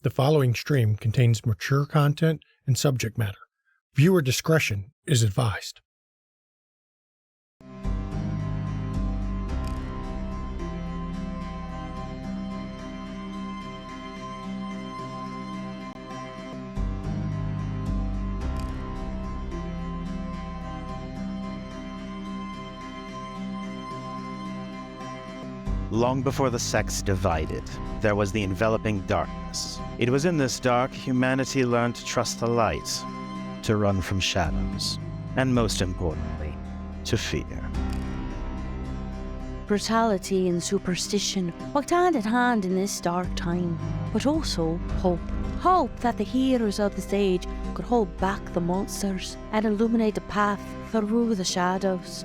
The following stream contains mature content and subject matter. Viewer discretion is advised. Long before the sects divided, there was the enveloping darkness. It was in this dark humanity learned to trust the light, to run from shadows, and most importantly, to fear. Brutality and superstition walked hand in hand in this dark time, but also hope. Hope that the heroes of the stage could hold back the monsters and illuminate the path through the shadows.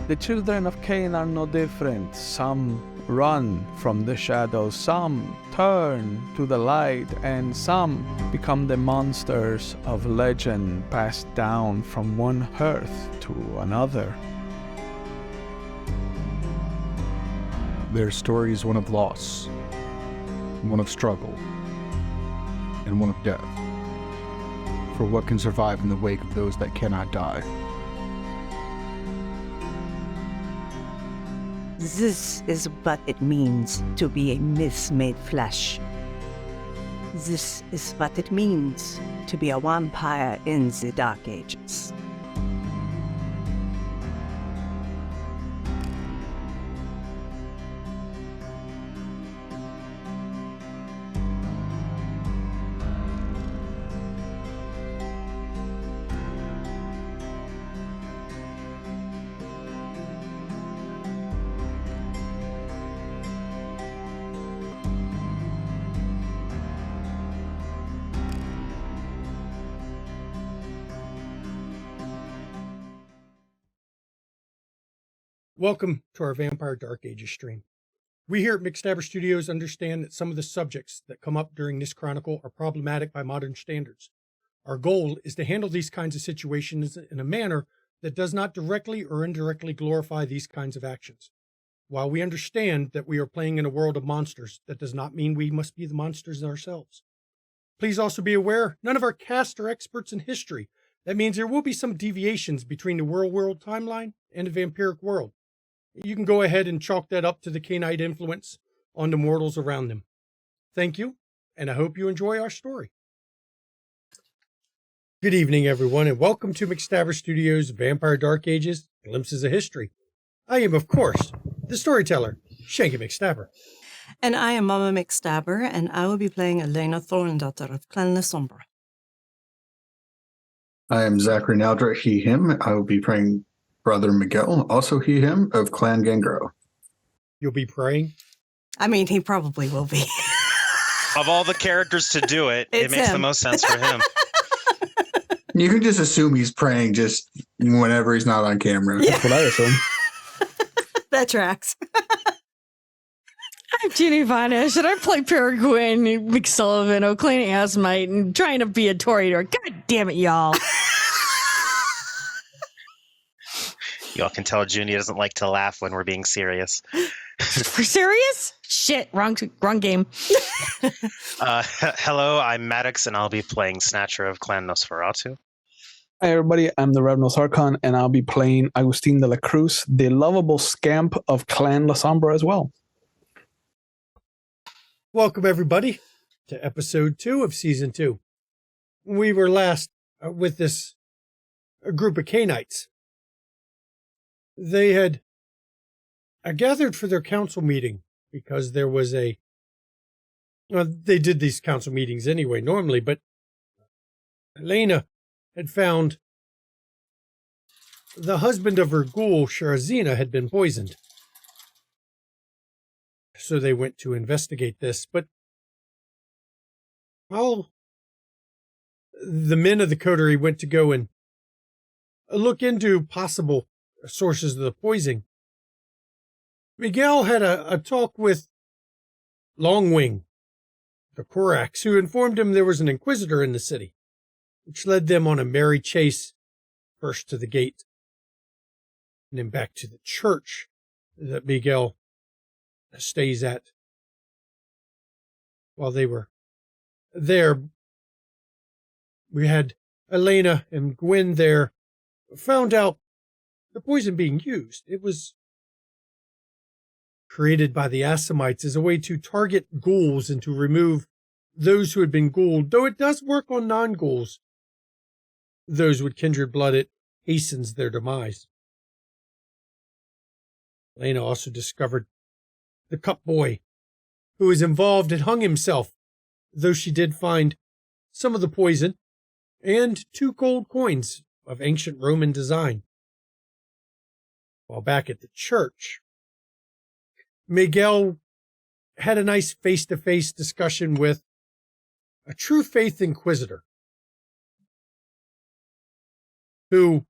The children of Cain are no different. Some run from the shadows, some turn to the light, and some become the monsters of legend passed down from one hearth to another. Their story is one of loss, one of struggle, and one of death. For what can survive in the wake of those that cannot die? This is what it means to be a myth made flesh. This is what it means to be a vampire in the Dark Ages. Welcome to our Vampire Dark Ages stream. We here at McStabber Studios understand that some of the subjects that come up during this chronicle are problematic by modern standards. Our goal is to handle these kinds of situations in a manner that does not directly or indirectly glorify these kinds of actions. While we understand that we are playing in a world of monsters, that does not mean we must be the monsters ourselves. Please also be aware, none of our cast are experts in history. That means there will be some deviations between the real world timeline and the vampiric world. You can go ahead and chalk that up to the Cainite influence on the mortals around them. Thank you, and I hope you enjoy our story. Good evening, everyone, and welcome to McStabber Studios' Vampire Dark Ages, Glimpses of History. I am, of course, the storyteller, Shanky McStabber. And I am Mama McStabber, and I will be playing Elena Thorndaughter of Clan La Sombra. I am Zachary Naldra, he, him. I will be playing Brother Miguel, also he, him, of Clan Gangro. You'll be praying? I mean, he probably will be. Of all the characters to do it, it makes the most sense for him. You can just assume he's praying just whenever he's not on camera. Yeah. That's what I assume. That tracks. I'm Jeannie Vanish, and I play Peregrine McSullivan, O'Clain Asmite, and trying to be a Toreador. God damn it, y'all. Y'all can tell Junie doesn't like to laugh when we're being serious. For serious? Shit, wrong game. Hello, I'm Maddox, and I'll be playing Snatcher of Clan Nosferatu. Hi everybody, I'm the Revenant Sarkon, and I'll be playing Agustin de la Cruz, the lovable scamp of Clan La Sombra as well. Welcome, everybody, to episode 2 of season 2. We were last with this group of Cainites. They had gathered for their council meeting because there was they did these council meetings anyway, normally, but Elena had found the husband of her ghoul, Sherazina, had been poisoned. So they went to investigate this, but while the men of the coterie went to go and look into possible sources of the poisoning, Miguel had a talk with Longwing, the Corax, who informed him there was an inquisitor in the city, which led them on a merry chase, first to the gate, and then back to the church that Miguel stays at. while they were there, we had Elena and Gwen there, found out the poison being used. It was created by the Assamites as a way to target ghouls and to remove those who had been ghouled, though it does work on non-ghouls. Those with kindred blood, it hastens their demise. Elena also discovered the cup boy who was involved and hung himself, though she did find some of the poison and 2 gold coins of ancient Roman design. While back at the church, Miguel had a nice face-to-face discussion with a true faith inquisitor who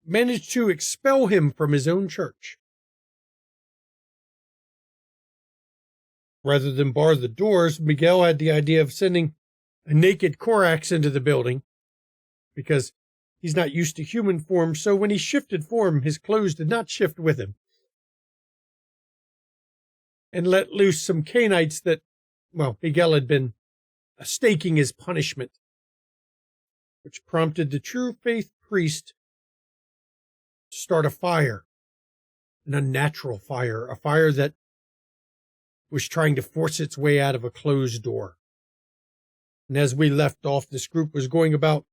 managed to expel him from his own church. Rather than bar the doors, Miguel had the idea of sending a naked Korax into the building because he's not used to human form, so when he shifted form, his clothes did not shift with him. And let loose some Canaanites that, well, Miguel had been staking as punishment, which prompted the true faith priest to start a fire, an unnatural fire, a fire that was trying to force its way out of a closed door. And as we left off, this group was going about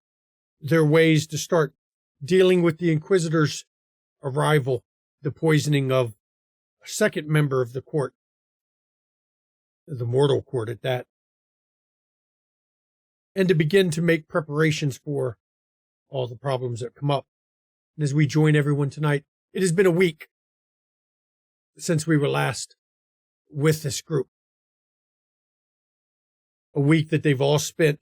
their ways to start dealing with the Inquisitor's arrival, the poisoning of a second member of the court, the mortal court at that, and to begin to make preparations for all the problems that come up. And as we join everyone tonight, it has been a week since we were last with this group. A week that they've all spent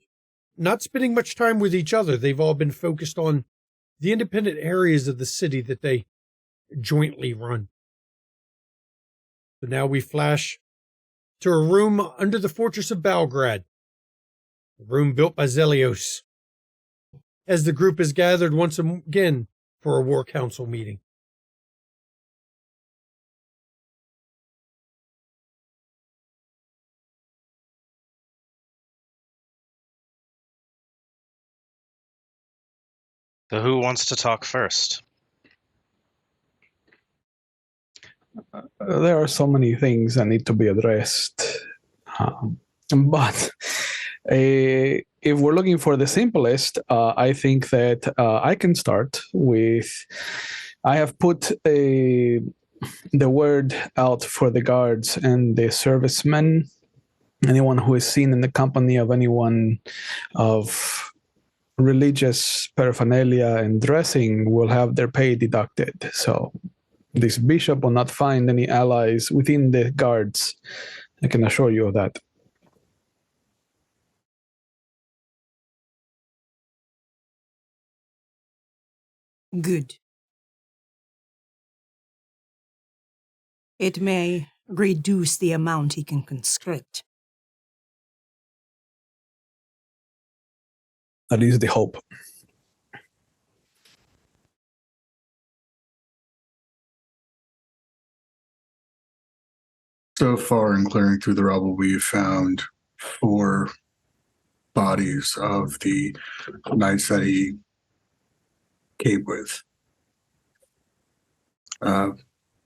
not spending much time with each other. They've all been focused on the independent areas of the city that they jointly run. So now we flash to a room under the fortress of Belgrade, a room built by Zelios, as the group is gathered once again for a war council meeting. So who wants to talk first? There are so many things that need to be addressed. But if we're looking for the simplest, I think that I can start with, I have put the word out for the guards and the servicemen. Anyone who is seen in the company of anyone of religious paraphernalia and dressing will have their pay deducted. So this bishop will not find any allies within the guards. I can assure you of that. Good. It may reduce the amount he can conscript. That is the hope. So far in clearing through the rubble, we've found 4 bodies of the knights that he came with.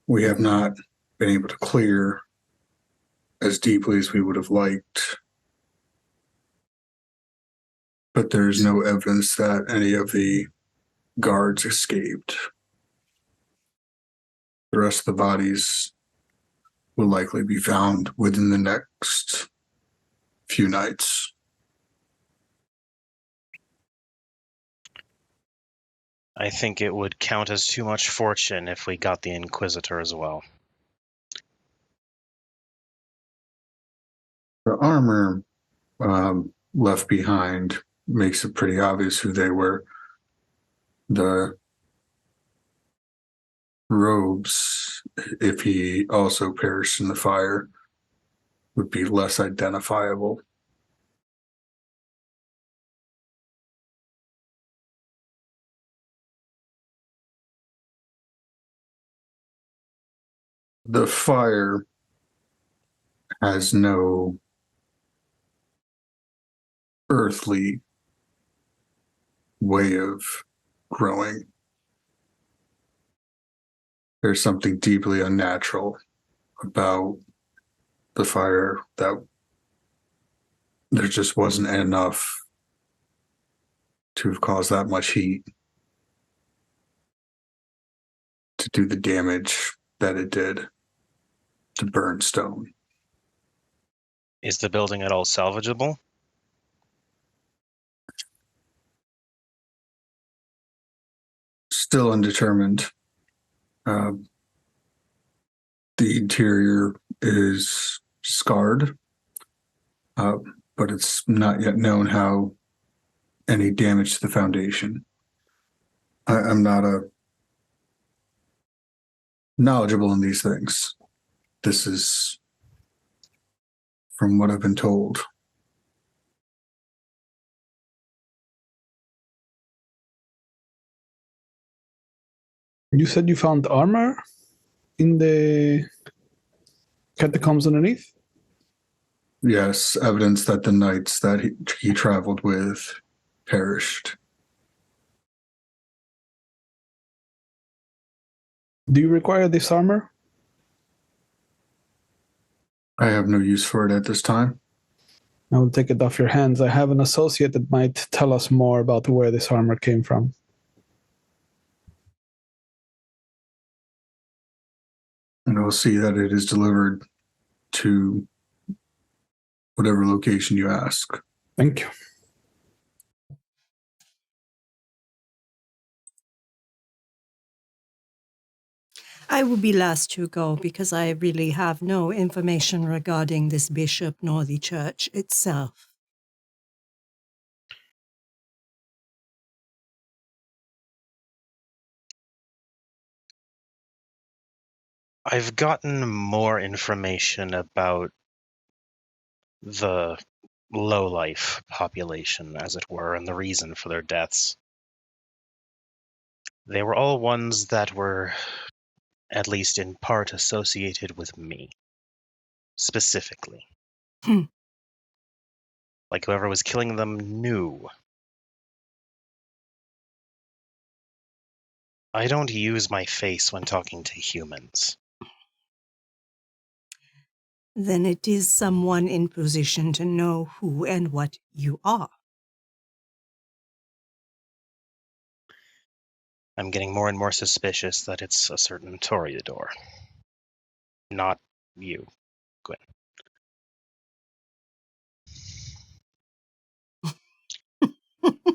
We have not been able to clear as deeply as we would have liked, but there's no evidence that any of the guards escaped. The rest of the bodies will likely be found within the next few nights. I think it would count as too much fortune if we got the Inquisitor as well. The armor left behind makes it pretty obvious who they were. The robes, if he also perished in the fire, would be less identifiable. The fire has no earthly way of growing. There's something deeply unnatural about the fire that there just wasn't enough to have caused that much heat to do the damage that it did to burn stone. Is the building at all salvageable? Still undetermined. The interior is scarred, but it's not yet known how any damage to the foundation. I'm not knowledgeable in these things. This is from what I've been told. You said you found armor in the catacombs underneath? Yes, evidence that the knights that he traveled with perished. Do you require this armor? I have no use for it at this time. I will take it off your hands. I have an associate that might tell us more about where this armor came from. And I'll see that it is delivered to whatever location you ask. Thank you. I will be last to go because I really have no information regarding this bishop nor the church itself. I've gotten more information about the lowlife population, as it were, and the reason for their deaths. They were all ones that were, at least in part, associated with me. Specifically. Like whoever was killing them knew. I don't use my face when talking to humans. Then it is someone in position to know who and what you are. I'm getting more and more suspicious that it's a certain Toreador. Not you, Gwen.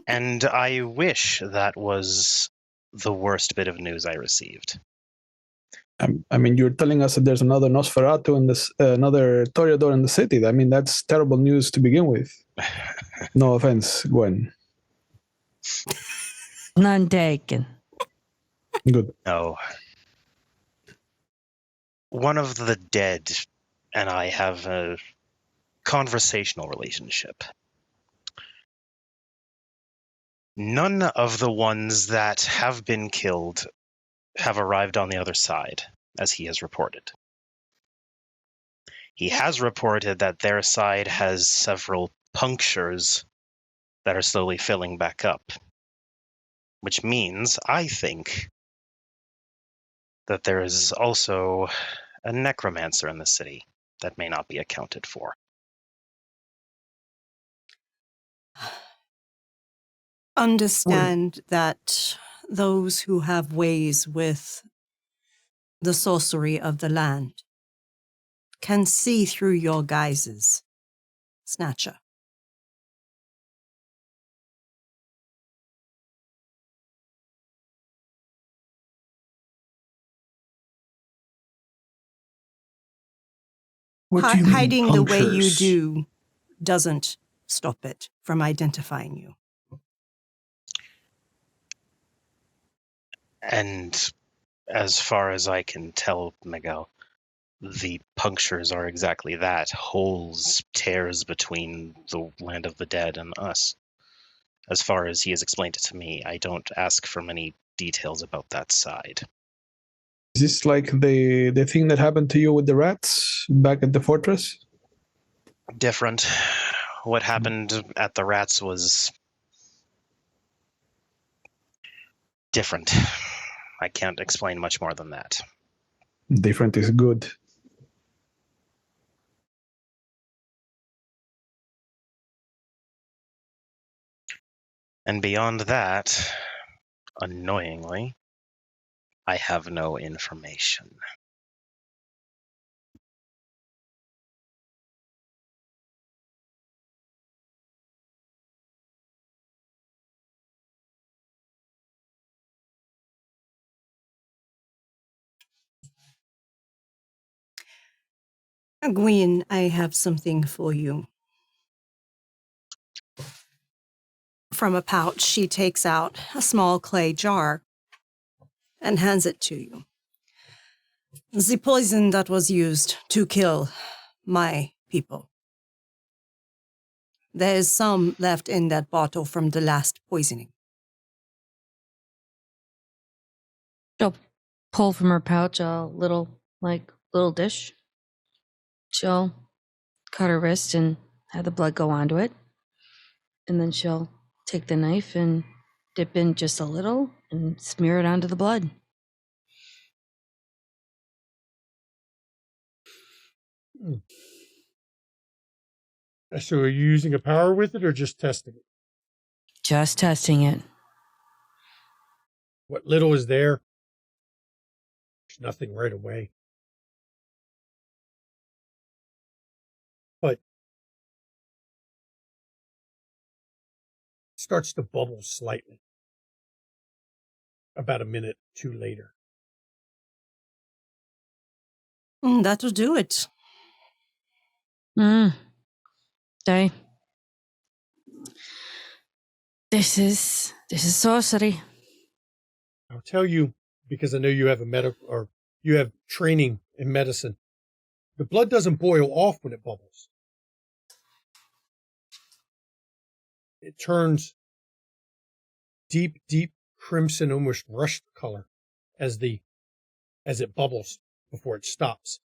And I wish that was the worst bit of news I received. I mean, you're telling us that there's another Nosferatu in this, another Toreador in the city. I mean, that's terrible news to begin with. No offense, Gwen. None taken. Good. No. One of the dead and I have a conversational relationship. None of the ones that have been killed have arrived on the other side, as he has reported. He has reported that their side has several punctures that are slowly filling back up, which means, I think, that there is also a necromancer in the city that may not be accounted for. Understand that those who have ways with the sorcery of the land can see through your guises, Snatcher. What do you mean, Hiding the way you punctures? do doesn't stop it from identifying you. And as far as I can tell, Miguel, the punctures are exactly that, holes, tears between the land of the dead and us. As far as he has explained it to me, I don't ask for many details about that side. Is this like the thing that happened to you with the rats back at the fortress? Different. what happened at the rats was different. I can't explain much more than that. Different is good. And beyond that, annoyingly, I have no information. Gwen, I have something for you. From a pouch, she takes out a small clay jar and hands it to you. The poison that was used to kill my people. There is some left in that bottle from the last poisoning. She'll pull from her pouch a little dish. She'll cut her wrist and have the blood go onto it. And then she'll take the knife and dip in just a little and smear it onto the blood. So are you using a power with it or just testing it? Just testing it. What little is there? There's nothing right away. But it starts to bubble slightly. About a minute or two later. That'll do it. Okay. This is sorcery. I'll tell you, because I know you have you have training in medicine. The blood doesn't boil off when it bubbles. It turns deep crimson, almost rust color as it bubbles before it stops.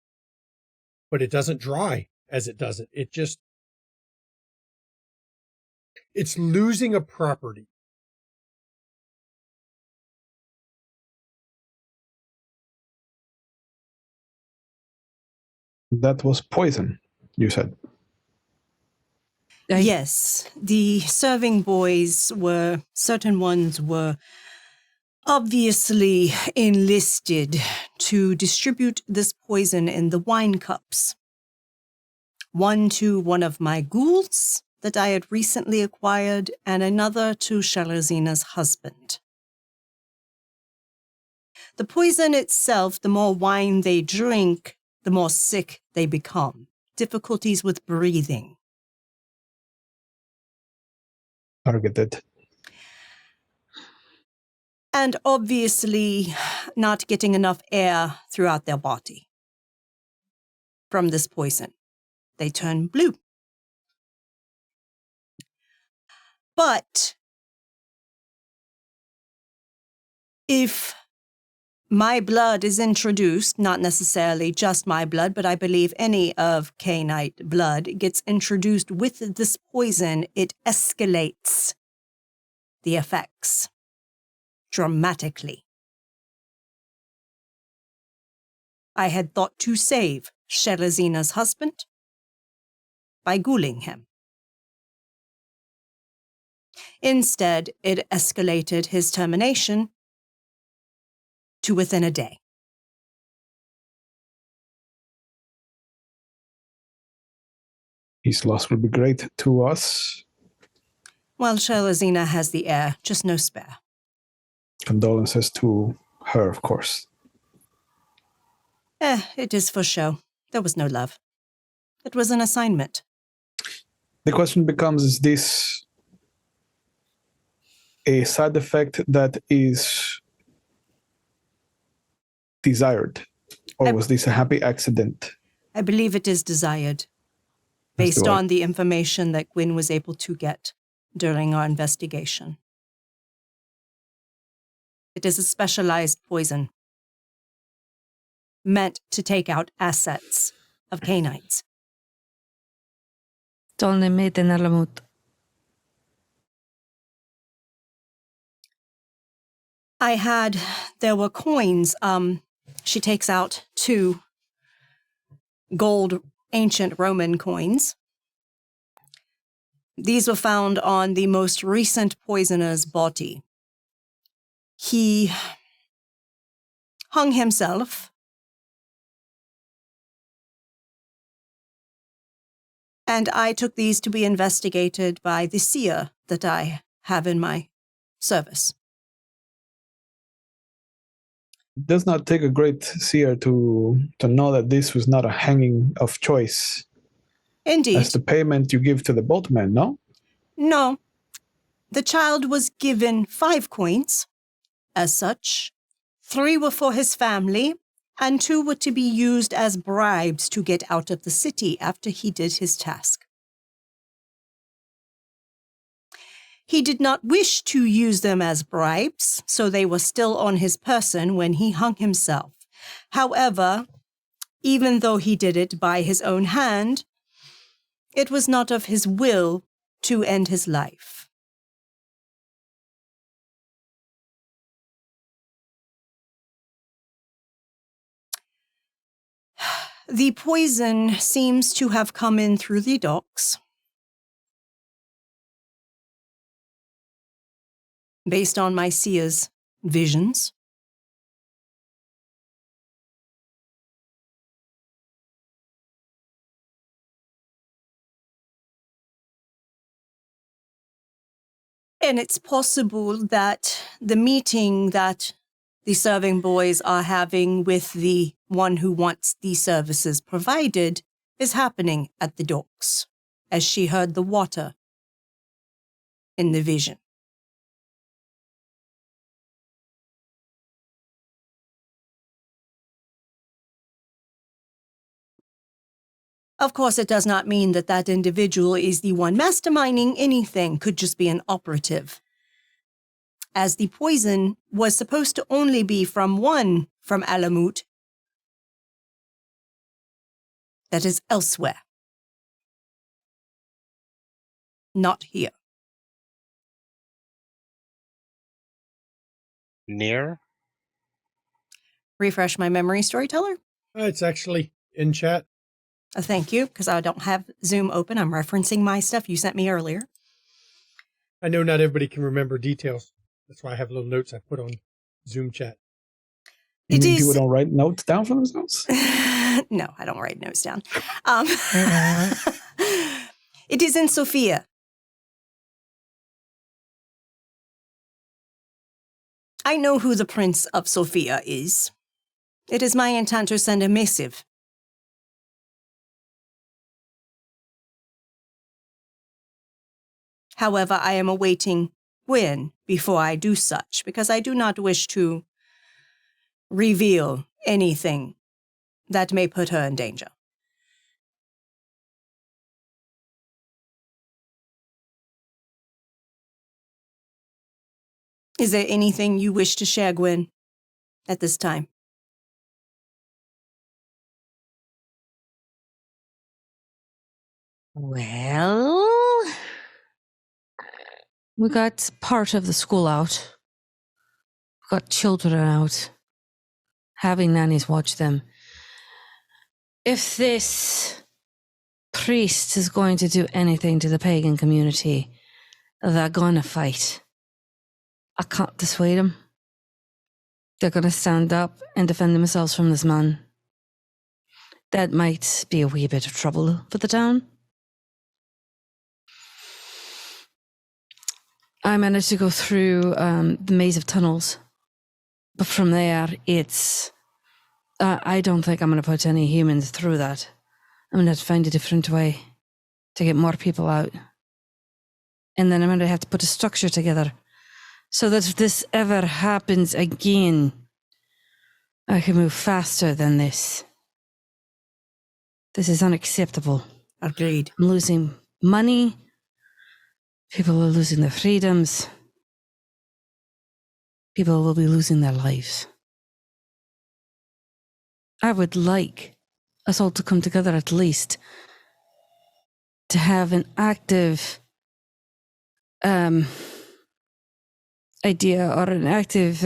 But it doesn't dry as it does it. It's losing a property. That was poison, you said. Yes, the serving boys certain ones were obviously enlisted to distribute this poison in the wine cups. One to one of my ghouls that I had recently acquired, and another to Shalazina's husband. The poison itself, the more wine they drink, the more sick they become. Difficulties with breathing. Targeted. And obviously not getting enough air throughout their body from this poison. They turn blue. But if my blood is introduced, not necessarily just my blood, but I believe any of Cainite blood gets introduced with this poison, it escalates the effects dramatically. I had thought to save Shelazina's husband by ghouling him. Instead, it escalated his termination to within a day. His loss will be great to us. Well, Shelazina has the heir, just no spare. Condolences to her, of course. It is for show. There was no love. It was an assignment. The question becomes, is this a side effect that is desired? Or was this a happy accident? I believe it is desired, As based do I. on the information that Gwyn was able to get during our investigation. It is a specialized poison meant to take out assets of Cainites. Donne med den alamut. There were coins. She takes out 2 gold ancient Roman coins. These were found on the most recent poisoner's body. He hung himself. And I took these to be investigated by the seer that I have in my service. It does not take a great seer to know that this was not a hanging of choice. Indeed. That's the payment you give to the boatman, no? No. The child was given 5 coins, as such. 3 were for his family, and 2 were to be used as bribes to get out of the city after he did his task. He did not wish to use them as bribes, so they were still on his person when he hung himself. However, even though he did it by his own hand, it was not of his will to end his life. The poison seems to have come in through the docks. Based on my seer's visions. And it's possible that the meeting that the serving boys are having with the one who wants these services provided is happening at the docks, as she heard the water in the vision. Of course, it does not mean that that individual is the one masterminding anything, could just be an operative. As the poison was supposed to only be from Alamut that is elsewhere. Not here. Near? Refresh my memory, storyteller. It's actually in chat. Thank you, because I don't have Zoom open. I'm referencing my stuff you sent me earlier. I know not everybody can remember details. That's why I have little notes I put on Zoom chat. You mean people don't write notes down for themselves? No, I don't write notes down. It is in Sophia. I know who the Prince of Sophia is. It is my intent to send a missive. However, I am awaiting when before I do such, because I do not wish to reveal anything that may put her in danger. Is there anything you wish to share, Gwen, at this time? Well, we got part of the school out. We got children out. Having nannies watch them. If this priest is going to do anything to the pagan community, they're gonna fight. I can't dissuade them. They're gonna stand up and defend themselves from this man. That might be a wee bit of trouble for the town. I managed to go through the maze of tunnels. But from there, it's... I don't think I'm going to put any humans through that. I'm going to have to find a different way to get more people out. And then I'm going to have to put a structure together so that if this ever happens again, I can move faster than this. This is unacceptable. Agreed. I'm losing money. People are losing their freedoms. People will be losing their lives. I would like us all to come together at least to have an active idea or an active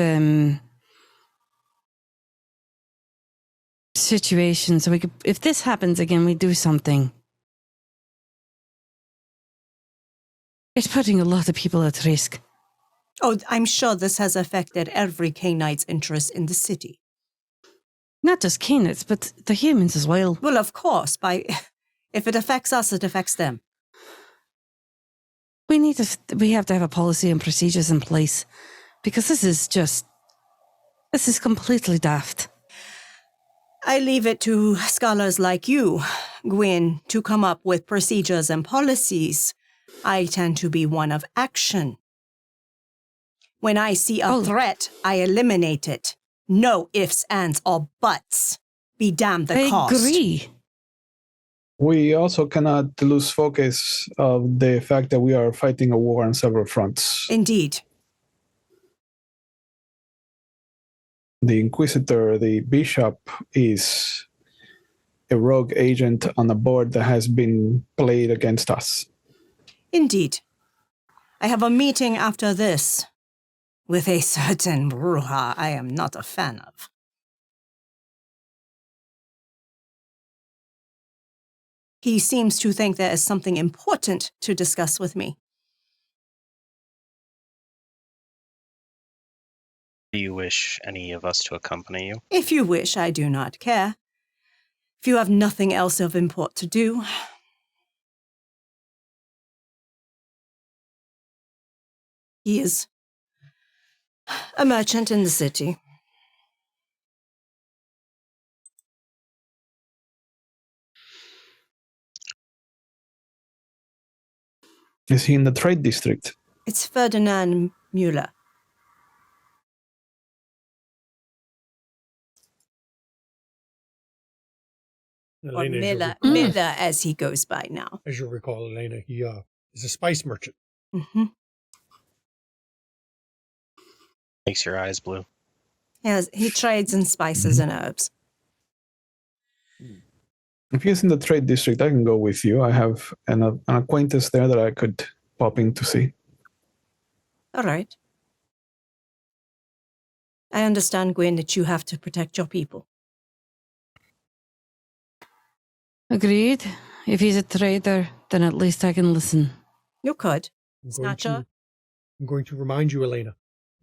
situation, so we could, if this happens again, we do something. It's putting a lot of people at risk. Oh, I'm sure this has affected every Canite's interest in the city. Not just Canaanites, but the humans as well. Well, of course, if it affects us, it affects them. We have to have a policy and procedures in place, because this is completely daft. I leave it to scholars like you, Gwyn, to come up with procedures and policies. I tend to be one of action. When I see a threat, I eliminate it. No ifs, ands, or buts. Be damned the cost. I agree. We also cannot lose focus of the fact that we are fighting a war on several fronts. Indeed. The Inquisitor, the Bishop, is a rogue agent on a board that has been played against us. Indeed. I have a meeting after this with a certain Bruja I am not a fan of. He seems to think there is something important to discuss with me. Do you wish any of us to accompany you? If you wish, I do not care. If you have nothing else of import to do. He is a merchant in the city. Is he in the trade district? It's Ferdinand Mueller. Or Elena, Miller, as he goes by now. as you'll recall, Elena, he is a spice merchant. Mm-hmm. Makes your eyes blue. Yes, he trades in spices and herbs. If he's in the trade district, I can go with you. I have an acquaintance there that I could pop in to see. All right. I understand, Gwyn, that you have to protect your people. Agreed. If he's a trader, then at least I can listen. You could. I'm going to remind you, Elena,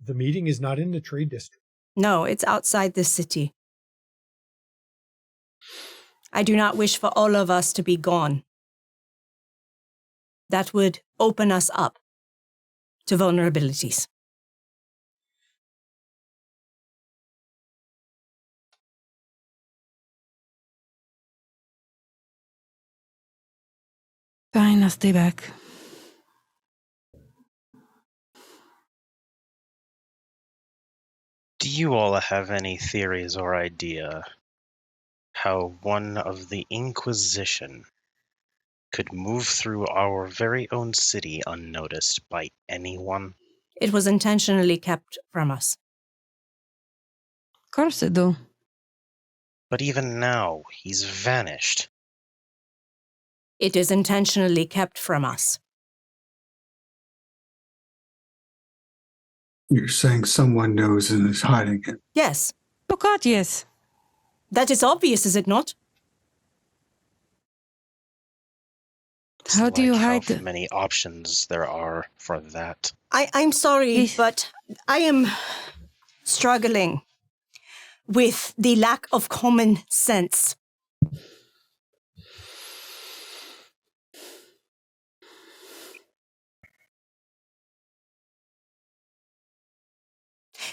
the meeting is not in the trade district. No, it's outside this city. I do not wish for all of us to be gone. That would open us up to vulnerabilities. Fine, I'll stay back. Do you all have any theories or idea how one of the Inquisition could move through our very own city unnoticed by anyone? It was intentionally kept from us. Of course I do. But even now, he's vanished. It is intentionally kept from us. You're saying someone knows and is hiding it. Yes. Oh God, yes. That is obvious, is it not? How do you hide how many options there are for that? I'm sorry, Yes. but I am struggling with the lack of common sense.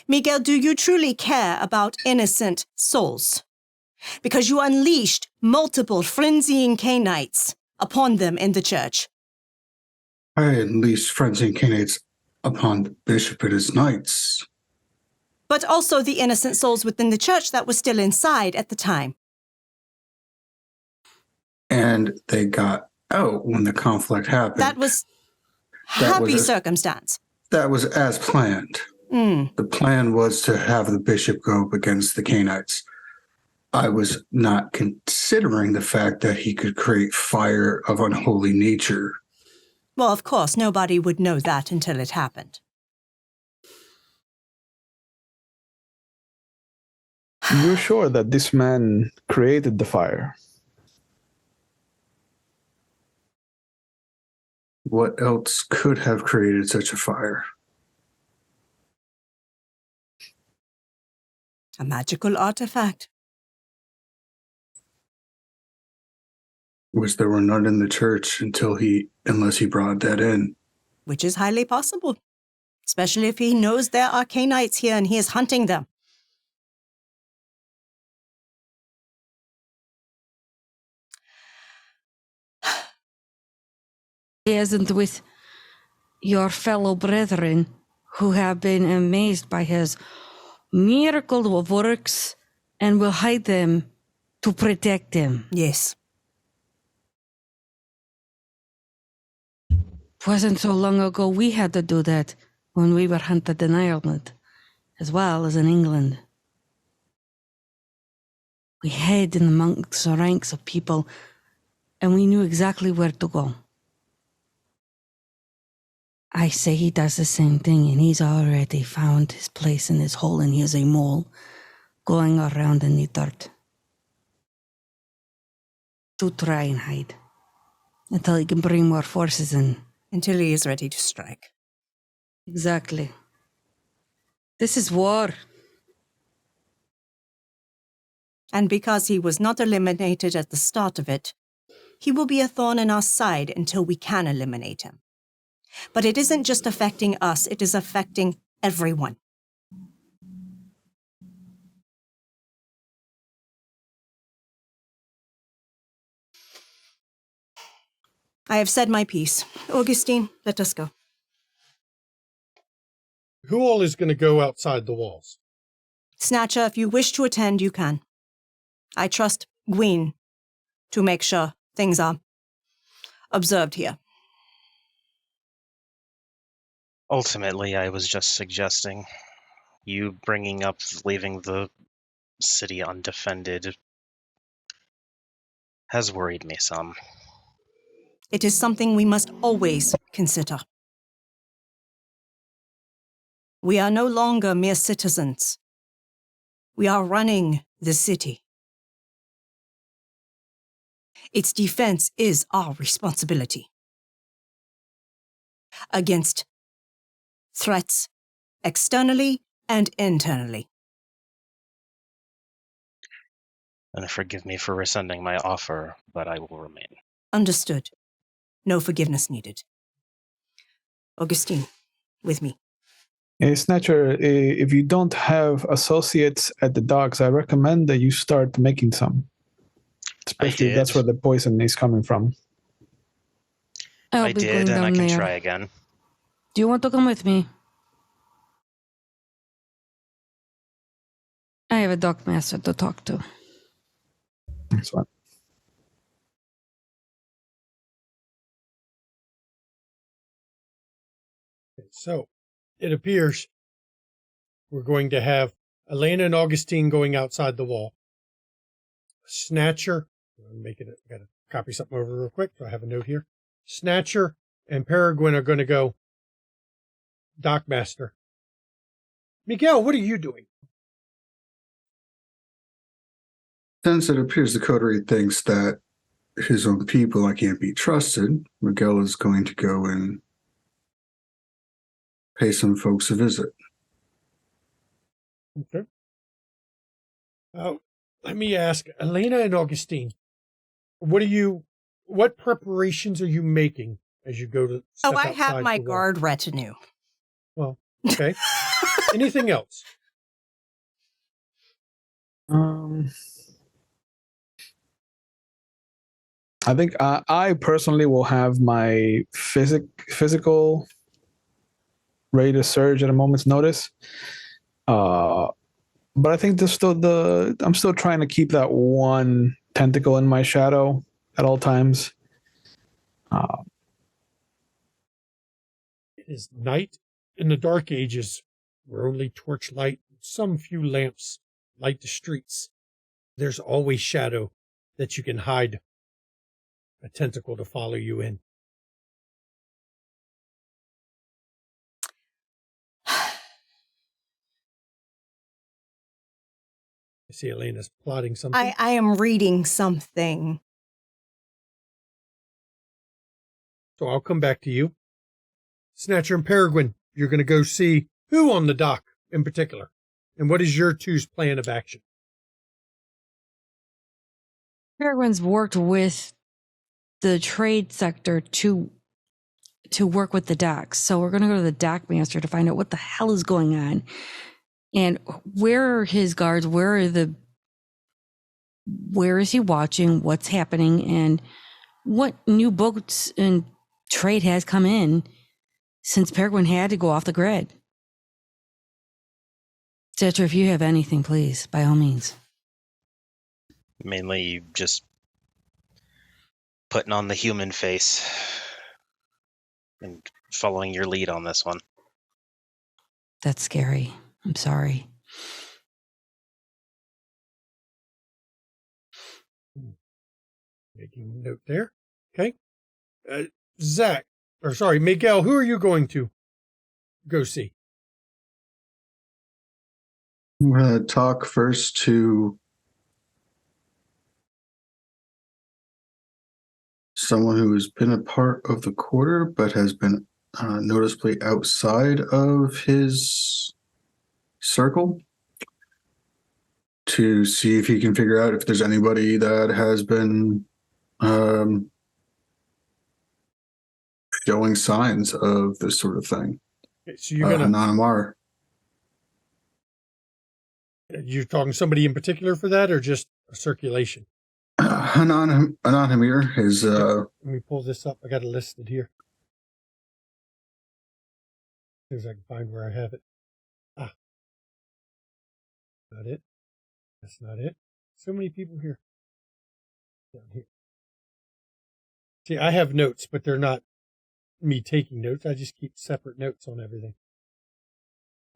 Miguel, do you truly care about innocent souls? Because you unleashed multiple frenzying Canaanites upon them in the church. I unleashed frenzied Canaanites upon the bishop and his knights. But also the innocent souls within the church that were still inside at the time. And they got out when the conflict happened. That was That was happy a- circumstance. That was as planned. Mm. The plan was to have the bishop go up against the Canaanites. I was not considering the fact that he could create fire of unholy nature. Well, of course, nobody would know that until it happened. You're sure that this man created the fire? What else could have created such a fire? A magical artifact. Was there were none in the church unless he brought that in. Which is highly possible. Especially if he knows there are Canaanites here and he is hunting them. Isn't with your fellow brethren who have been amazed by his miracle works and will hide them to protect them. Yes. Wasn't so long ago we had to do that when we were hunted in Ireland, as well as in England. We hid in amongst the ranks of people, and we knew exactly where to go. I say he does the same thing, and he's already found his place in his hole, and he is a mole going around in the dirt to try and hide until he can bring more forces in. Until he is ready to strike. Exactly. This is war. And because he was not eliminated at the start of it, he will be a thorn in our side until we can eliminate him. But it isn't just affecting us, it is affecting everyone. I have said my piece. Augustine, let us go. Who all is going to go outside the walls? Snatcher, if you wish to attend, you can. I trust Gwyn to make sure things are observed here. Ultimately, I was just suggesting you bringing up leaving the city undefended has worried me some. It is something we must always consider. We are no longer mere citizens. We are running the city. Its defense is our responsibility. Against threats externally and internally. And forgive me for rescinding my offer, but I will remain. Understood. No forgiveness needed. Augustine, with me. Snatcher, if you don't have associates at the docks, I recommend that you start making some. Especially if that's where the poison is coming from. I did, and I can try again. Do you want to come with me? I have a dock master to talk to. Excellent. So, it appears we're going to have Elena and Augustine going outside the wall. Snatcher, I'm making it, got to copy something over real quick, so I have a note here. Snatcher and Peregrine are going to go Dockmaster. Miguel, what are you doing? Since it appears the coterie thinks that his own people can't be trusted, Miguel is going to go and pay some folks a visit. Okay. Let me ask, Elena and Augustine, what preparations are you making as you go to step I have outside my the wall? guard retinue. Well, okay. Anything else? I think I personally will have my physical ready to surge at a moment's notice. But I think I'm still trying to keep that one tentacle in my shadow at all times. It is night in the Dark Ages, where only torchlight and some few lamps light the streets. there's always shadow that you can hide a tentacle to follow you in. I see Elena's plotting something. I am reading something. So I'll come back to you. Snatcher and Peregrine, you're going to go see who on the dock in particular? And what is your two's plan of action? Peregrine's worked with the trade sector to work with the docks. So we're going to go to the dock master to find out what the hell is going on. And where are his guards? Where is he watching? What's happening? And what new boats and trade has come in since Peregrine had to go off the grid? Citra, if you have anything, please, by all means. Mainly just putting on the human face and following your lead on this one. That's scary. I'm sorry. Making a note there. Okay. Miguel, who are you going to go see? I'm going to talk first to someone who has been a part of the quarter but has been noticeably outside of his circle, to see if he can figure out if there's anybody that has been showing signs of this sort of thing. Okay, so you're going to... Anonymar. You're talking somebody in particular for that, or just a circulation? Anonymir is... Let me pull this up. I got it listed here. See if I can find where I have it. Not it. That's not it. So many people here. Down here. See, I have notes, but they're not me taking notes. I just keep separate notes on everything.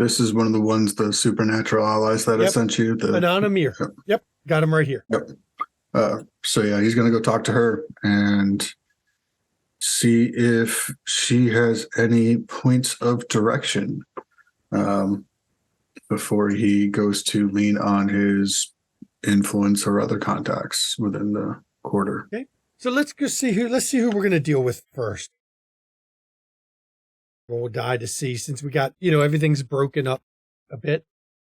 This is one of the ones, the supernatural allies that I sent you. Anonymir. Yep. Got him right here. Yep. So yeah, he's going to go talk to her and see if she has any points of direction before he goes to lean on his influence or other contacts within the quarter. Okay. So let's see who we're going to deal with first. Roll die to see, since we got, everything's broken up a bit.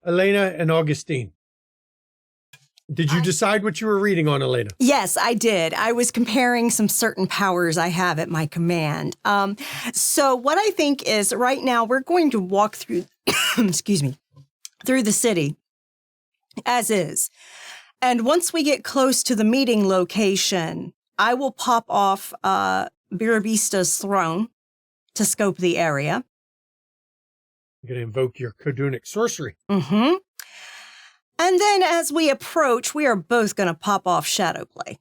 Elena and Augustine. Did you decide what you were reading on, Elena? Yes, I did. I was comparing some certain powers I have at my command. So what I think is right now we're going to walk through, through the city as is. And once we get close to the meeting location, I will pop off Birabista's throne to scope the area. You're going to invoke your Kodunic sorcery. Mm-hmm. And then as we approach, we are both going to pop off shadow play.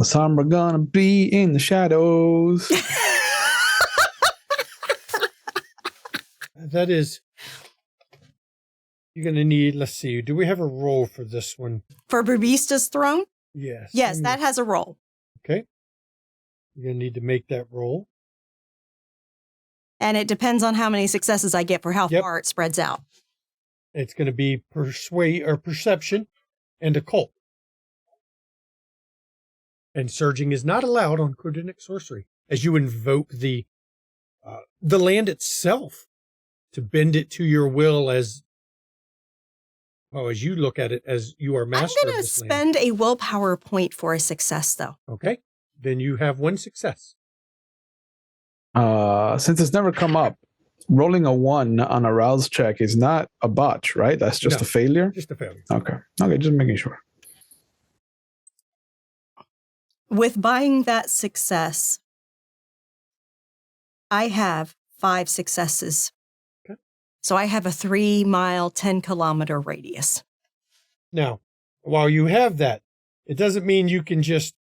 Some are gonna be in the shadows. That is, you're going to need, let's see, do we have a roll for this one? For Birabista's throne? Yes. Yes, that has a roll. Okay. You're going to need to make that roll. And it depends on how many successes I get for how far it spreads out. It's going to be perception and occult. And surging is not allowed on Kodunic sorcery, as you invoke the land itself to bend it to your will as you look at it as you are master I'm going to spend a willpower point for a success, though. Okay. Then you have one success. Since it's never come up, rolling a 1 on a rouse check is not a botch, right? That's just a failure? Just a failure. Okay, just making sure. With buying that success, I have 5 successes. Okay. So I have a 3-mile, 10-kilometer radius. Now, while you have that, it doesn't mean you can just,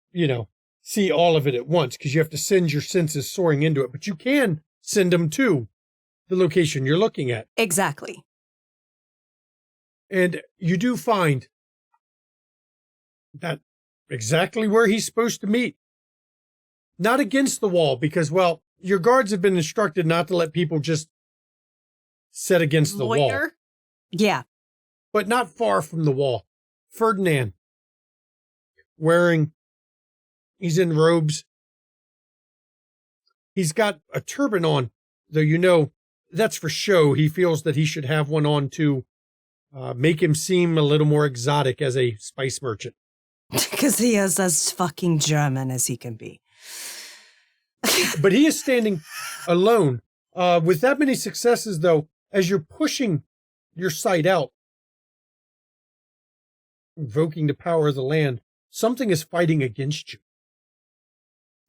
see all of it at once, because you have to send your senses soaring into it, but you can send them to the location you're looking at. Exactly. And you do find that exactly where he's supposed to meet. Not against the wall, because, well, your guards have been instructed not to let people just sit against the wall. Lawyer? Yeah. But not far from the wall. Ferdinand, he's in robes. He's got a turban on, though you know that's for show. He feels that he should have one on to make him seem a little more exotic as a spice merchant. Because he is as fucking German as he can be. But he is standing alone. With that many successes, though, as you're pushing your sight out, invoking the power of the land, something is fighting against you.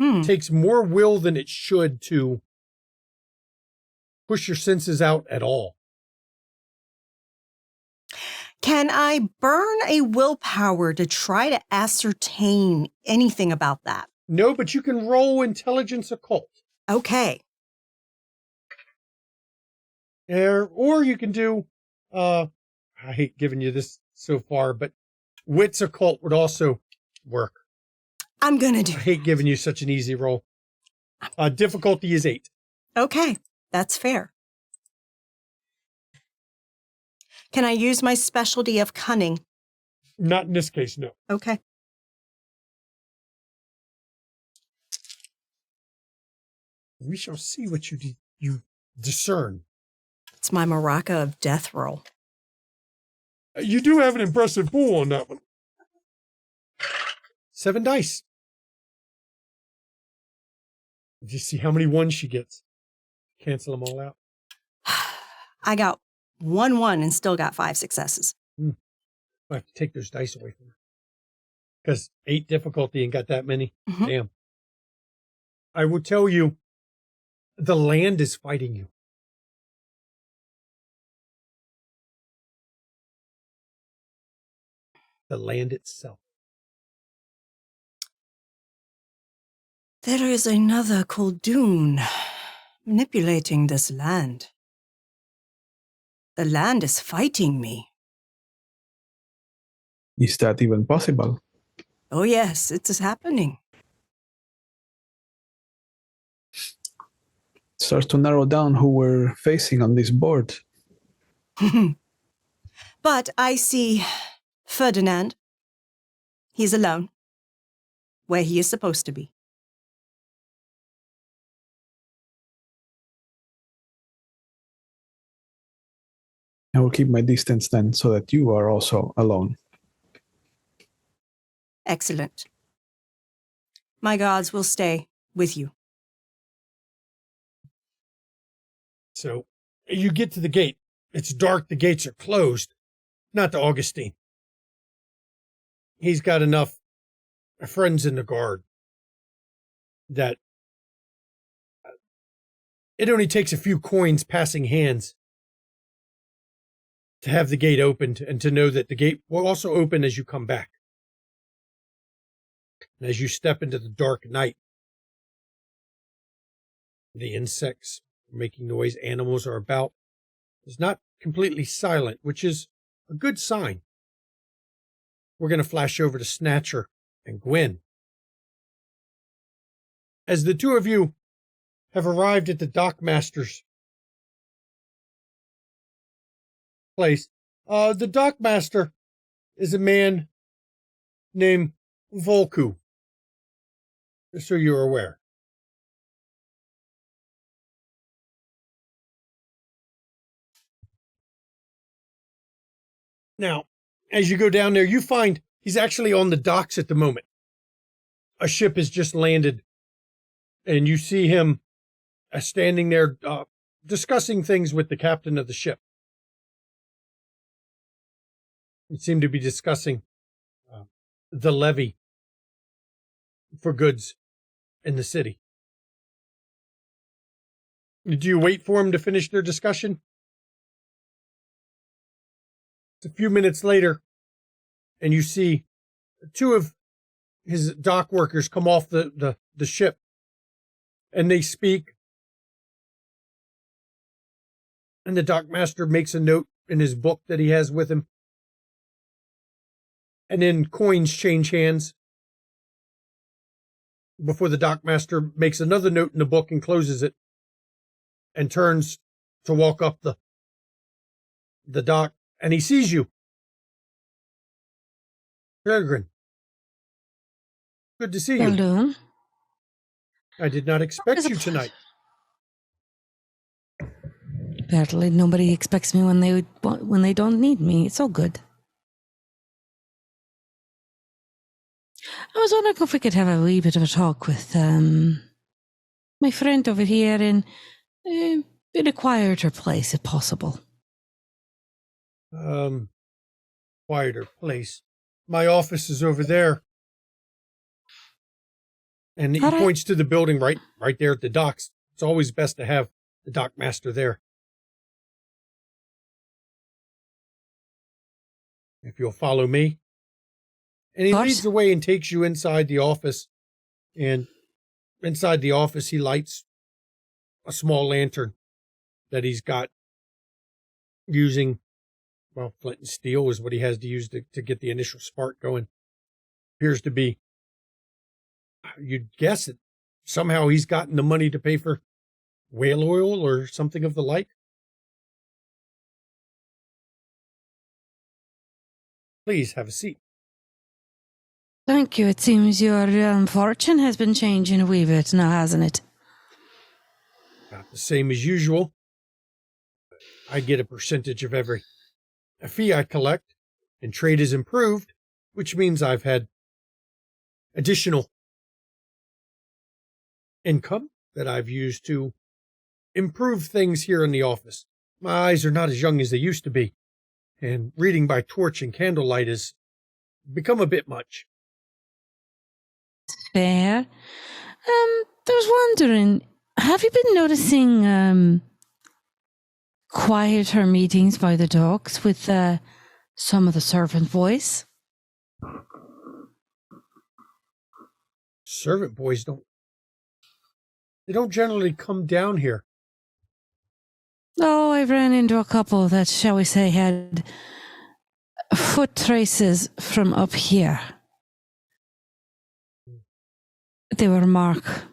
It takes more will than it should to push your senses out at all. Can I burn a willpower to try to ascertain anything about that? No, but you can roll intelligence occult. Okay. Or you can do, I hate giving you this so far, but wits occult would also work. I'm going to do I hate giving you such an easy roll. Difficulty is 8. Okay, that's fair. Can I use my specialty of cunning? Not in this case, no. Okay. We shall see what you discern. It's my maraca of death roll. You do have an impressive pool on that one. 7 dice. Did you see how many ones she gets? Cancel them all out. I got 1 and still got 5 successes. I have to take those dice away from her. Because 8 difficulty and got that many. Mhm. Damn. I will tell you, the land is fighting you. The land itself. There is another Khaldun manipulating this land. The land is fighting me. Is that even possible? Oh yes, it is happening. Starts to narrow down who we're facing on this board. But I see Ferdinand. He's alone, where he is supposed to be. I will keep my distance then so that you are also alone. Excellent. My gods will stay with you. So you get to the gate. It's dark. The gates are closed. Not to Augustine. He's got enough friends in the guard that it only takes a few coins passing hands to have the gate opened and to know that the gate will also open as you come back. And as you step into the dark night, the insects are making noise, animals are about. It's not completely silent, which is a good sign. We're going to flash over to Snatcher and Gwen. As the two of you have arrived at the dockmaster's place, the dockmaster is a man named Volku, just so you're aware. Now, as you go down there, you find he's actually on the docks at the moment. A ship has just landed, and you see him standing there discussing things with the captain of the ship. They seem to be discussing the levy for goods in the city. Do you wait for him to finish their discussion? It's a few minutes later, and you see 2 of his dock workers come off the ship, and they speak. And the dockmaster makes a note in his book that he has with him. And then coins change hands before the dockmaster makes another note in the book and closes it and turns to walk up the dock, and he sees you. Peregrine, good to see you. Hello. I did not expect you tonight. Apparently, nobody expects me when they don't need me. It's all good. I was wondering if we could have a wee bit of a talk with my friend over here in a quieter place, if possible. Quieter place. My office is over there. And he points to the building right there at the docks. It's always best to have the dockmaster there. If you'll follow me. And he leads the way and takes you inside the office. And inside the office, he lights a small lantern that he's got using, well, flint and steel is what he has to use to get the initial spark going. Appears to be, you'd guess it, somehow he's gotten the money to pay for whale oil or something of the like. Please have a seat. Thank you. It seems your fortune has been changing a wee bit now, hasn't it? About the same as usual. I get a percentage of every fee I collect, and trade has improved, which means I've had additional income that I've used to improve things here in the office. My eyes are not as young as they used to be, and reading by torch and candlelight has become a bit much. Fair. I was wondering, have you been noticing quieter meetings by the docks with some of the servant boys? Servant boys don't generally come down here. Oh, I ran into a couple that, shall we say, had foot traces from up here. They were marked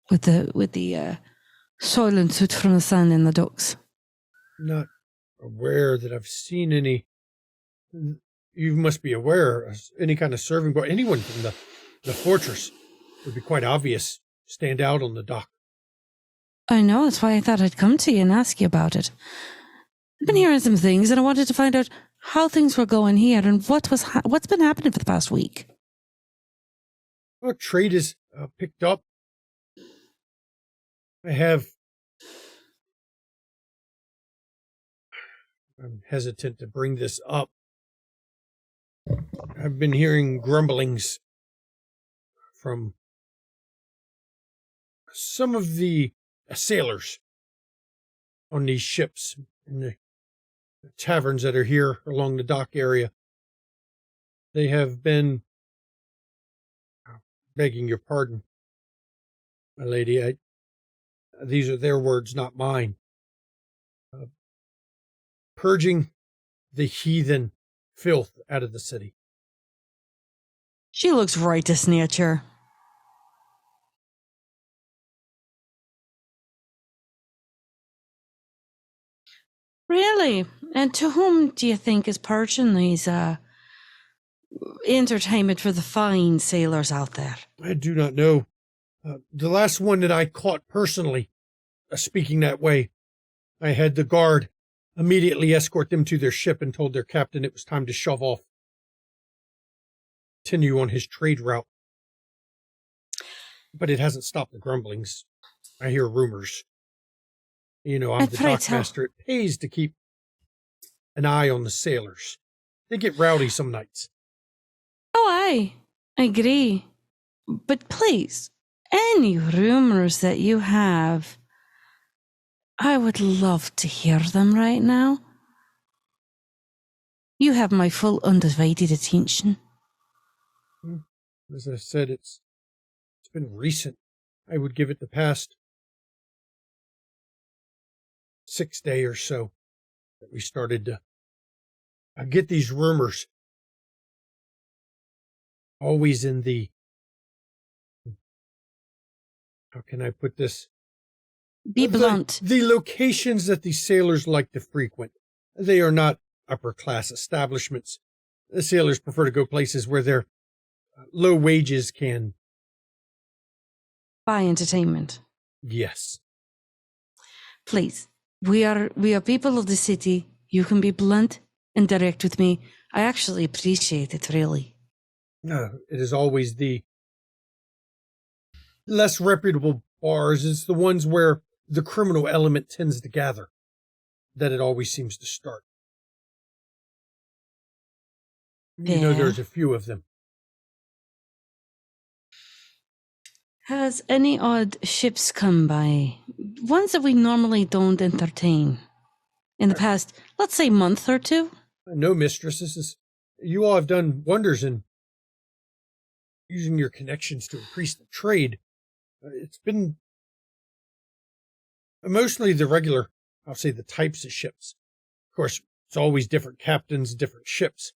with the soil and soot from the sand in the docks. Not aware that I've seen any. You must be aware of any kind of serving boy. Anyone from the fortress would be quite obvious. Stand out on the dock. I know, that's why I thought I'd come to you and ask you about it. I've been hearing some things, and I wanted to find out how things were going here and what's been happening for the past week. Well, trade is picked up. I'm hesitant to bring this up. I've been hearing grumblings from some of the sailors on these ships in the taverns that are here along the dock area. They have been, begging your pardon, my lady, these are their words, not mine, purging the heathen filth out of the city. She looks righteous nature. Really? And to whom do you think is purging these entertainment for the fine sailors out there? I do not know. The last one that I caught personally speaking that way, I had the guard immediately escort them to their ship and told their captain it was time to shove off, continue on his trade route. But it hasn't stopped the grumblings. I hear rumors. You know, I'm the dockmaster. It pays to keep an eye on the sailors. They get rowdy some nights. Oh, I agree. But please, any rumors that you have, I would love to hear them right now. You have my full undivided attention. As I said, it's been recent. I would give it the past 6 days or so that we started to get these rumors. always in the, how can I put this? Be blunt. The locations that the sailors like to frequent. They are not upper class establishments. The sailors prefer to go places where their low wages can. Buy entertainment. Yes. Please. We are people of the city. You can be blunt and direct with me. I actually appreciate it, really. It is always the less reputable bars. It's the ones where the criminal element tends to gather that it always seems to start. You know, Yeah. there's a few of them. Has any odd ships come by? Ones that we normally don't entertain. In the past, let's say, month or two? No, mistress. You all have done wonders in using your connections to increase the trade. It's been mostly the regular, I'll say the types of ships. Of course, it's always different captains, different ships.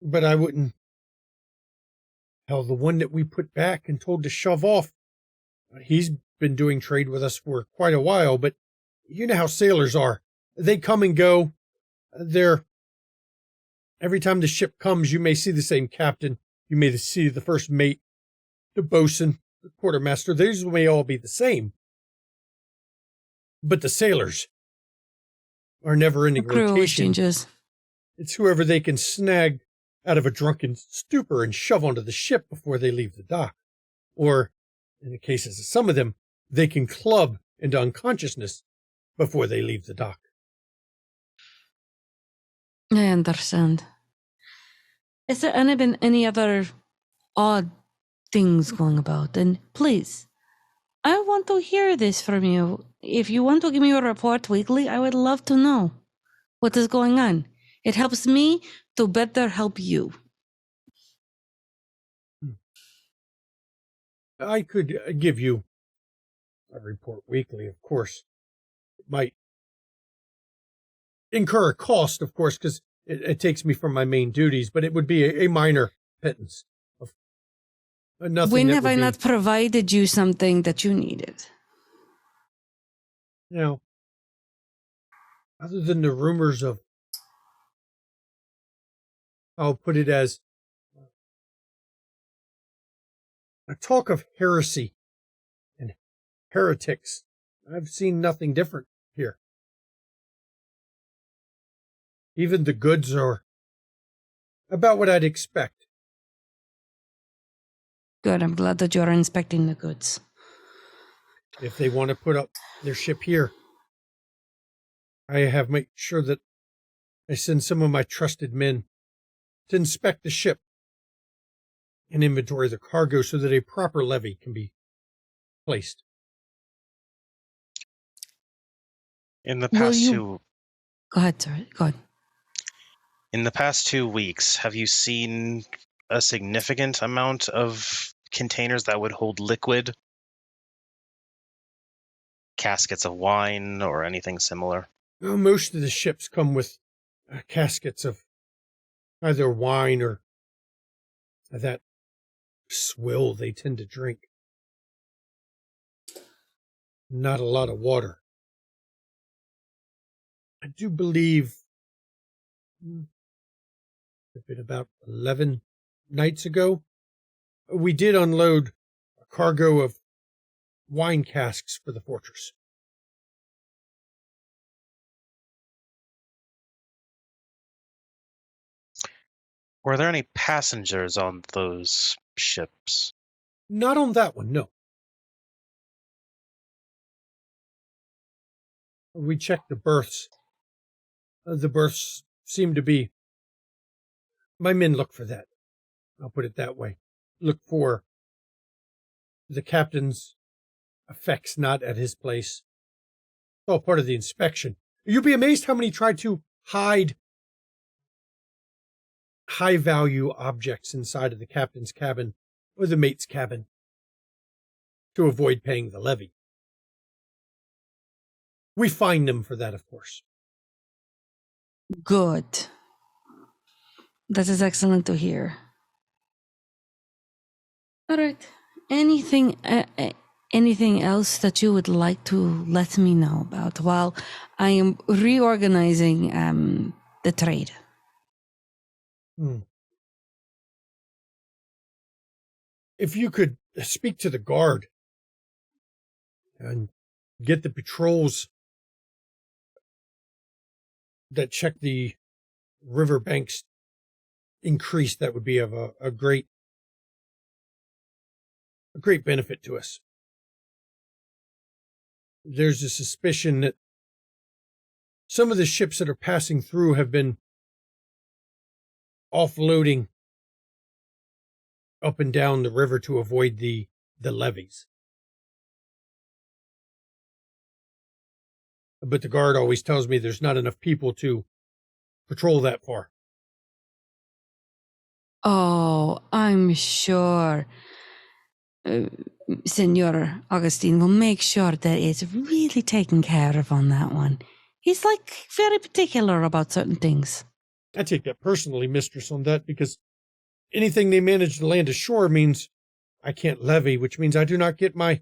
But I wouldn't. Hell, the one that we put back and told to shove off, he's been doing trade with us for quite a while, but you know how sailors are. They come and go. Every time the ship comes, you may see the same captain. You may see the first mate, the bosun, the quartermaster. These may all be the same. But the sailors are never ending Crew always rotation. changes. It's whoever they can snag out of a drunken stupor and shove onto the ship before they leave the dock. Or, in the cases of some of them, they can club into unconsciousness before they leave the dock. I understand. Is there been any other odd things going about? And please, I want to hear this from you. If you want to give me a report weekly, I would love to know what is going on. It helps me to better help you. I could give you a report weekly, of course. It might incur a cost, of course, because it takes me from my main duties, but it would be a minor pittance. Of nothing. When have I not provided you something that you needed? You know, other than the rumors of, I'll put it as a talk of heresy and heretics, I've seen nothing different here. Even the goods are about what I'd expect. Good, I'm glad that you're inspecting the goods. If they want to put up their ship here, I have made sure that I send some of my trusted men to inspect the ship and inventory the cargo so that a proper levy can be placed. In the Will past you- Go ahead, sir. Go ahead. In the past 2 weeks, have you seen a significant amount of containers that would hold liquid? Caskets of wine or anything similar? Well, most of the ships come with caskets of either wine or that swill they tend to drink. Not a lot of water. I do believe it's been about 11 nights ago, we did unload a cargo of wine casks for the fortress. Were there any passengers on those ships? Not on that one, no. We checked the berths. The berths seem to be... My men look for that. I'll put it that way. Look for the captain's effects not at his place. It's all part of the inspection. You'll be amazed how many try to hide high-value objects inside of the captain's cabin or the mate's cabin to avoid paying the levy. We fine them for that, of course. Good. That is excellent to hear. All right. Anything else that you would like to let me know about while I am reorganizing the trade? If you could speak to the guard and get the patrols that check the river banks increased, that would be of a great benefit to us. There's a suspicion that some of the ships that are passing through have been offloading up and down the river to avoid the levees. But the guard always tells me there's not enough people to patrol that far. Oh, I'm sure Senor Augustine will make sure that it's really taken care of on that one. He's like very particular about certain things. I take that personally, mistress, on that, because anything they manage to land ashore means I can't levy, which means I do not get my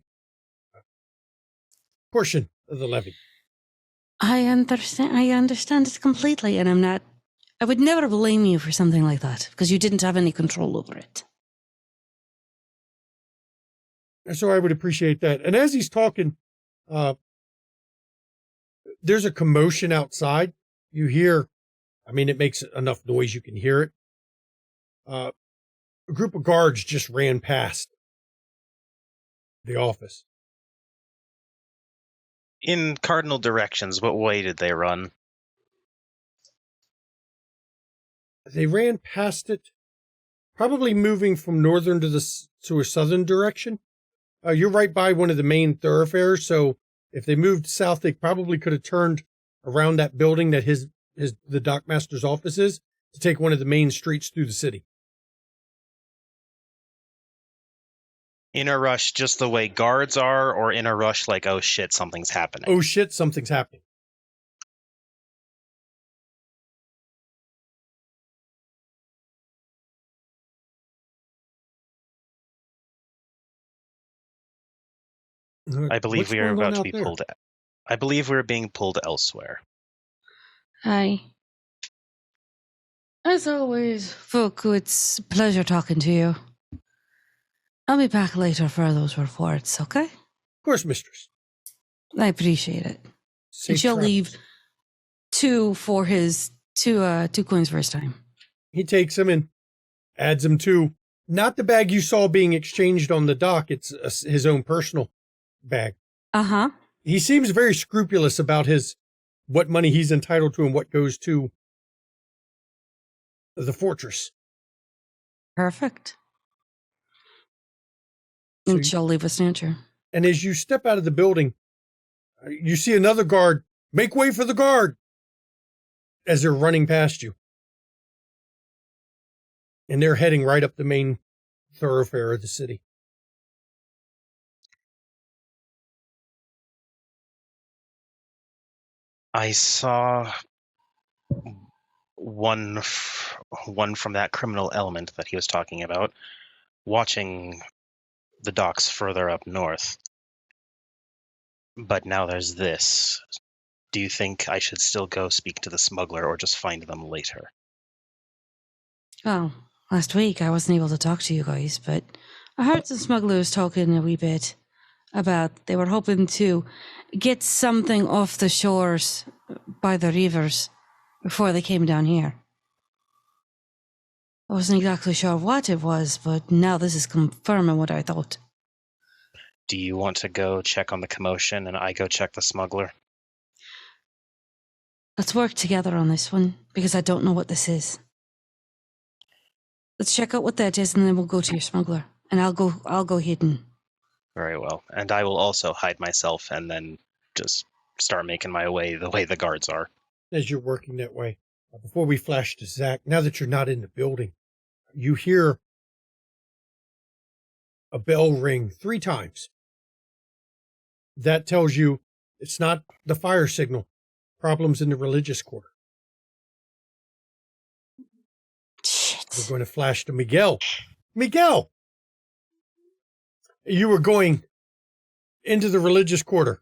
portion of the levy. I understand it completely, and I would never blame you for something like that, because you didn't have any control over it. And so I would appreciate that. And as he's talking, there's a commotion outside. You hear, it makes enough noise you can hear it. A group of guards just ran past the office. In cardinal directions, what way did they run? They ran past it, probably moving from northern to a southern direction. You're right by one of the main thoroughfares, so if they moved south, they probably could have turned around that building that the dockmaster's office is to take one of the main streets through the city. In a rush, just the way guards are, or in a rush like, oh shit, something's happening? Oh shit, something's happening. I believe we are What's going about on to out be there? pulled. I believe we're being pulled elsewhere. Hi. As always, Folk, it's a pleasure talking to you. I'll be back later for those reports, okay? Of course, mistress. I appreciate it. Safe And she'll travels. leave two coins for his time. He takes them and adds them to not the bag you saw being exchanged on the dock. It's his own personal bag. Uh-huh. He seems very scrupulous about what money he's entitled to and what goes to the fortress. Perfect. So And she'll leave a snatcher. And as you step out of the building, you see another guard. Make way for the guard as they're running past you. And they're heading right up the main thoroughfare of the city. I saw one from that criminal element that he was talking about, watching the docks further up north. But now there's this. Do you think I should still go speak to the smuggler or just find them later? Well, last week I wasn't able to talk to you guys, but I heard some smugglers talking a wee bit about they were hoping to get something off the shores by the rivers before they came down here. I wasn't exactly sure what it was, but now this is confirming what I thought. Do you want to go check on the commotion and I go check the smuggler? Let's work together on this one, because I don't know what this is. Let's check out what that is, and then we'll go to your smuggler. And I'll go hidden. Very well. And I will also hide myself and then just start making my way the way the guards are. As you're working that way, before we flash to Zach, now that you're not in the building, you hear a bell ring 3 times. That tells you it's not the fire signal. Problems in the religious quarter. We're going to flash to Miguel. Miguel! You were going into the religious quarter.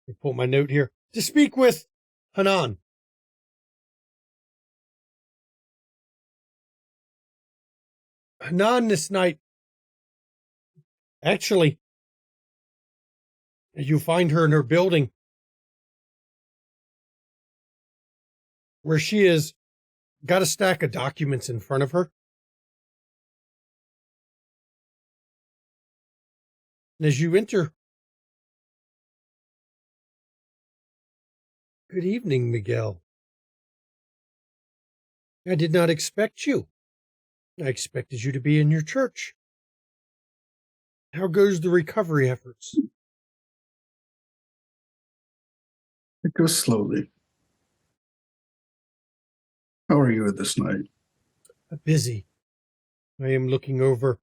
Let me pull my note here. To speak with Hanan. Hanan this night. Actually, you find her in her building where she has got a stack of documents in front of her. And as you enter, good evening, Miguel. I did not expect you. I expected you to be in your church. How goes the recovery efforts? It goes slowly. How are you this night? Busy. I am looking over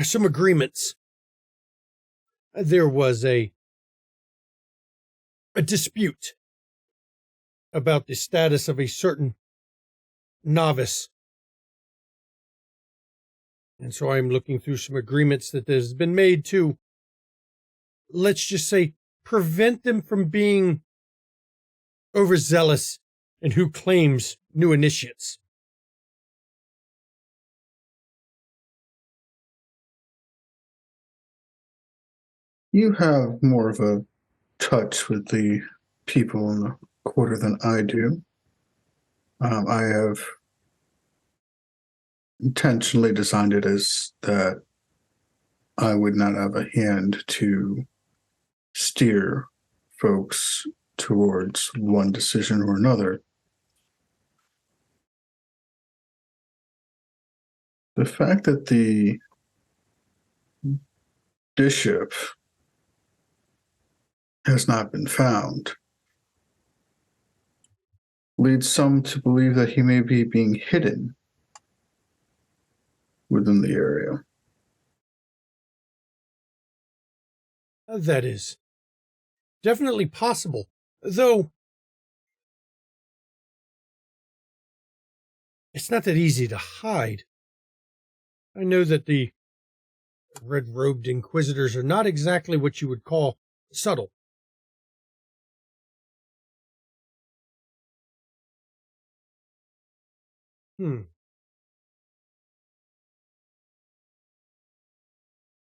some agreements. There was a dispute about the status of a certain novice. And so I'm looking through some agreements that has been made to, let's just say, prevent them from being overzealous in who claims new initiates. You have more of a touch with the people in the quarter than I do. I have intentionally designed it as that I would not have a hand to steer folks towards one decision or another. The fact that the bishop has not been found leads some to believe that he may be being hidden within the area. That is definitely possible, though it's not that easy to hide. I know that the red-robed inquisitors are not exactly what you would call subtle.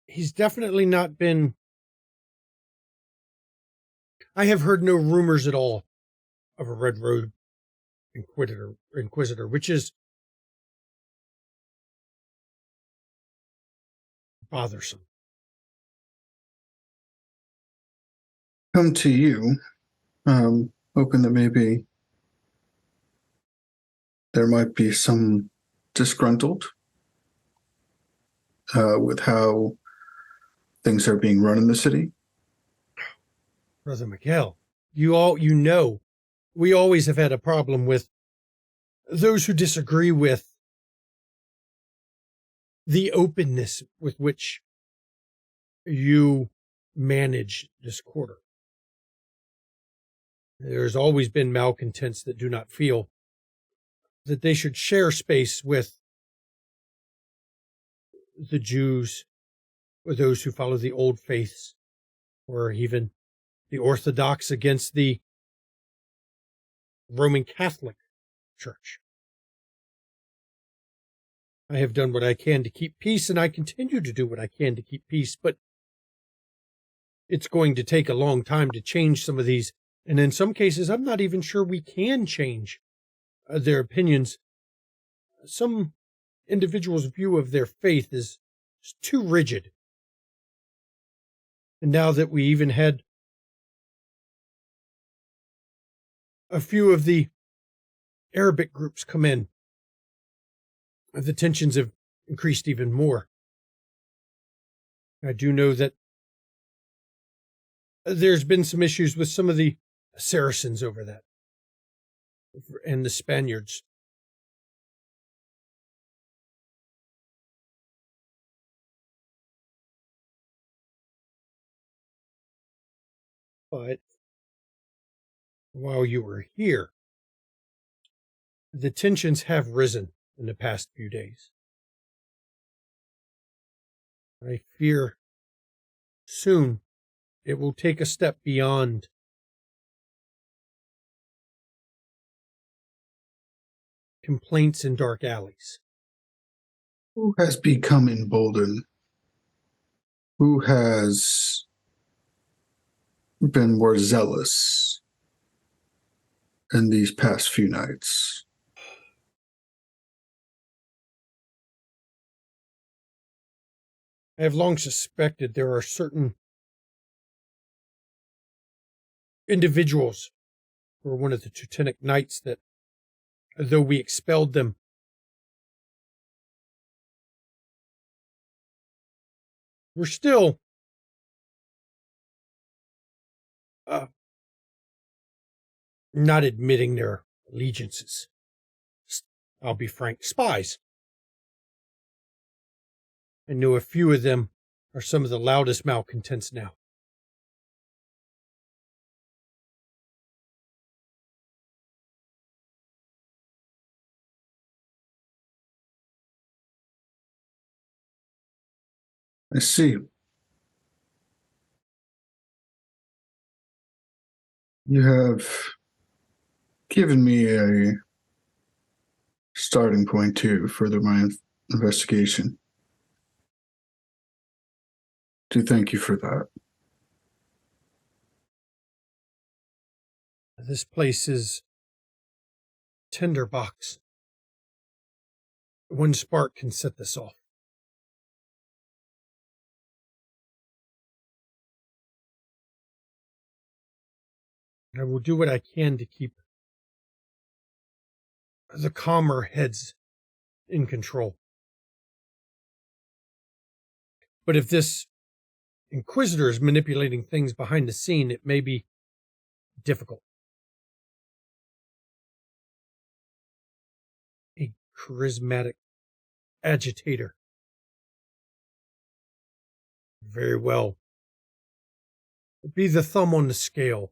He's definitely not been... I have heard no rumors at all of a red-robed inquisitor, which is bothersome. Come to you, hoping that maybe there might be some disgruntled with how things are being run in the city. Brother Miguel, you know, we always have had a problem with those who disagree with the openness with which you manage this quarter. There's always been malcontents that do not feel that they should share space with the Jews or those who follow the old faiths, or even the Orthodox against the Roman Catholic Church. I have done what I can to keep peace, and I continue to do what I can to keep peace, but it's going to take a long time to change some of these, and in some cases, I'm not even sure we can change their opinions. Some individuals' view of their faith is too rigid. And now that we even had a few of the Arabic groups come in, the tensions have increased even more. I do know that there's been some issues with some of the Saracens over that and the Spaniards. But while you were here, The tensions have risen in the past few days. I fear soon it will take a step beyond complaints in dark alleys. Who has become emboldened? Who has been more zealous in these past few nights? I have long suspected there are certain individuals who are one of the Teutonic Knights that, though we expelled them, we're still not admitting their allegiances. I'll be frank, spies. I know a few of them are some of the loudest malcontents now. I see. You have given me a starting point to further my investigation. Do thank you for that. This place is a tinderbox. One spark can set this off. I will do what I can to keep the calmer heads in control. But if this Inquisitor is manipulating things behind the scene, it may be difficult. A charismatic agitator. Very well. Be the thumb on the scale.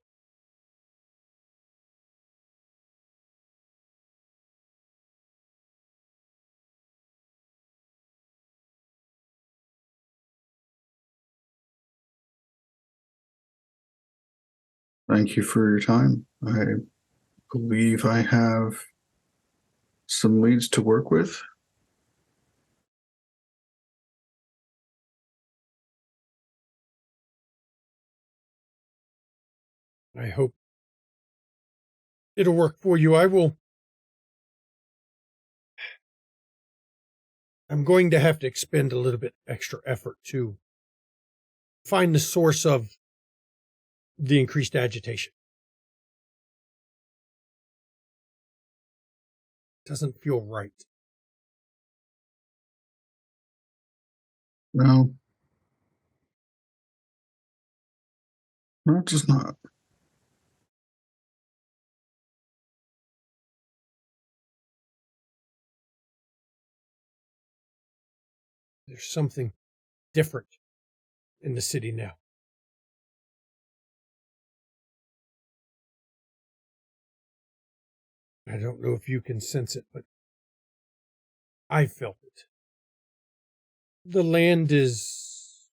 Thank you for your time. I believe I have some leads to work with. I hope it'll work for you. I'm going to have to expend a little bit extra effort to find the source of the increased agitation. Doesn't feel right. No. No, it does not. There's something different in the city now. I don't know if you can sense it, but I felt it. The land is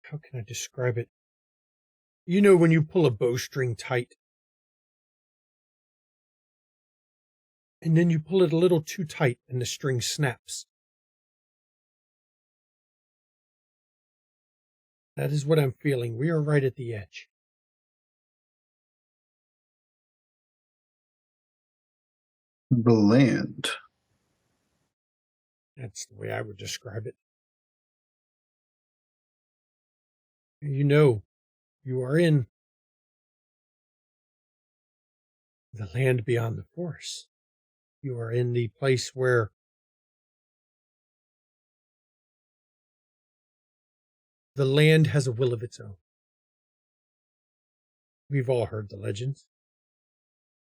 how can I describe it? You know when you pull a bowstring tight and then you pull it a little too tight and the string snaps. That is what I'm feeling. We are right at the edge. The land. That's the way I would describe it. You know, you are in the land beyond the forest. You are in the place where the land has a will of its own. We've all heard the legends.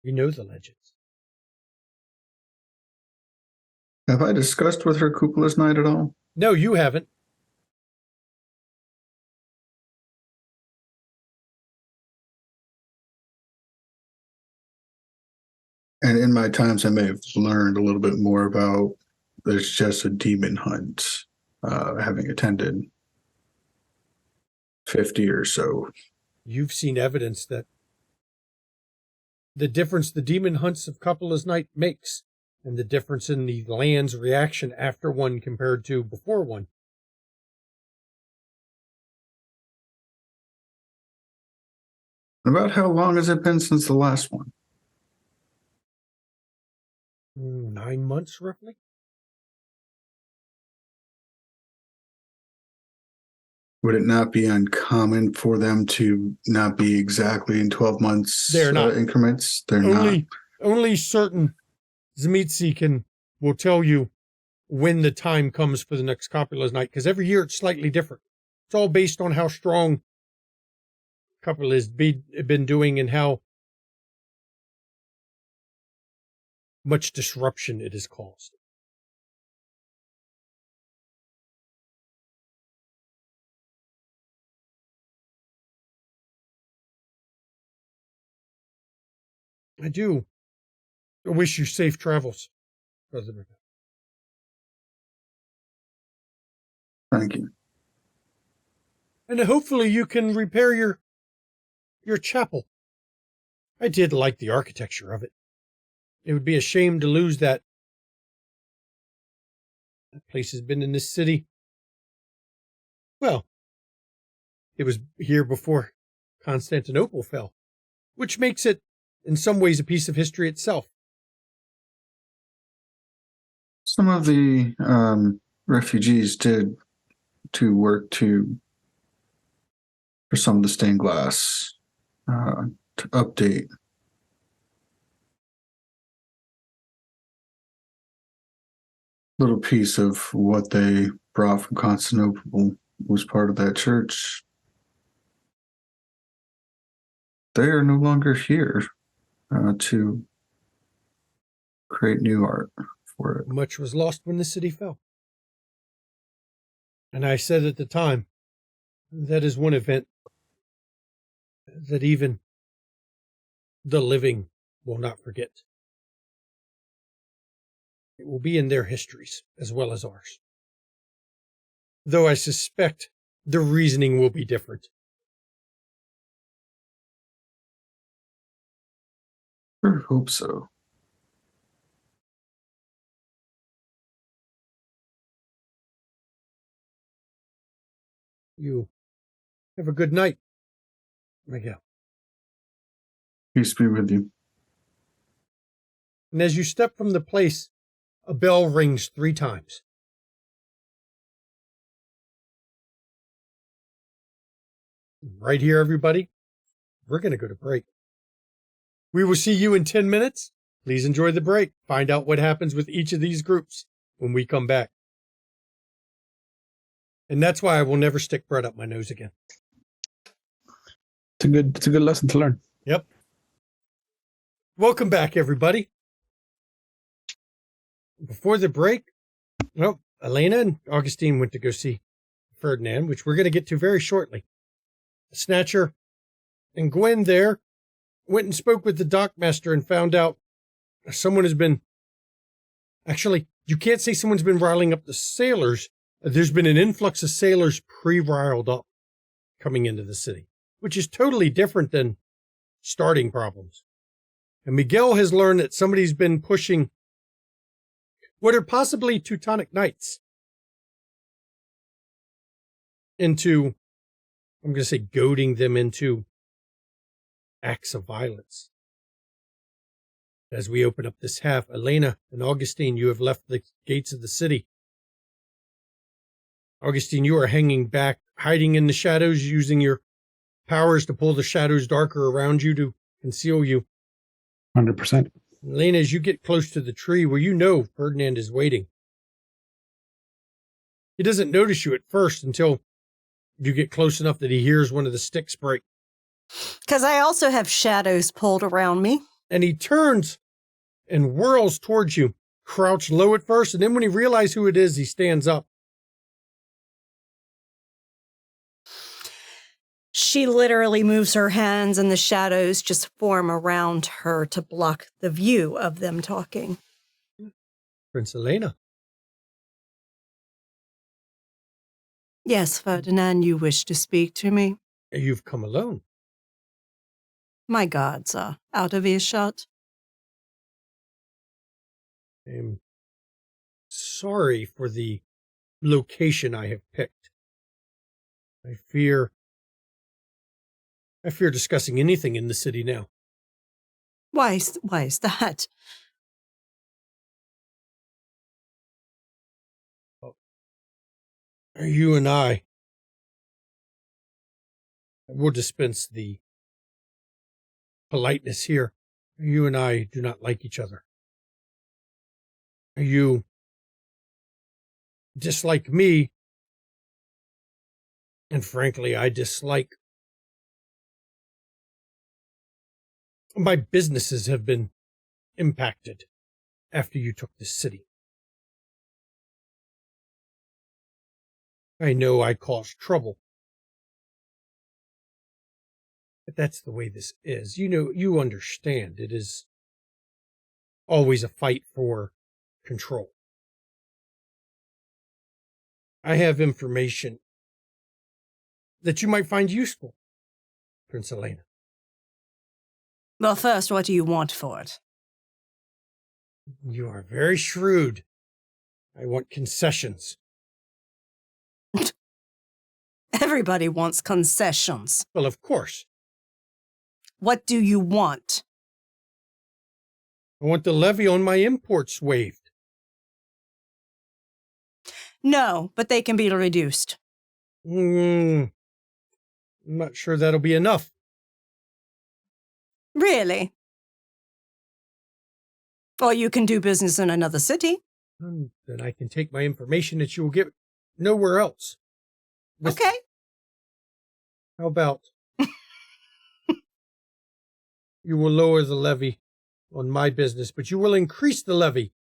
We know the legends. Have I discussed with her Kupala's Night at all? No, you haven't. And in my times, I may have learned a little bit more about there's just a demon hunt, having attended 50 or so. You've seen evidence that the difference the demon hunts of Coupola's Night makes, and the difference in the land's reaction after one compared to before one. About how long has it been since the last one? 9 months, roughly. Would it not be uncommon for them to not be exactly in 12 months They're not. Increments? They're not. Only certain Zemitzi will tell you when the time comes for the next Coupola's Night, because every year it's slightly different. It's all based on how strong Coupola's been doing and how much disruption it has caused. I do wish you safe travels, President. Thank you. And hopefully you can repair your chapel. I did like the architecture of it. It would be a shame to lose that. That place has been in this city. Well, it was here before Constantinople fell, which makes it, in some ways, a piece of history itself. Some of the refugees did to work for some of the stained glass to update. Little piece of what they brought from Constantinople was part of that church. They are no longer here to create new art for it. Much was lost when the city fell. And I said at the time, that is one event that even the living will not forget. It will be in their histories as well as ours. Though I suspect the reasoning will be different. I hope so. You have a good night, Miguel. Peace be with you. And as you step from the place, a bell rings 3 times. Right here, everybody, we're going to go to break. We will see you in 10 minutes. Please enjoy the break. Find out what happens with each of these groups when we come back. And that's why I will never stick bread up my nose again. It's a good lesson to learn. Yep. Welcome back, everybody. Before the break, well, Elena and Augustine went to go see Ferdinand, which we're going to get to very shortly. Snatcher and Gwen there went and spoke with the dockmaster and found out someone has been... Actually, you can't say someone's been riling up the sailors. There's been an influx of sailors pre-riled up coming into the city, which is totally different than starting problems. And Miguel has learned that somebody's been pushing what are possibly Teutonic Knights into, I'm going to say, goading them into acts of violence. As we open up this half, Elena and Augustine, you have left the gates of the city. Augustine, you are hanging back, hiding in the shadows, using your powers to pull the shadows darker around you to conceal you. 100%. Elena, as you get close to the tree where you know Ferdinand is waiting, he doesn't notice you at first until you get close enough that he hears one of the sticks break. Because I also have shadows pulled around me. And he turns and whirls towards you, crouched low at first, and then when he realizes who it is, he stands up. She literally moves her hands and the shadows just form around her to block the view of them talking. Prince Elena. Yes, Ferdinand, you wish to speak to me? You've come alone. My gods are out of earshot. I'm sorry for the location I have picked. I fear discussing anything in the city now. Why is that? You and I will dispense the politeness here. You and I do not like each other. You dislike me, and frankly, I dislike. My businesses have been impacted after you took this city. I know I caused trouble, but that's the way this is. You understand. It is always a fight for control. I have information that you might find useful, Prince Elena. Well, first, what do you want for it? You are very shrewd. I want concessions. Everybody wants concessions. Well, of course. What do you want? I want the levy on my imports waived. No, but they can be reduced. I'm not sure that'll be enough. Really? Or you can do business in another city. Then I can take my information that you will get nowhere else. Okay. How about you will lower the levy on my business, but you will increase the levy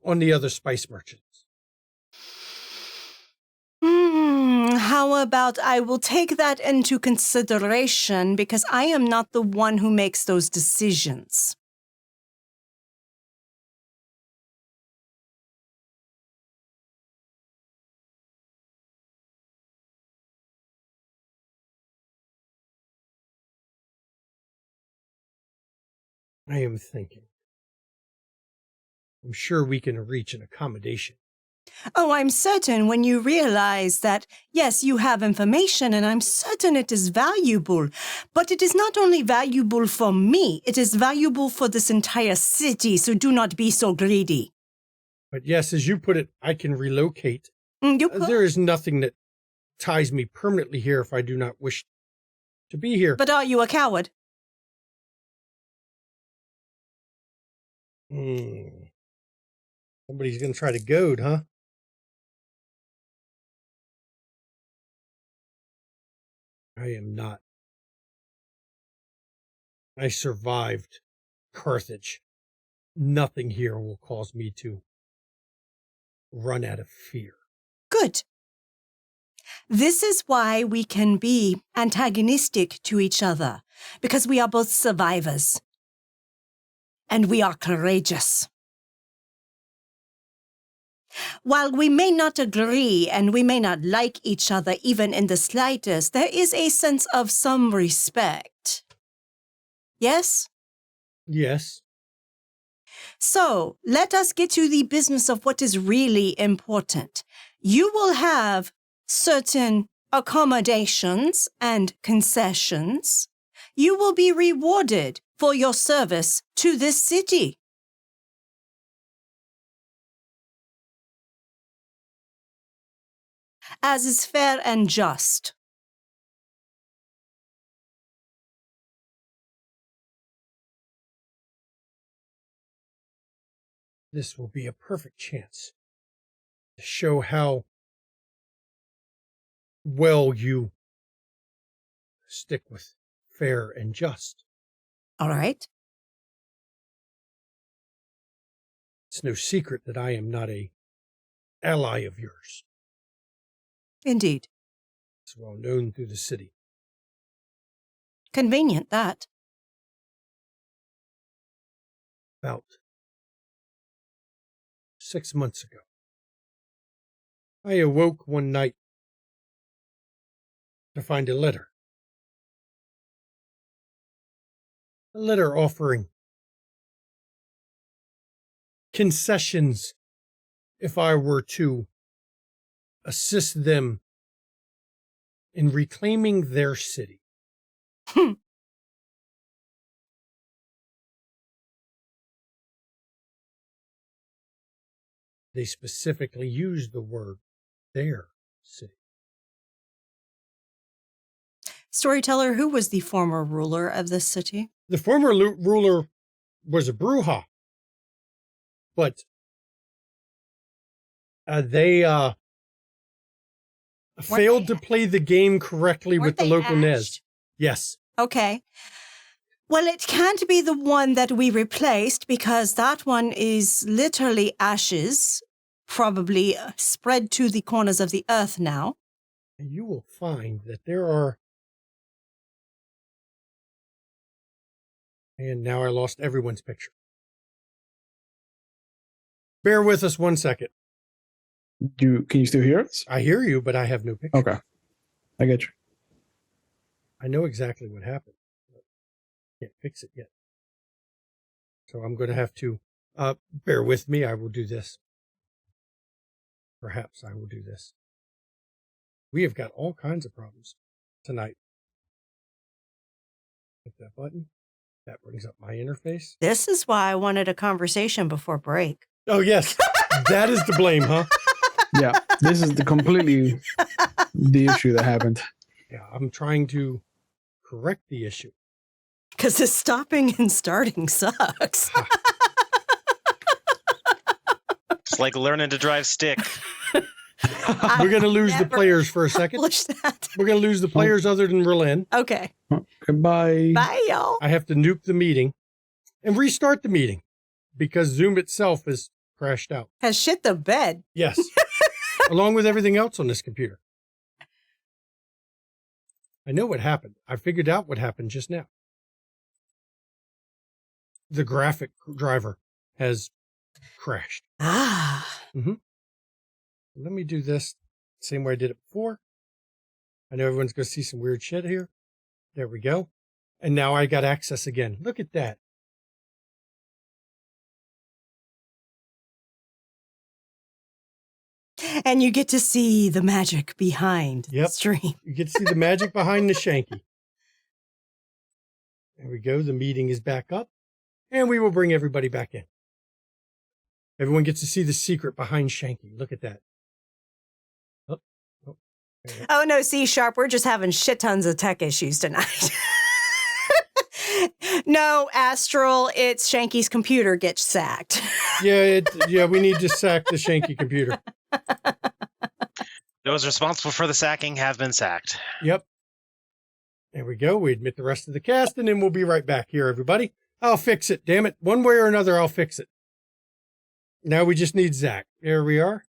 on the other spice merchants? How about I will take that into consideration because I am not the one who makes those decisions. I am thinking. I'm sure we can reach an accommodation. Oh, I'm certain when you realize that, yes, you have information, and I'm certain it is valuable. But it is not only valuable for me, it is valuable for this entire city, so do not be so greedy. But yes, as you put it, I can relocate. There is nothing that ties me permanently here if I do not wish to be here. But are you a coward? Somebody's going to try to goad, huh? I am not. I survived Carthage. Nothing here will cause me to run out of fear. Good. This is why we can be antagonistic to each other, because we are both survivors. And we are courageous. While we may not agree and we may not like each other even in the slightest, there is a sense of some respect. Yes? Yes. So, let us get to the business of what is really important. You will have certain accommodations and concessions. You will be rewarded for your service to this city. As is fair and just. This will be a perfect chance to show how well you stick with fair and just. All right. It's no secret that I am not an ally of yours. Indeed. It's well known through the city. Convenient, that. About 6 months ago, I awoke one night to find a letter. A letter offering concessions if I were to assist them in reclaiming their city. They specifically used the word their city. Storyteller, who was the former ruler of this city? The former ruler was a Bruja, but they failed to play the game correctly with the local Nez. Yes. Okay. Well, it can't be the one that we replaced because that one is literally ashes, probably spread to the corners of the earth now. And you will find that there are... And now I lost everyone's picture. Bear with us 1 second. Can you still hear us? I hear you, but I have no picture. Okay. I get you. I know exactly what happened. Can't fix it yet. So I'm going to have to bear with me. I will do this. Perhaps I will do this. We have got all kinds of problems tonight. Hit that button. That brings up my interface. This is why I wanted a conversation before break. Oh, yes. That is to blame, huh? Yeah. This is completely the issue that happened. Yeah, I'm trying to correct the issue. Because the stopping and starting sucks. It's like learning to drive stick. We're going to lose the players for a second. We're going to lose the players other than Relin. Okay. Goodbye. Bye, y'all. I have to nuke the meeting and restart the meeting because Zoom itself is crashed out. Has shit the bed. Yes. Along with everything else on this computer. I know what happened. I figured out what happened just now. The graphic driver has crashed. Ah. Mm-hmm. Let me do this same way I did it before. I know everyone's going to see some weird shit here. There we go. And now I got access again. Look at that. And you get to see the magic behind the Yep. stream. You get to see the magic behind the Shanky. There we go. The meeting is back up. And we will bring everybody back in. Everyone gets to see the secret behind Shanky. Look at that. Oh, no, C-Sharp, we're just having shit tons of tech issues tonight. No, Astral, it's Shanky's computer gets sacked. Yeah, we need to sack the Shanky computer. Those responsible for the sacking have been sacked. Yep. There we go. We admit the rest of the cast, and then we'll be right back here, everybody. I'll fix it, damn it. One way or another, I'll fix it. Now we just need Zach. There we are.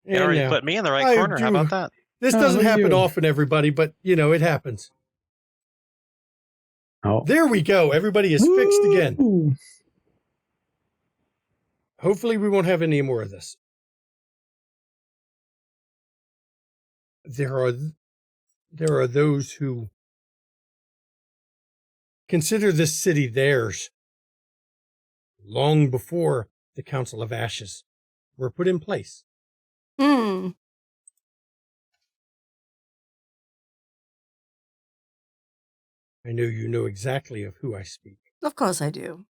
You already put me in the right corner. How about that? This doesn't happen often, everybody, but, it happens. Oh. There we go. Everybody is fixed again. Hopefully we won't have any more of this. There are those who consider this city theirs long before the Council of Ashes were put in place. Hmm. I know you know exactly of who I speak. Of course I do.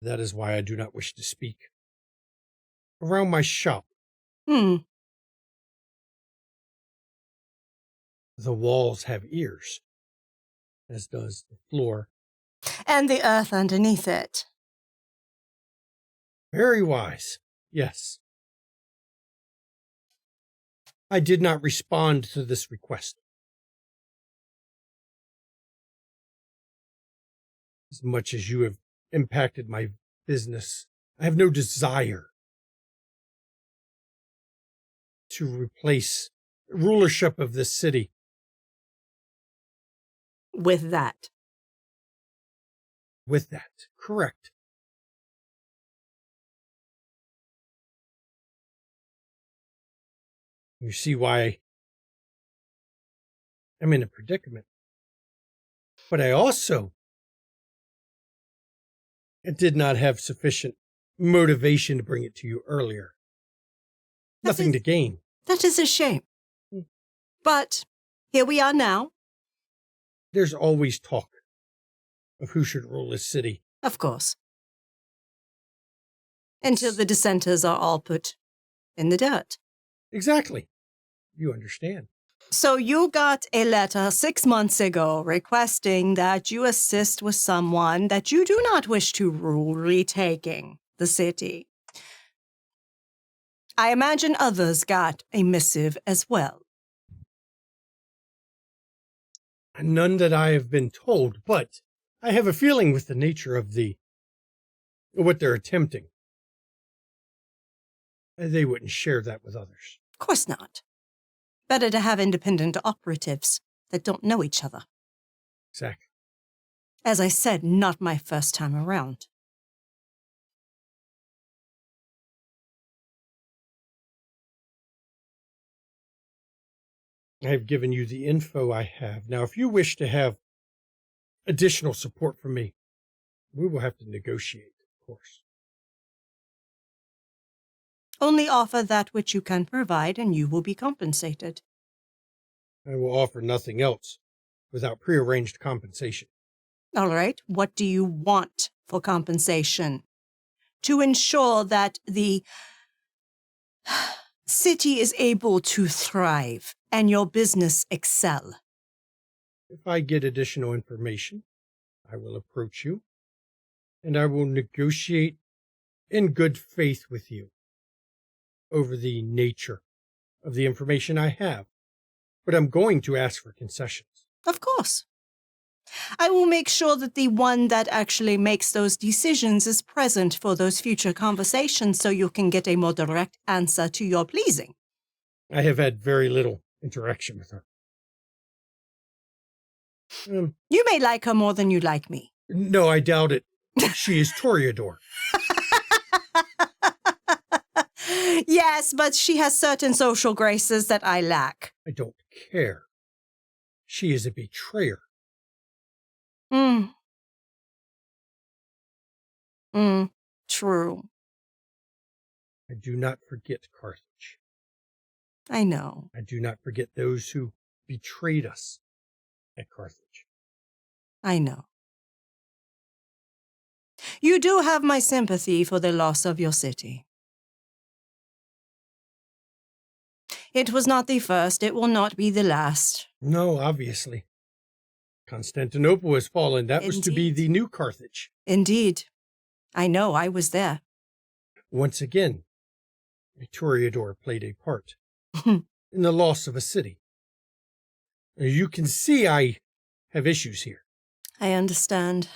That is why I do not wish to speak around my shop. Hmm. The walls have ears, as does the floor. And the earth underneath it. Very wise. Yes. I did not respond to this request. As much as you have impacted my business. I have no desire to replace rulership of this city. With that. With that. Correct. You see why I'm in a predicament. But I also did not have sufficient motivation to bring it to you earlier. Nothing to gain. That is a shame. But here we are now. There's always talk of who should rule this city. Of course. Until the dissenters are all put in the dirt. Exactly. You understand. So you got a letter 6 months ago requesting that you assist with someone that you do not wish to rule retaking the city. I imagine others got a missive as well. None that I have been told, but I have a feeling with the nature of what they're attempting. They wouldn't share that with others. Of course not. Better to have independent operatives that don't know each other. Exactly. As I said, not my first time around. I have given you the info I have. Now, if you wish to have additional support from me, we will have to negotiate, of course. Only offer that which you can provide, and you will be compensated. I will offer nothing else without prearranged compensation. All right, what do you want for compensation? To ensure that the city is able to thrive and your business excel. If I get additional information, I will approach you, and I will negotiate in good faith with you over the nature of the information I have. But I'm going to ask for concessions. Of course. I will make sure that the one that actually makes those decisions is present for those future conversations so you can get a more direct answer to your pleasing. I have had very little interaction with her. You may like her more than you like me. No, I doubt it. She is Toreador. Yes, but she has certain social graces that I lack. I don't care. She is a betrayer. True. I do not forget Carthage. I know. I do not forget those who betrayed us at Carthage. I know. You do have my sympathy for the loss of your city. It was not the first, it will not be the last. No, obviously. Constantinople has fallen. That was to be Indeed. the new Carthage. Indeed. I know, I was there. Once again, a Toreador played a part in the loss of a city. As you can see, I have issues here. I understand.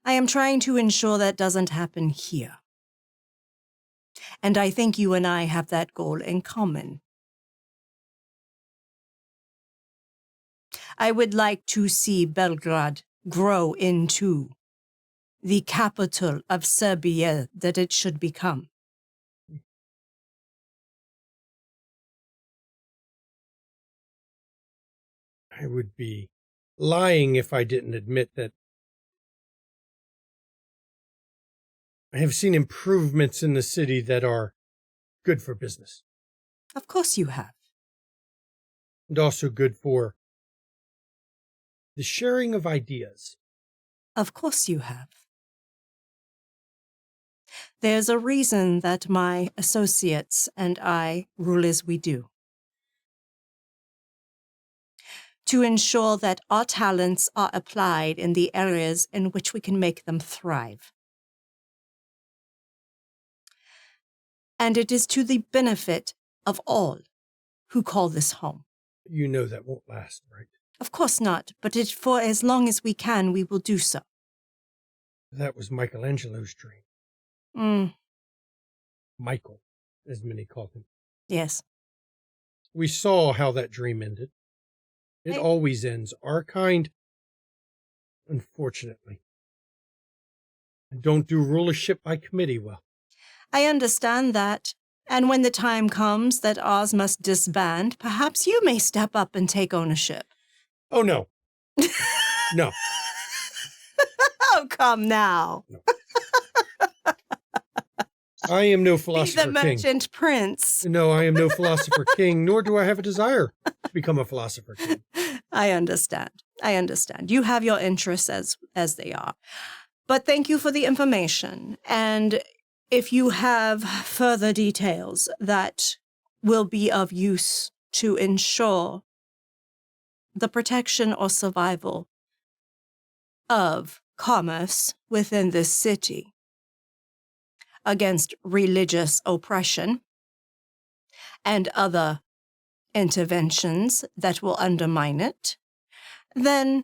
I am trying to ensure that doesn't happen here. And I think you and I have that goal in common. I would like to see Belgrade grow into the capital of Serbia that it should become. I would be lying if I didn't admit that I have seen improvements in the city that are good for business. Of course you have. And also good for the sharing of ideas. Of course you have. There's a reason that my associates and I rule as we do. To ensure that our talents are applied in the areas in which we can make them thrive. And it is to the benefit of all who call this home. You know that won't last, right? Of course not, but for as long as we can, we will do so. That was Michelangelo's dream. Mm, Michael, as many call him. yes. We saw how that dream ended. It always ends. Our kind, unfortunately, don't do rulership by committee well. I understand that. And when the time comes that Oz must disband, perhaps you may step up and take ownership. Oh, no. No. Oh, come now. No. I am no Be philosopher the king. merchant prince. No, I am no philosopher king, nor do I have a desire to become a philosopher king. I understand. I understand. You have your interests as they are. But thank you for the information. And if you have further details that will be of use to ensure the protection or survival of commerce within this city against religious oppression and other interventions that will undermine it, then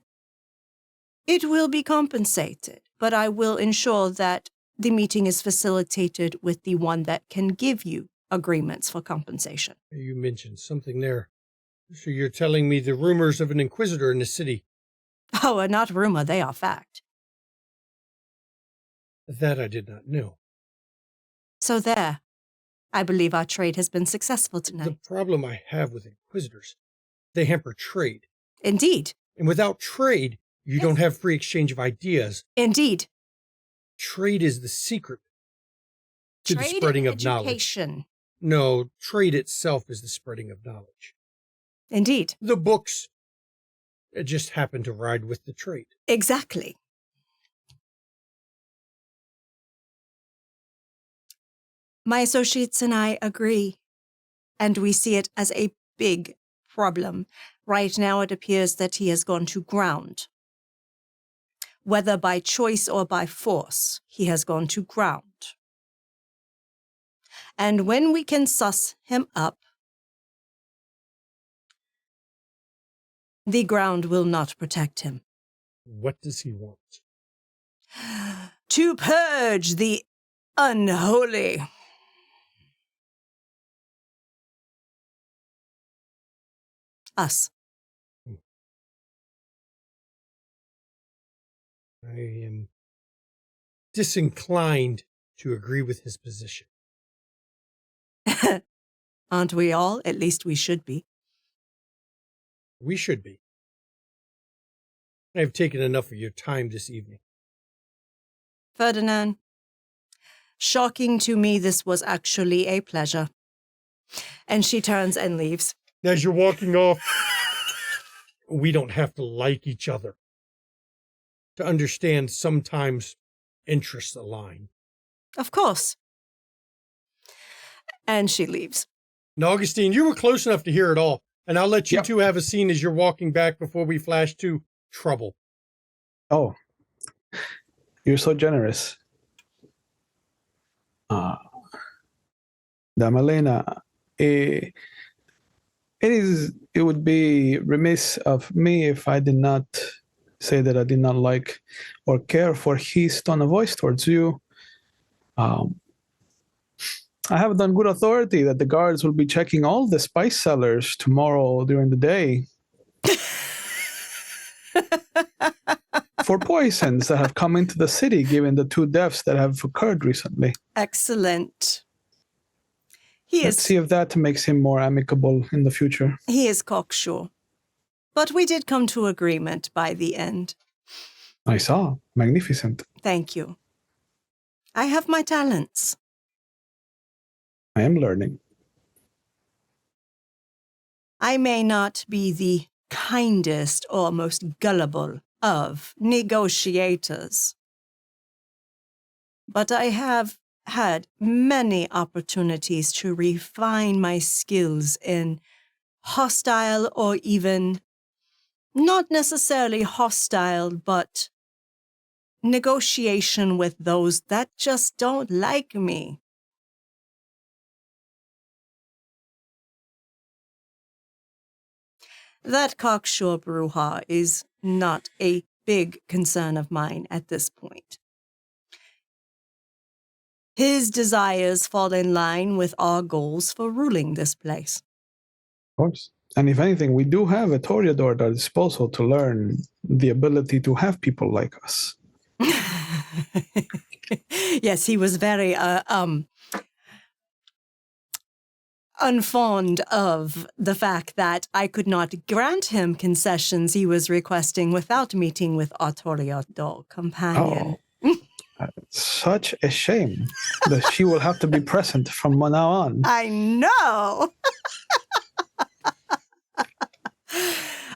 it will be compensated. But I will ensure that the meeting is facilitated with the one that can give you agreements for compensation. You mentioned something there. So you're telling me the rumors of an inquisitor in the city. Oh, and not rumor, they are fact. That I did not know. So there. I believe our trade has been successful tonight. The problem I have with inquisitors, they hamper trade. Indeed. And without trade, you don't have free exchange of ideas. Indeed. Trade is the secret to Trade the spreading and of knowledge. education. No, trade itself is the spreading of knowledge. Indeed. The books just happen to ride with the trade. Exactly. My associates and I agree, and we see it as a big problem. Right now, it appears that he has gone to ground. Whether by choice or by force, he has gone to ground. And when we can suss him up, the ground will not protect him. What does he want? To purge the unholy. Us. I am disinclined to agree with his position. Aren't we all? At least we should be. We should be. I have taken enough of your time this evening. Ferdinand, shocking to me, this was actually a pleasure. And she turns and leaves. As you're walking off, we don't have to like each other to understand sometimes interests align. Of course. And she leaves. Now, Augustine, you were close enough to hear it all, and I'll let you two have a scene as you're walking back before we flash to trouble. Oh, you're so generous. Damalena, it would be remiss of me if I did not say that I did not like or care for his tone of voice towards you. I have it on good authority that the guards will be checking all the spice cellars tomorrow during the day for poisons that have come into the city, given the 2 deaths that have occurred recently. Excellent. Let's see if that makes him more amicable in the future. He is cocksure. But we did come to agreement by the end. I saw. Magnificent. Thank you. I have my talents. I am learning. I may not be the kindest or most gullible of negotiators, but I have had many opportunities to refine my skills in hostile or even not necessarily hostile, but negotiation with those that just don't like me. That cocksure brouhaha is not a big concern of mine at this point. his desires fall in line with our goals for ruling this place. Of course. And if anything, we do have a Toreador at our disposal to learn the ability to have people like us. Yes, he was very unfond of the fact that I could not grant him concessions he was requesting without meeting with our Toreador companion. Such a shame that she will have to be present from now on. I know.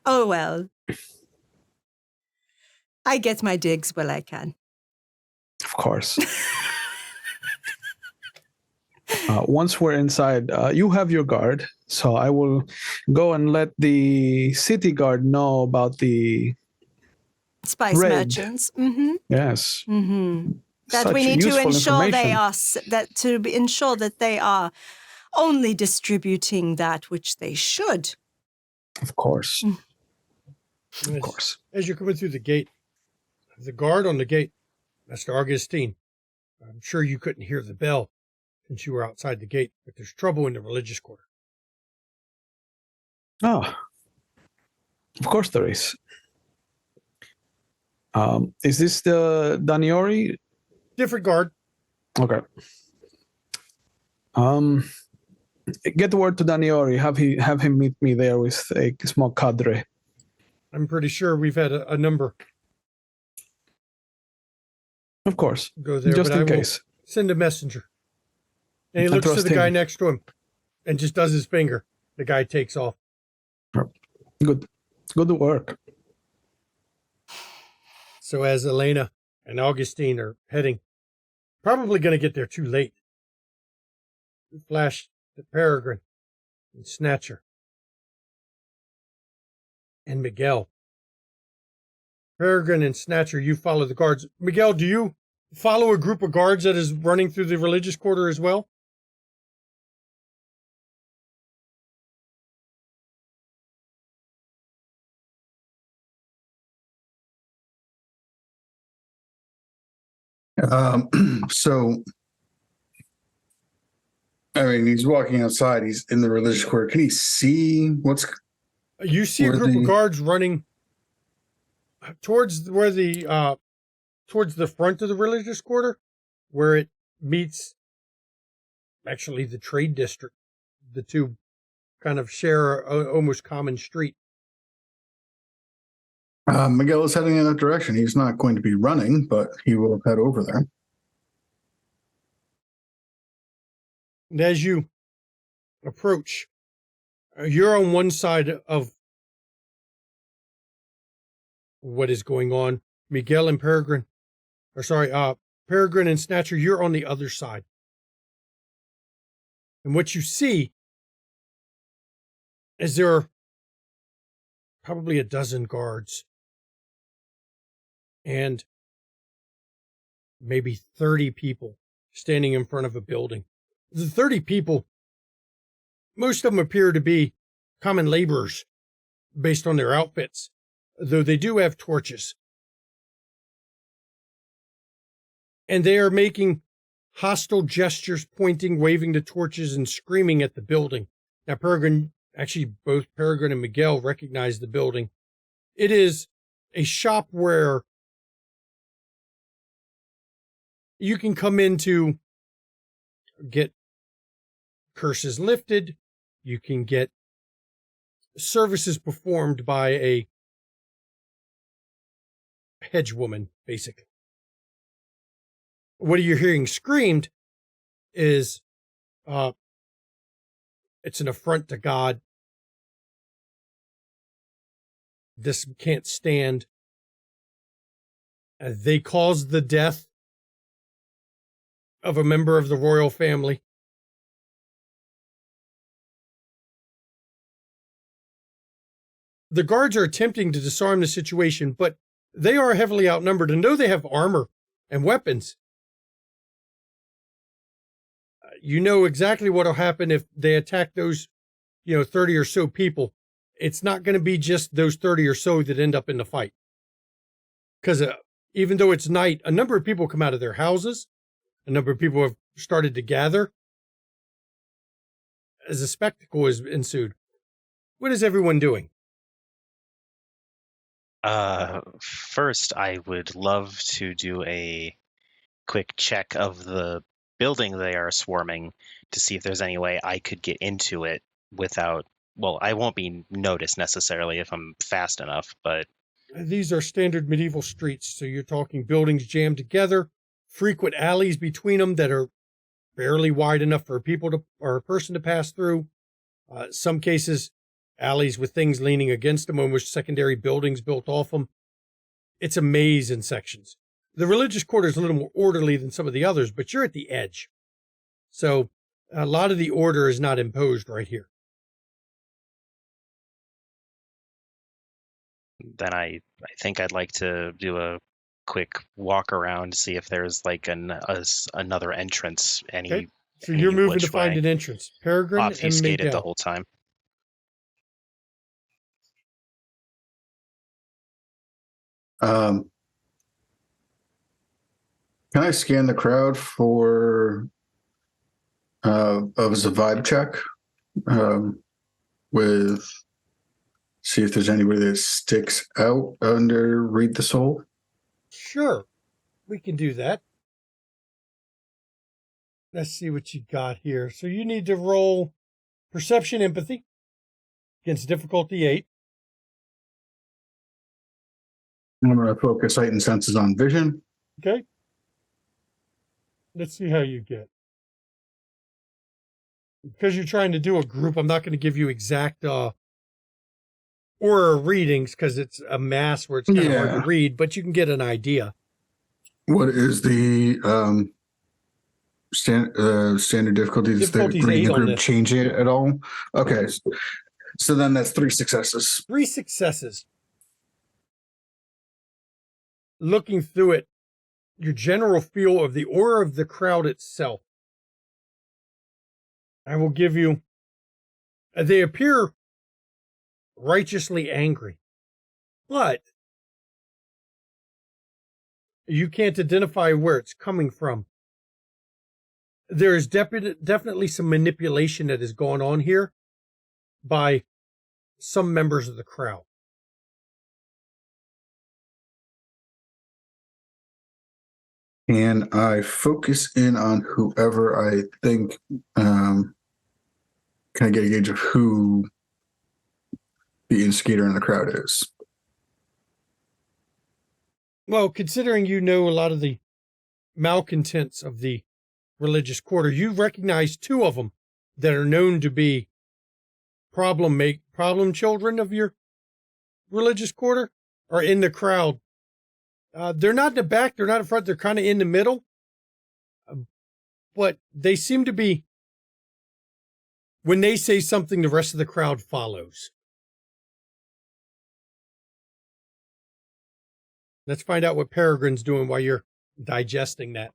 Oh, well. I get my digs while I can. Of course. Once we're inside, you have your guard, so I will go and let the city guard know about the Spice raid. Merchants. Mm-hmm. Yes. Mm-hmm. That Such we need to useful ensure they information. are ensure that they are only distributing that which they should. Of course. Of course. As you're coming through the gate, the guard on the gate, Master Augustine, I'm sure you couldn't hear the bell since you were outside the gate, but there's trouble in the religious quarter. Oh, of course there is. Is this the Daniori? Different guard. Okay. Get word to Daniori. Have him meet me there with a small cadre. I'm pretty sure we've had a number Of course. go there, Just but in I will case. send a messenger. And he I looks to trust the guy him. next to him and just does his finger. The guy takes off. Good work. So as Elena and Augustine are heading, probably going to get there too late, we flash to Peregrine and Snatcher and Miguel. Peregrine and Snatcher, you follow the guards. Miguel, do you follow a group of guards that is running through the religious quarter as well? So, I mean, he's walking outside. He's in the religious quarter. Can he see what's? You see a Where group the- of guards running towards where the towards the front of the religious quarter, where it meets actually the trade district. The two kind of share a almost common street. Miguel is heading in that direction. He's not going to be running, but he will head over there. And as you approach, you're on one side of what is going on. Miguel and Peregrine, Peregrine and Snatcher, you're on the other side. And what you see is there are probably a dozen guards and maybe 30 people standing in front of a building. The 30 people, most of them appear to be common laborers based on their outfits, though they do have torches. And they are making hostile gestures, pointing, waving the torches, and screaming at the building. Now, both Peregrine and Miguel recognize the building. It is a shop where you can come in to get curses lifted. You can get services performed by a hedge woman, basically. What you're hearing screamed is, it's an affront to God. This can't stand. They caused the death of a member of the royal family. The guards are attempting to disarm the situation, but they are heavily outnumbered, and though they have armor and weapons, you know exactly what will happen if they attack those, 30 or so people. It's not going to be just those 30 or so that end up in the fight. Because even though it's night, a number of people come out of their houses. A number of people have started to gather as a spectacle has ensued. What is everyone doing? First, I would love to do a quick check of the building they are swarming to see if there's any way I could get into it without. Well, I won't be noticed necessarily if I'm fast enough, but These are standard medieval streets, so you're talking buildings jammed together, frequent alleys between them that are barely wide enough for people to or a person to pass through. Some cases, alleys with things leaning against them, on which secondary buildings built off them. It's a maze in sections. The religious quarter is a little more orderly than some of the others, but you're at the edge. So a lot of the order is not imposed right here. then I think I'd like to do a quick walk around to see if there's like another entrance. Okay. So you're moving to find an entrance. Peregrine and obfuscated Miguel. the whole time. Can I scan the crowd for as a vibe check with see if there's anybody that sticks out under Read the Soul? Sure, we can do that. Let's see what you got here. So you need to roll Perception Empathy against difficulty 8. I'm going to focus heightened senses on vision. Okay. Let's see how you get. Because you're trying to do a group, I'm not going to give you exact aura readings because it's a mass where it's kind of hard to read, but you can get an idea. What is the standard difficulty? Does the reading group change it at all? Okay. So then that's 3 successes. 3 successes. Looking through it, your general feel of the aura of the crowd itself. I will give you, they appear righteously angry, but you can't identify where it's coming from. There is definitely some manipulation that is going on here by some members of the crowd. And I focus in on whoever I think, can I get a gauge of who the instigator in the crowd is? Well, considering you know a lot of the malcontents of the religious quarter, you recognize 2 of them that are known to be problem children of your religious quarter are in the crowd. They're not in the back, they're not in front, they're kind of in the middle. But they seem to be, when they say something, the rest of the crowd follows. Let's find out what Peregrine's doing while you're digesting that.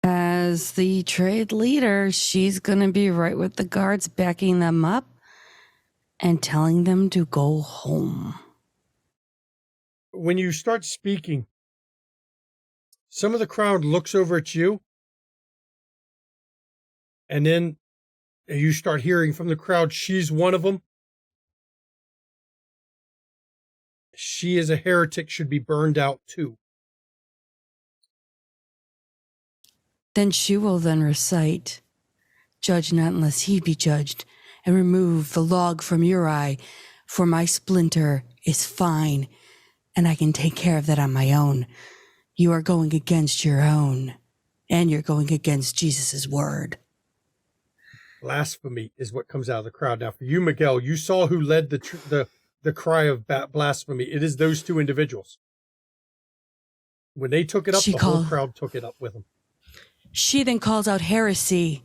As the trade leader, she's going to be right with the guards, backing them up and telling them to go home. When you start speaking, some of the crowd looks over at you, and then you start hearing from the crowd, she's one of them. She is a heretic, should be burned out too. Then she will then recite, "Judge not unless he be judged, and remove the log from your eye, for my splinter is fine, and I can take care of that on my own. You are going against your own, and you're going against Jesus' word." Blasphemy is what comes out of the crowd. Now, for you, Miguel, you saw who led the cry of blasphemy. It is those 2 individuals. When they took it up, the whole crowd took it up with them. She then calls out heresy,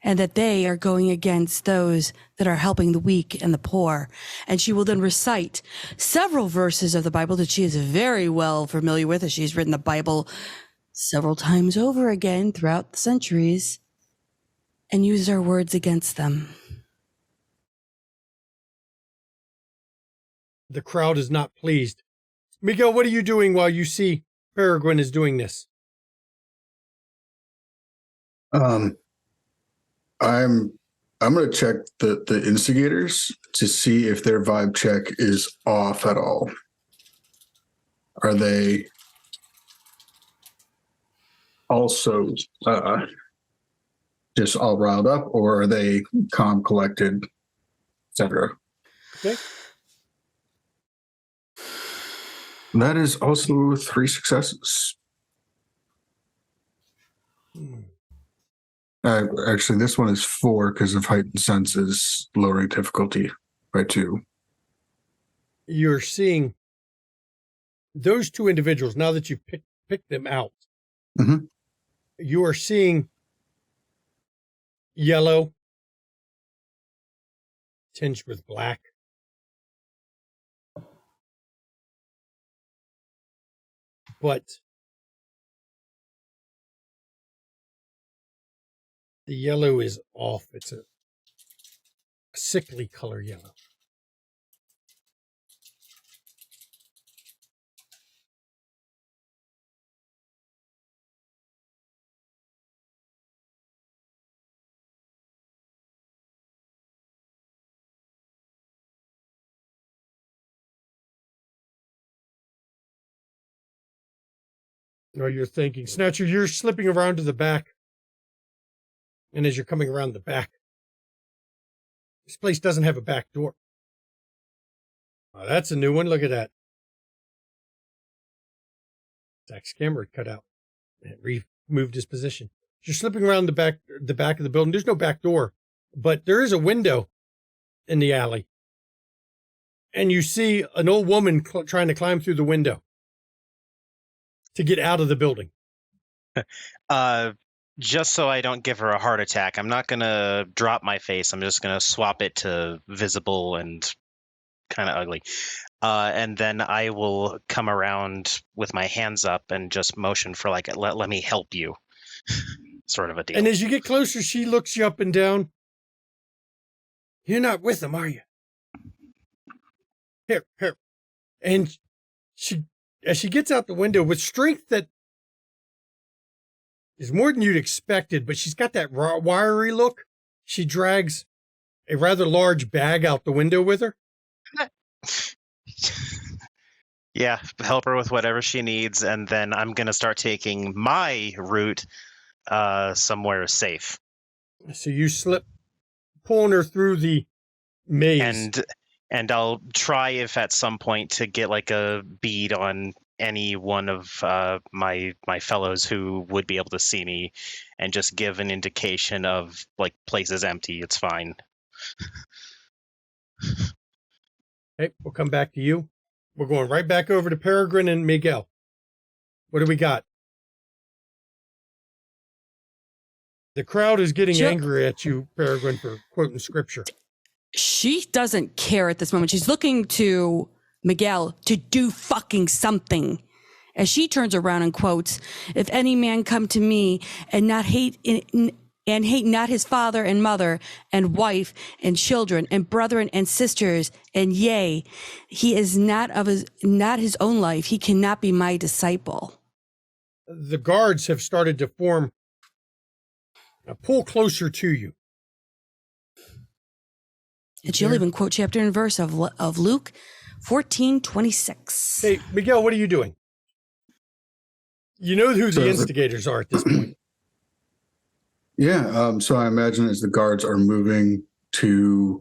and that they are going against those that are helping the weak and the poor. And she will then recite several verses of the Bible that she is very well familiar with, as she's written the Bible several times over again throughout the centuries, and use our words against them. The crowd is not pleased. Miguel, what are you doing while you see Peregrine is doing this? Um, I'm going to check the instigators to see if their vibe check is off at all. Are they also just all riled up, or are they calm, collected, etc.? Okay. That is also 3 successes. Actually, this one is 4 because of heightened senses, lowering difficulty by 2. You're seeing those 2 individuals, now that you've picked them out, Mhm. you are seeing yellow tinged with black. But the yellow is off. It's a sickly color yellow. Or you're thinking, Snatcher, you're slipping around to the back. And as you're coming around the back, this place doesn't have a back door. Oh, that's a new one. Look at that. Zach's camera cut out. And removed his position. You're slipping around the back of the building. There's no back door, but there is a window in the alley. And you see an old woman trying to climb through the window to get out of the building. Just so I don't give her a heart attack, I'm not going to drop my face. I'm just going to swap it to visible and kind of ugly. And then I will come around with my hands up and just motion for like, let me help you sort of a deal. And as you get closer, she looks you up and down. You're not with them, are you? Here. And as she gets out the window with strength that is more than you'd expected, but she's got that wiry look. She drags a rather large bag out the window with her. Yeah, help her with whatever she needs, and then I'm going to start taking my route somewhere safe. So you slip, pulling her through the maze. And I'll try if at some point to get like a bead on any one of my fellows who would be able to see me and just give an indication of like place is empty, it's fine. Okay, we'll come back to you. We're going right back over to Peregrine and Miguel. What do we got? The crowd is getting angry at you, Peregrine, for quoting scripture. She doesn't care at this moment. She's looking to Miguel to do fucking something. As she turns around and quotes, "If any man come to me and not hate and hate not his father and mother and wife and children and brethren and sisters, and yea, he is not his own life, he cannot be my disciple." The guards have started to form a pull closer to you. And she'll even quote chapter and verse of Luke 14:26. Hey, Miguel, what are you doing? You know who the instigators are at this point. Yeah, so I imagine as the guards are moving to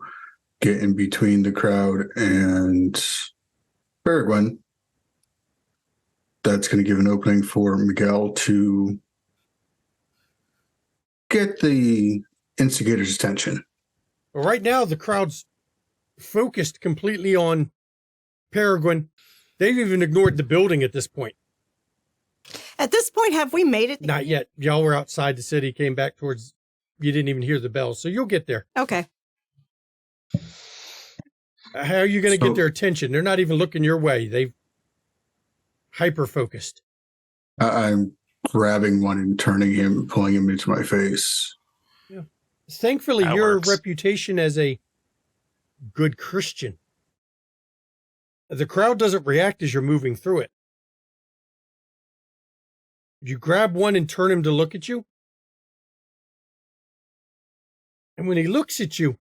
get in between the crowd and Peregrine, that's going to give an opening for Miguel to get the instigators' attention. Well, right now, the crowd's focused completely on Peregrine. They've even ignored the building at this point. At this point, have we made it? Not yet. Y'all were outside the city, came back towards, you didn't even hear the bells, so you'll get there. Okay. How are you going to get their attention? They're not even looking your way. They've hyper-focused. I'm grabbing one and turning him, pulling him into my face. Yeah. Thankfully, That your works. reputation as a good Christian, the crowd doesn't react as you're moving through it. You grab one and turn him to look at you. And when he looks at you,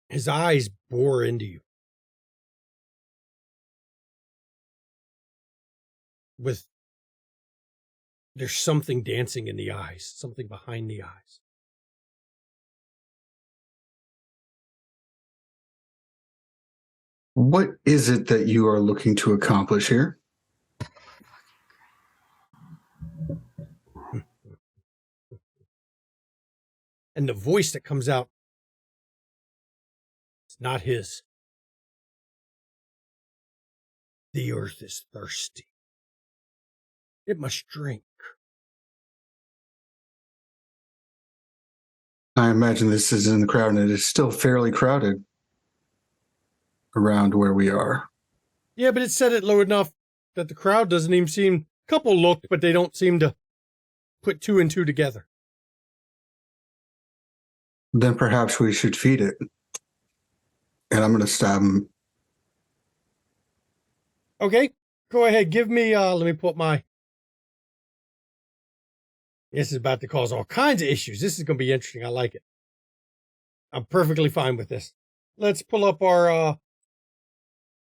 his eyes bore into you there's something dancing in the eyes, something behind the eyes. What is it that you are looking to accomplish here? And the voice that comes out, it's not his. The earth is thirsty. It must drink. I imagine this is in the crowd, and it is still fairly crowded around where we are. Yeah, but it said it low enough that the crowd doesn't even seem... A couple look, but they don't seem to put two and two together. Then perhaps we should feed it. And I'm going to stab him. Okay, go ahead. Give me, let me put my... This is about to cause all kinds of issues. This is going to be interesting. I like it. I'm perfectly fine with this. Let's pull up our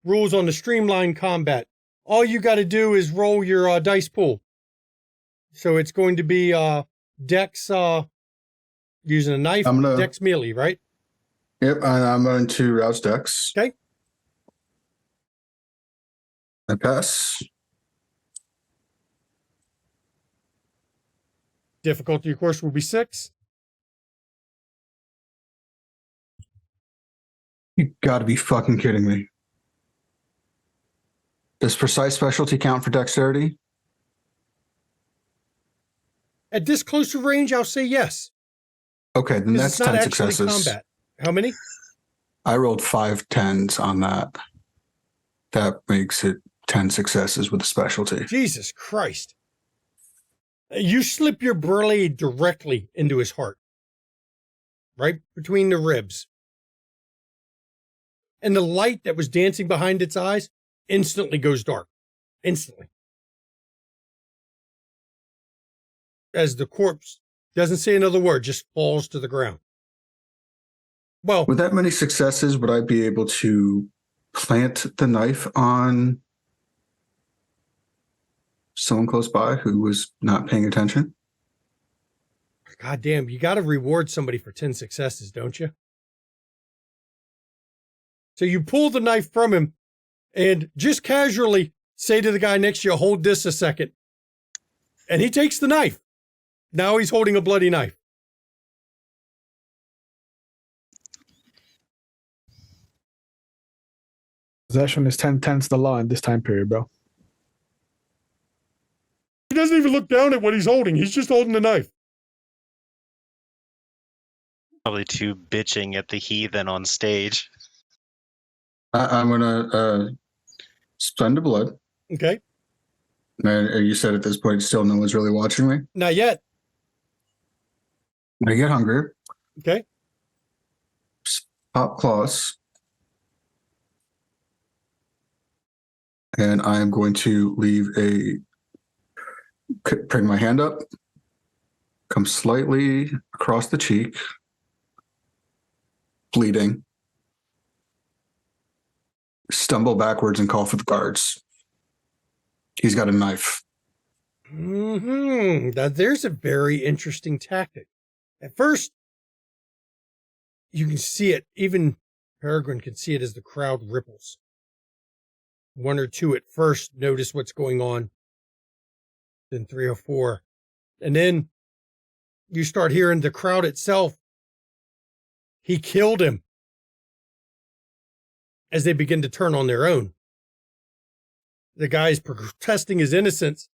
rules on the streamlined combat. All you got to do is roll your dice pool. So it's going to be Dex using a knife, Dex melee, right? Yep, I'm going to Riots Dex. Okay. I pass. Difficulty, of course, will be 6. You got to be fucking kidding me. Does precise specialty count for dexterity? At this closer range, I'll say yes. Okay, then that's 10 successes. Combat. How many? I rolled 5 10s on that. That makes it 10 successes with a specialty. Jesus Christ. You slip your blade directly into his heart. Right between the ribs. And the light that was dancing behind its eyes instantly goes dark. Instantly. As the corpse doesn't say another word, just falls to the ground. Well, with that many successes, would I be able to plant the knife on someone close by who was not paying attention? God damn, you got to reward somebody for 10 successes, don't you? So you pull the knife from him and just casually say to the guy next to you, hold this a second. And he takes the knife. Now he's holding a bloody knife. Possession is 10 tenths the law in this time period, bro. He doesn't even look down at what he's holding. He's just holding the knife. Probably too bitching at the heathen on stage. I'm going to spend the blood. Okay. And you said at this point still no one's really watching me? Not yet. I get hungry. Okay. Pop claws. And I am going to bring my hand up, come slightly across the cheek, bleeding, stumble backwards and call for the guards. He's got a knife. Now there's a very interesting tactic. At first, you can see it. Even Peregrine can see it as the crowd ripples. One or two at first notice what's going on. Then 3 or 4. And then you start hearing the crowd itself. He killed him. As they begin to turn on their own. The guy's protesting his innocence.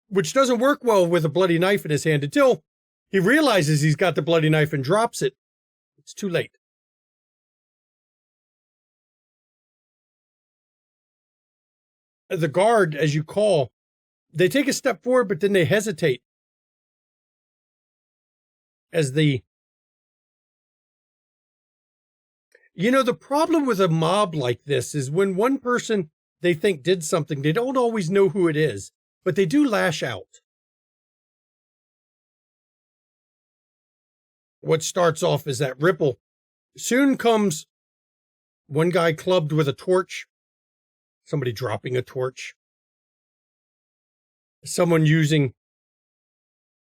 Which doesn't work well with a bloody knife in his hand until he realizes he's got the bloody knife and drops it. It's too late. The guard, as you call, they take a step forward, but then they hesitate. The problem with a mob like this is when one person they think did something, they don't always know who it is, but they do lash out. what starts off as that ripple. Soon comes one guy clubbed with a torch, somebody dropping a torch, someone using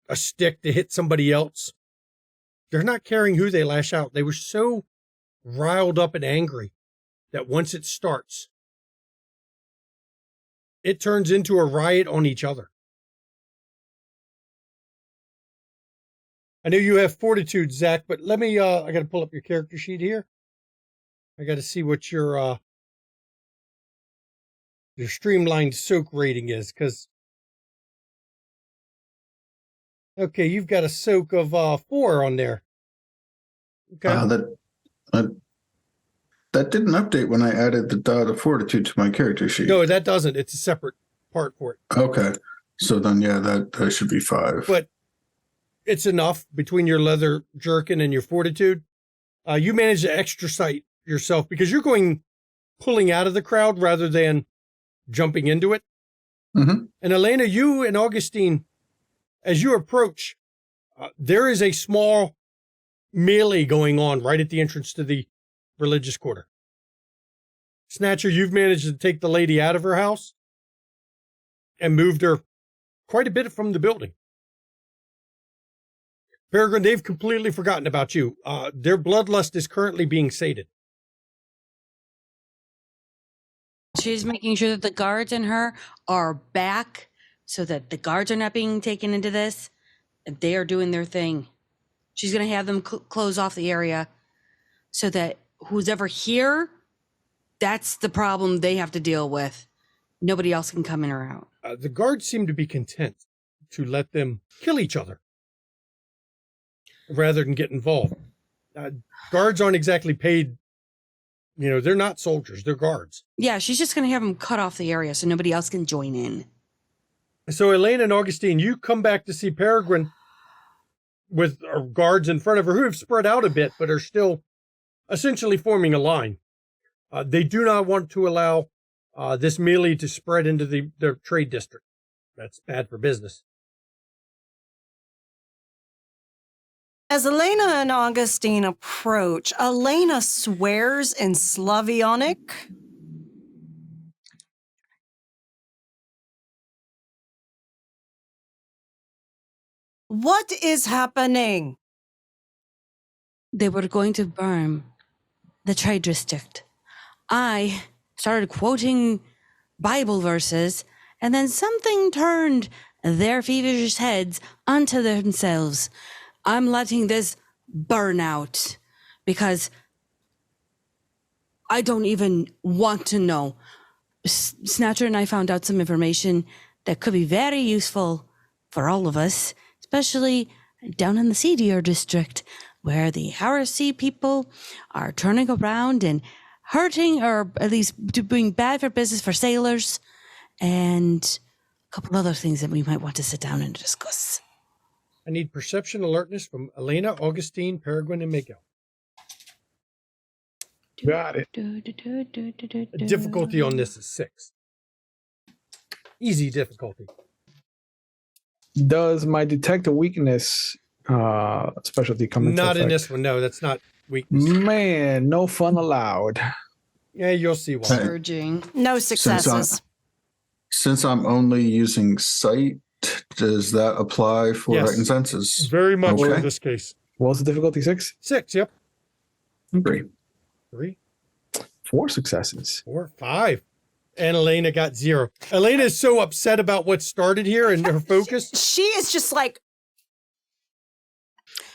a stick to hit somebody else. They're not caring who they lash out. They were so riled up and angry that once it starts, it turns into a riot on each other. I know you have fortitude, Zach, but let me, I got to pull up your character sheet here. I got to see what your streamlined soak rating is, because, okay, you've got a soak of 4 on there. Okay. That didn't update when I added the dot of fortitude to my character sheet. No, that doesn't. It's a separate part for it. Okay. So then, yeah, that should be 5. But it's enough between your leather jerkin and your fortitude. You manage to extra sight yourself because you're pulling out of the crowd rather than jumping into it. Mm-hmm. And Elena, you and Augustine, as you approach, there is a small melee going on right at the entrance to the religious quarter. Snatcher, you've managed to take the lady out of her house and moved her quite a bit from the building. Peregrine, they've completely forgotten about you. Their bloodlust is currently being sated. She's making sure that the guards and her are back so that the guards are not being taken into this. They are doing their thing. She's going to have them close off the area so that who's ever here, that's the problem they have to deal with. Nobody else can come in or out. The guards seem to be content to let them kill each other rather than get involved. Guards aren't exactly paid. You know, they're not soldiers. They're guards. Yeah, she's just going to have them cut off the area so nobody else can join in. So Elaine and Augustine, you come back to see Peregrine with guards in front of her who have spread out a bit, but are still essentially forming a line. They do not want to allow this melee to spread into their trade district. That's bad for business. As Elena and Augustine approach, Elena swears in Slavionic. What is happening? They were going to burn the trade district. I started quoting Bible verses, and then something turned their feverish heads onto themselves. I'm letting this burn out because I don't even want to know. Snatcher and I found out some information that could be very useful for all of us, especially down in the Seedier district, where the heresy people are turning around and hurting, or at least doing bad for business for sailors, and a couple other things that we might want to sit down and discuss. I need perception alertness from Elena, Augustine, Peregrine, and Miguel. Got it. The difficulty on this is 6. Easy difficulty. Does my detect a weakness specialty come into Not in effect? this one, no. That's not weakness. Man, no fun allowed. Yeah, you'll see why. Surging. No successes. Since I'm only using sight, does that apply for Yes. heightened senses? Very much Okay. in this case. What was the difficulty? 6? 6, yep. 3. 3, 4 successes. 4, 5. And Elena got 0. Elena is so upset about what started here and her focus. She is just like,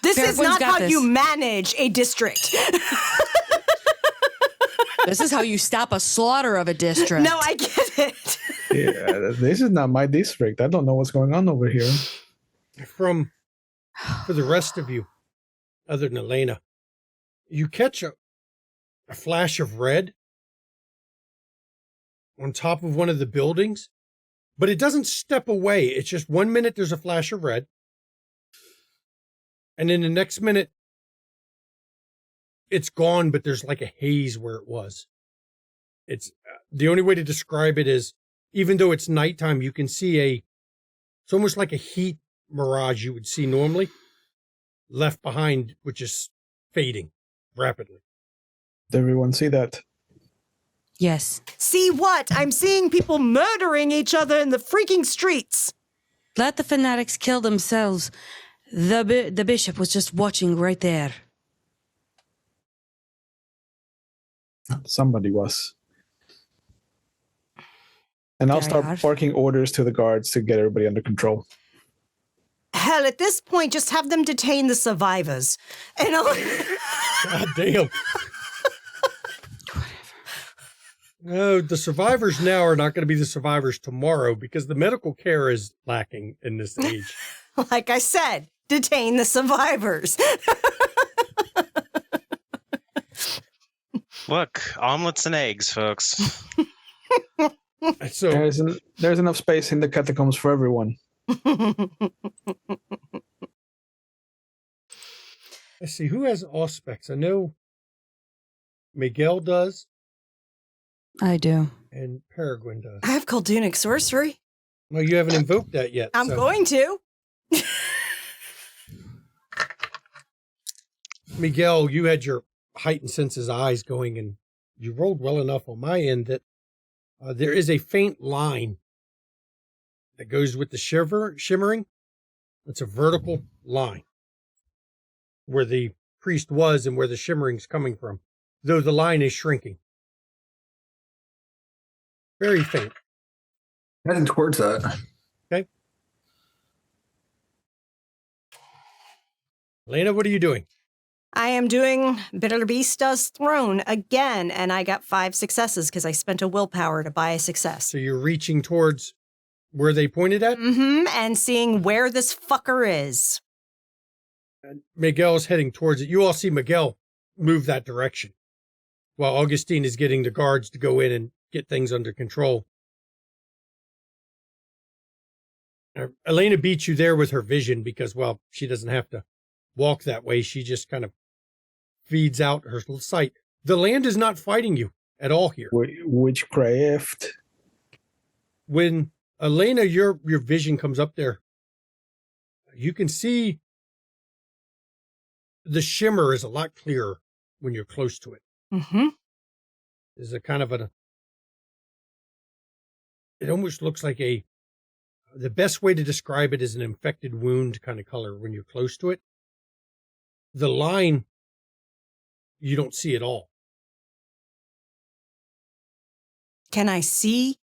this is Peregrine's not got how this. you manage a district. This is how you stop a slaughter of a district. No, I get it. Yeah, this is not my district. I don't know what's going on over here. For the rest of you, other than Elena, you catch a flash of red on top of one of the buildings, but it doesn't step away. It's just 1 minute there's a flash of red, and then the next minute it's gone, but there's like a haze where it was. It's the only way to describe it is, even though it's nighttime, you can see it's almost like a heat mirage you would see normally. left behind, which is fading rapidly. Did everyone see that? Yes. See what? I'm seeing people murdering each other in the freaking streets. Let the fanatics kill themselves. The bishop was just watching right there. Somebody was. And I'll Very start hard. barking orders to the guards to get everybody under control. Hell, at this point, just have them detain the survivors. And I'll... God damn. No, the survivors now are not going to be the survivors tomorrow because the medical care is lacking in this age. like I said, detain the survivors. Look, omelets and eggs, folks. So There's enough space in the catacombs for everyone. let's see, who has auspex? I know Miguel does I do. and Peregrine does. I have Caldunic sorcery. Well, you haven't invoked that yet. I'm so- going to. Miguel, you had your heightened senses eyes going, and you rolled well enough on my end that there is a faint line that goes with the shimmering. It's a vertical line where the priest was and where the shimmering's coming from, though the line is shrinking. Very faint. Heading towards that. Okay. Elena, what are you doing? I am doing Bitter Beast Does Throne again, and I got 5 successes because I spent a willpower to buy a success. So you're reaching towards where they pointed at? And seeing where this fucker is. And Miguel's heading towards it. You all see Miguel move that direction while Augustine is getting the guards to go in and get things under control. Elena beats you there with her vision because, well, she doesn't have to walk that way. She just kind of feeds out her sight. The land is not fighting you at all here. Witchcraft. When Elena, your vision comes up there, you can see the shimmer is a lot clearer when you're close to it. There's a kind of it almost looks like the best way to describe it is an infected wound kind of color when you're close to it. The line, you don't see at all. Can I see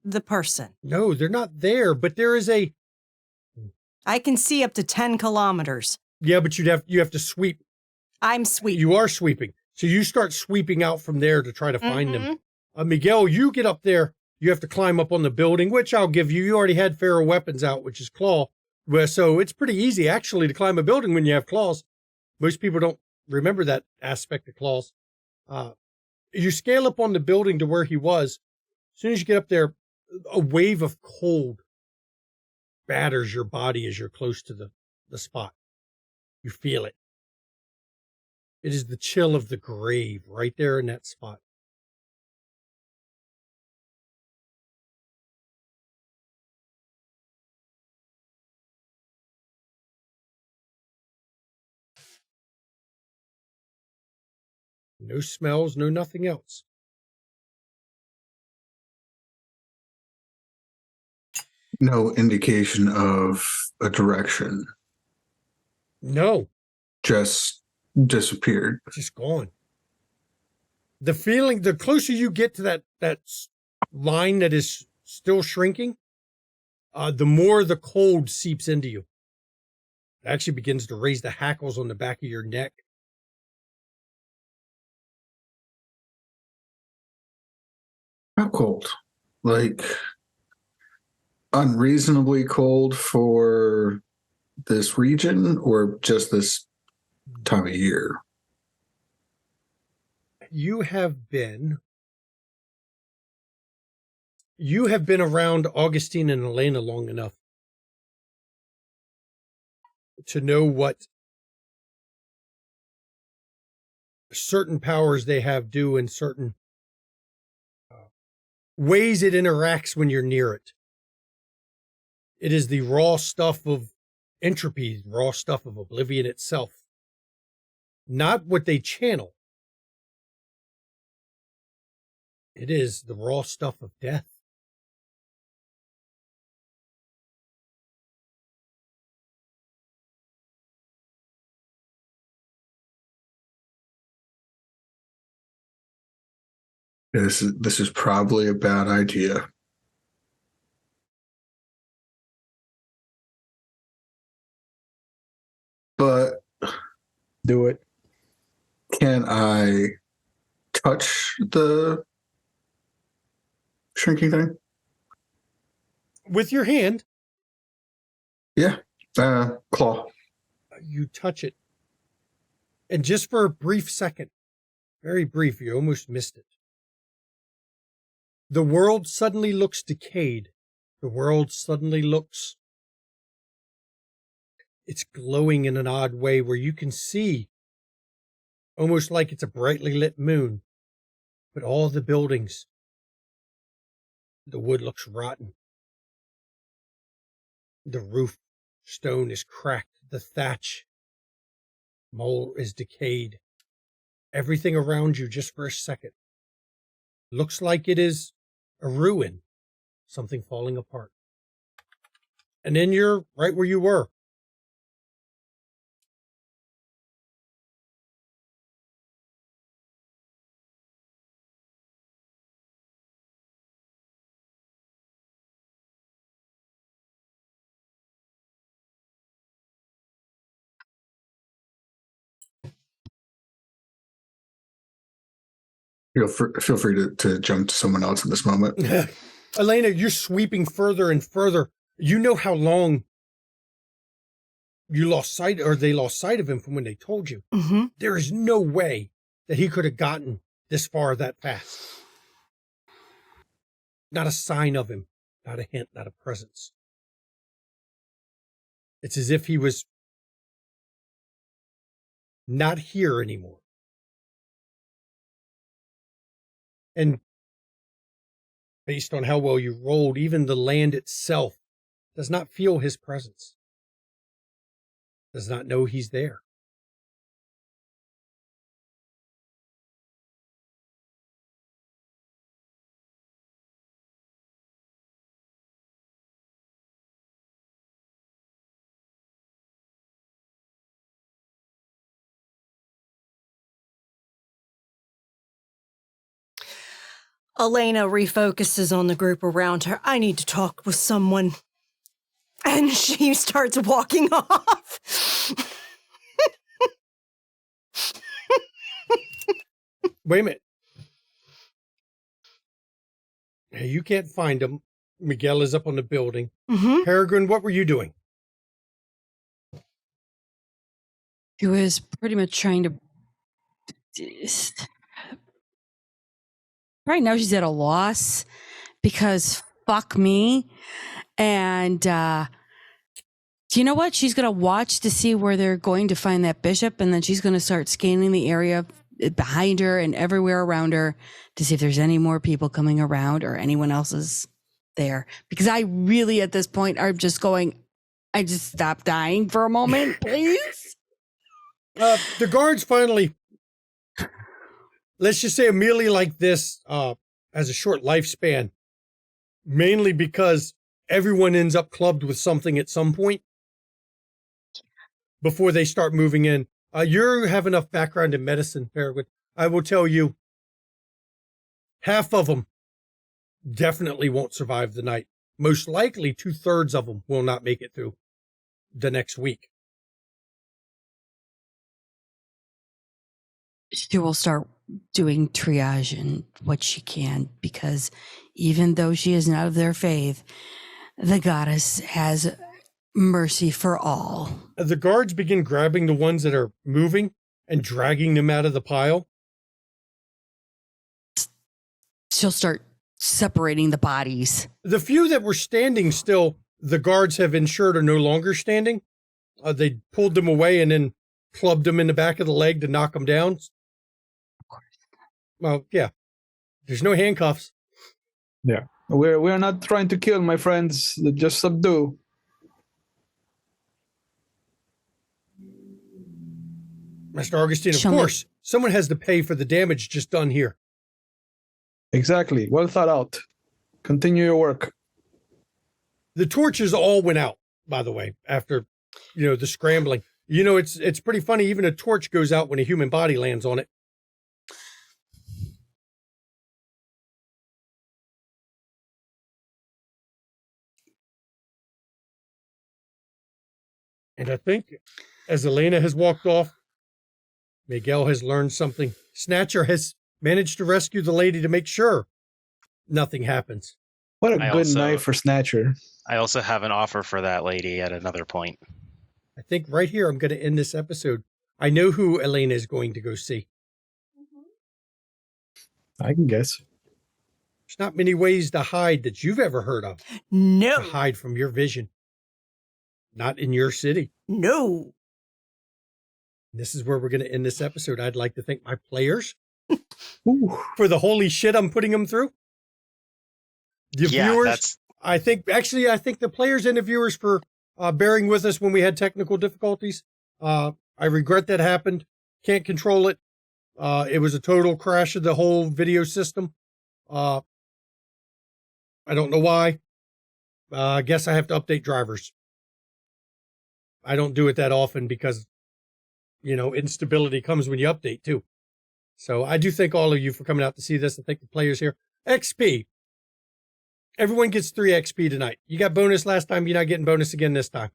the person? No, they're not there, but there is I can see up to 10 kilometers. yeah, but you have to sweep. I'm sweet. You are sweeping. So you start sweeping out from there to try to find them. Miguel, you get up there. You have to climb up on the building, which I'll give you. You already had Pharaoh weapons out, which is claw. So it's pretty easy, actually, to climb a building when you have claws. Most people don't remember that aspect of claws. You scale up on the building to where he was. As soon as you get up there, a wave of cold batters your body as you're close to the spot. You feel it. It is the chill of the grave right there in that spot. No smells, no nothing else. No indication of a direction. No, Just disappeared. just gone. The feeling, the closer you get to that line that is still shrinking, the more the cold seeps into you. It actually begins to raise the hackles on the back of your neck. How cold? Like unreasonably cold for this region or just this time of year? You have been around Augustine and Elena long enough to know what certain powers they have do in certain ways it interacts when you're near it. It is the raw stuff of entropy, raw stuff of oblivion itself. Not what they channel. It is the raw stuff of death. This is probably a bad idea. But Do it. can I touch the shrinking thing? With your hand, Yeah. Claw. you touch it. And just for a brief second, very brief, you almost missed it. The world suddenly looks decayed. The world suddenly looks... It's glowing in an odd way where you can see, almost like it's a brightly lit moon, but all the buildings, the wood looks rotten. The roof stone is cracked. The thatch mold is decayed. Everything around you, just for a second, looks like it is a ruin, something falling apart. And then you're right where you were. Feel free to jump to someone else in this moment. Elena, you're sweeping further and further. You know how long you lost sight, or they lost sight of him from when they told you. Mm-hmm. There is no way that he could have gotten this far that fast. Not a sign of him, not a hint, not a presence. It's as if he was not here anymore. And based on how well you rolled, even the land itself does not feel his presence. Does not know he's there. Elena refocuses on the group around her. I need to talk with someone. And she starts walking off. Wait a minute. Hey, you can't find him. Miguel is up on the building. Mm-hmm. Peregrine, what were you doing? He was pretty much trying to. Right now, she's at a loss because fuck me. And you know what? She's going to watch to see where they're going to find that bishop. And then she's going to start scanning the area behind her and everywhere around her to see if there's any more people coming around or anyone else is there. Because I really, at this point, I'm just going, I just stop dying for a moment, please. The guards finally, let's just say a melee like this has a short lifespan, mainly because everyone ends up clubbed with something at some point before they start moving in. You have enough background in medicine, Peregrine. I will tell you, half of them definitely won't survive the night. Most likely 2/3 of them will not make it through the next week. She will start doing triage and what she can, because even though she is not of their faith, the goddess has mercy for all. The guards begin grabbing the ones that are moving and dragging them out of the pile. She'll start separating the bodies. The few that were standing still, the guards have ensured are no longer standing. They pulled them away and then clubbed them in the back of the leg to knock them down. Of course. Well, yeah. There's no handcuffs. Yeah. We're not trying to kill, my friends. Just subdue. Master Augustine, of Show me. course, someone has to pay for the damage just done here. Exactly. Well thought out. Continue your work. The torches all went out, by the way, after, the scrambling. It's pretty funny. Even a torch goes out when a human body lands on it. And I think as Elena has walked off, Miguel has learned something. Snatcher has managed to rescue the lady to make sure nothing happens. What a good night for Snatcher. I also have an offer for that lady at another point. I think right here I'm going to end this episode. I know who Elena is going to go see. I can guess. There's not many ways to hide that you've ever heard of. No. To hide from your vision. Not in your city. No. This is where we're going to end this episode. I'd like to thank my players for the holy shit I'm putting them through. The viewers, I think the players and the viewers for bearing with us when we had technical difficulties. I regret that happened. Can't control it. It was a total crash of the whole video system. I don't know why. I guess I have to update drivers. I don't do it that often because, instability comes when you update too. So I do thank all of you for coming out to see this and thank the players here. XP. Everyone gets 3 XP tonight. You got bonus last time. You're not getting bonus again this time.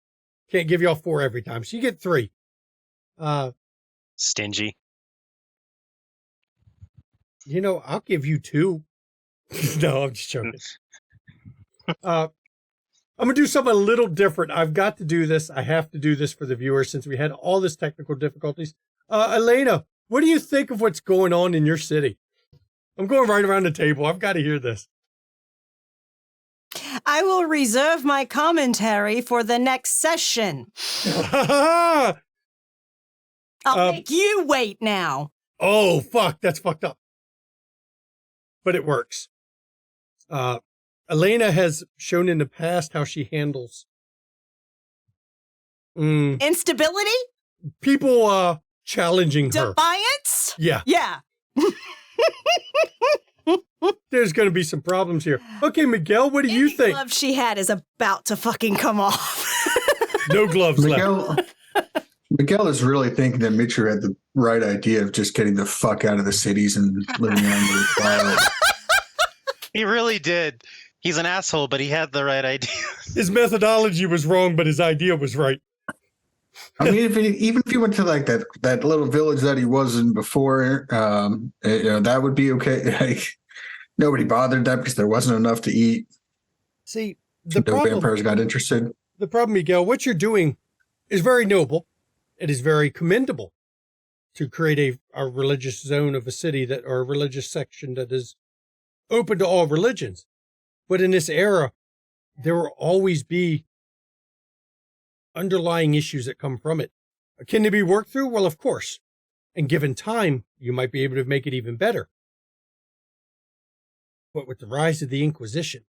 Can't give y'all 4 every time. So you get 3. Stingy. I'll give you 2. No, I'm just joking. I'm going to do something a little different. I've got to do this. I have to do this for the viewers since we had all this technical difficulties. Elena, what do you think of what's going on in your city? I'm going right around the table. I've got to hear this. I will reserve my commentary for the next session. I'll make you wait now. Oh, fuck. That's fucked up. But it works. Elena has shown in the past how she handles instability, people challenging her. Defiance? Yeah. Yeah. There's going to be some problems here. Okay, Miguel, what do you think? The glove she had is about to fucking come off. No gloves left. Miguel is really thinking that Mitchell had the right idea of just getting the fuck out of the cities and living on the wild. He really did. He's an asshole, but he had the right idea. His methodology was wrong, but his idea was right. I mean, even if you went to like that little village that he was in before, that would be okay. Like, nobody bothered that because there wasn't enough to eat. See, no vampires got interested. The problem, Miguel, what you're doing is very noble. It is very commendable to create a religious zone of a city or a religious section that is open to all religions. But in this era, there will always be underlying issues that come from it. Can they be worked through? Well, of course. And given time, you might be able to make it even better. But with the rise of the Inquisition.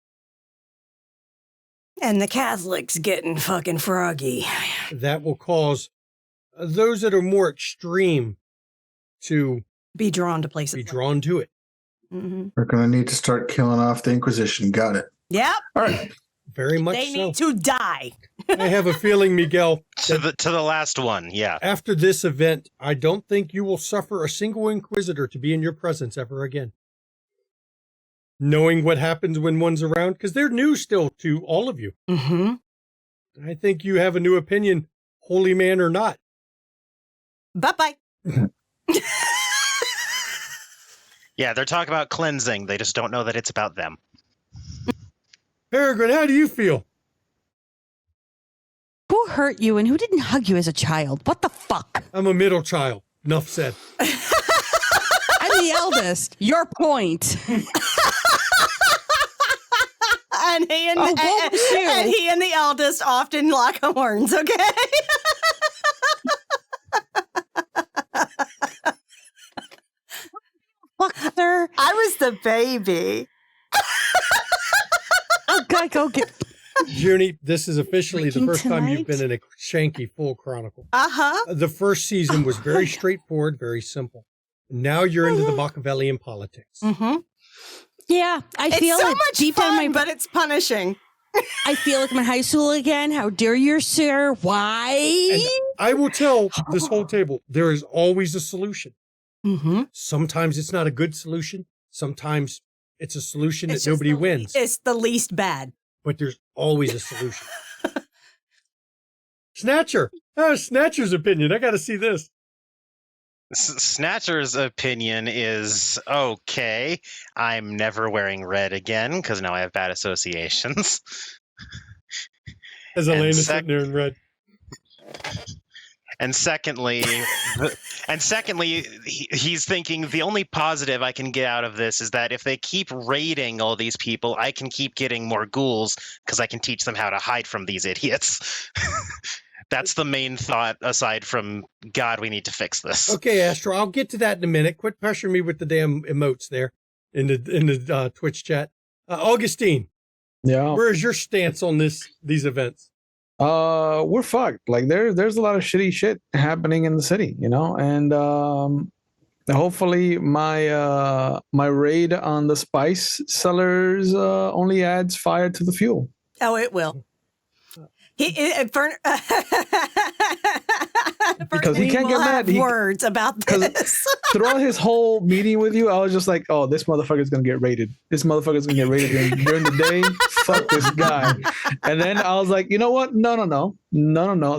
And the Catholics getting fucking froggy. That will cause those that are more extreme to be drawn to places. Be drawn to it. Mm-hmm. We're going to need to start killing off the Inquisition. Got it. Yep. All right. Very much They need to die. I have a feeling, Miguel, to the last one, yeah. After this event, I don't think you will suffer a single Inquisitor to be in your presence ever again. Knowing what happens when one's around, because they're new still to all of you. Mm-hmm. I think you have a new opinion, holy man or not. Bye-bye. Yeah, they're talking about cleansing. They just don't know that it's about them. Peregrine, how do you feel? Who hurt you and who didn't hug you as a child? What the fuck? I'm a middle child. Enough said. I'm the eldest. Your point. And he and the eldest often lock horns, okay? Fucker. I was the baby. Oh, God, go get... Junie, this is officially the Freaking first time you've tonight? been in a Shanky full chronicle. Uh-huh. The first season was very straightforward, very simple. Now you're into the Machiavellian politics. Mm-hmm. Yeah, I It's feel so it much deep down fun, in my. but it's punishing. I feel like I'm in high school again. How dare you, sir? Why? And I will tell this whole table, there is always a solution. Mm-hmm. Sometimes it's not a good solution. Sometimes it's a solution It's that just nobody wins. It's the least bad. But there's always a solution. Snatcher. Snatcher's opinion. I got to see this. Snatcher's opinion is okay. I'm never wearing red again because now I have bad associations. As And Elena's sitting there in red. And secondly, he's thinking the only positive I can get out of this is that if they keep raiding all these people, I can keep getting more ghouls because I can teach them how to hide from these idiots. That's the main thought, aside from, God, we need to fix this. Okay, Astro, I'll get to that in a minute. Quit pressuring me with the damn emotes there in the Twitch chat. Augustine, Yeah. where is your stance on these events? We're fucked. Like there's a lot of shitty shit happening in the city, and hopefully my raid on the spice sellers only adds fire to the fuel. Oh, it will. Because he can't get mad. Words about this. Throughout his whole meeting with you, I was just like, "Oh, this motherfucker's gonna get raided. This motherfucker's gonna get raided during the day. Fuck this guy." And then I was like, "You know what? No.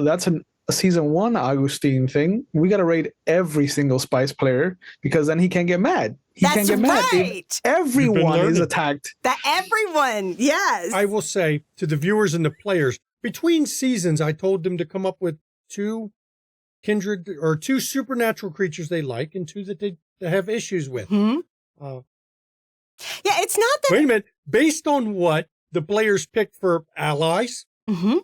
That's a season 1 Augustine thing. We gotta raid every single spice player because then he can't get mad. He That's can't get mad. right. If everyone is attacked. That everyone, yes. I will say to the viewers and the players, between seasons, I told them to come up with 2 kindred or 2 supernatural creatures they like and 2 that they have issues with. Hmm? Yeah, it's not that. Wait a minute. Based on what the players picked for allies, Mm-hmm.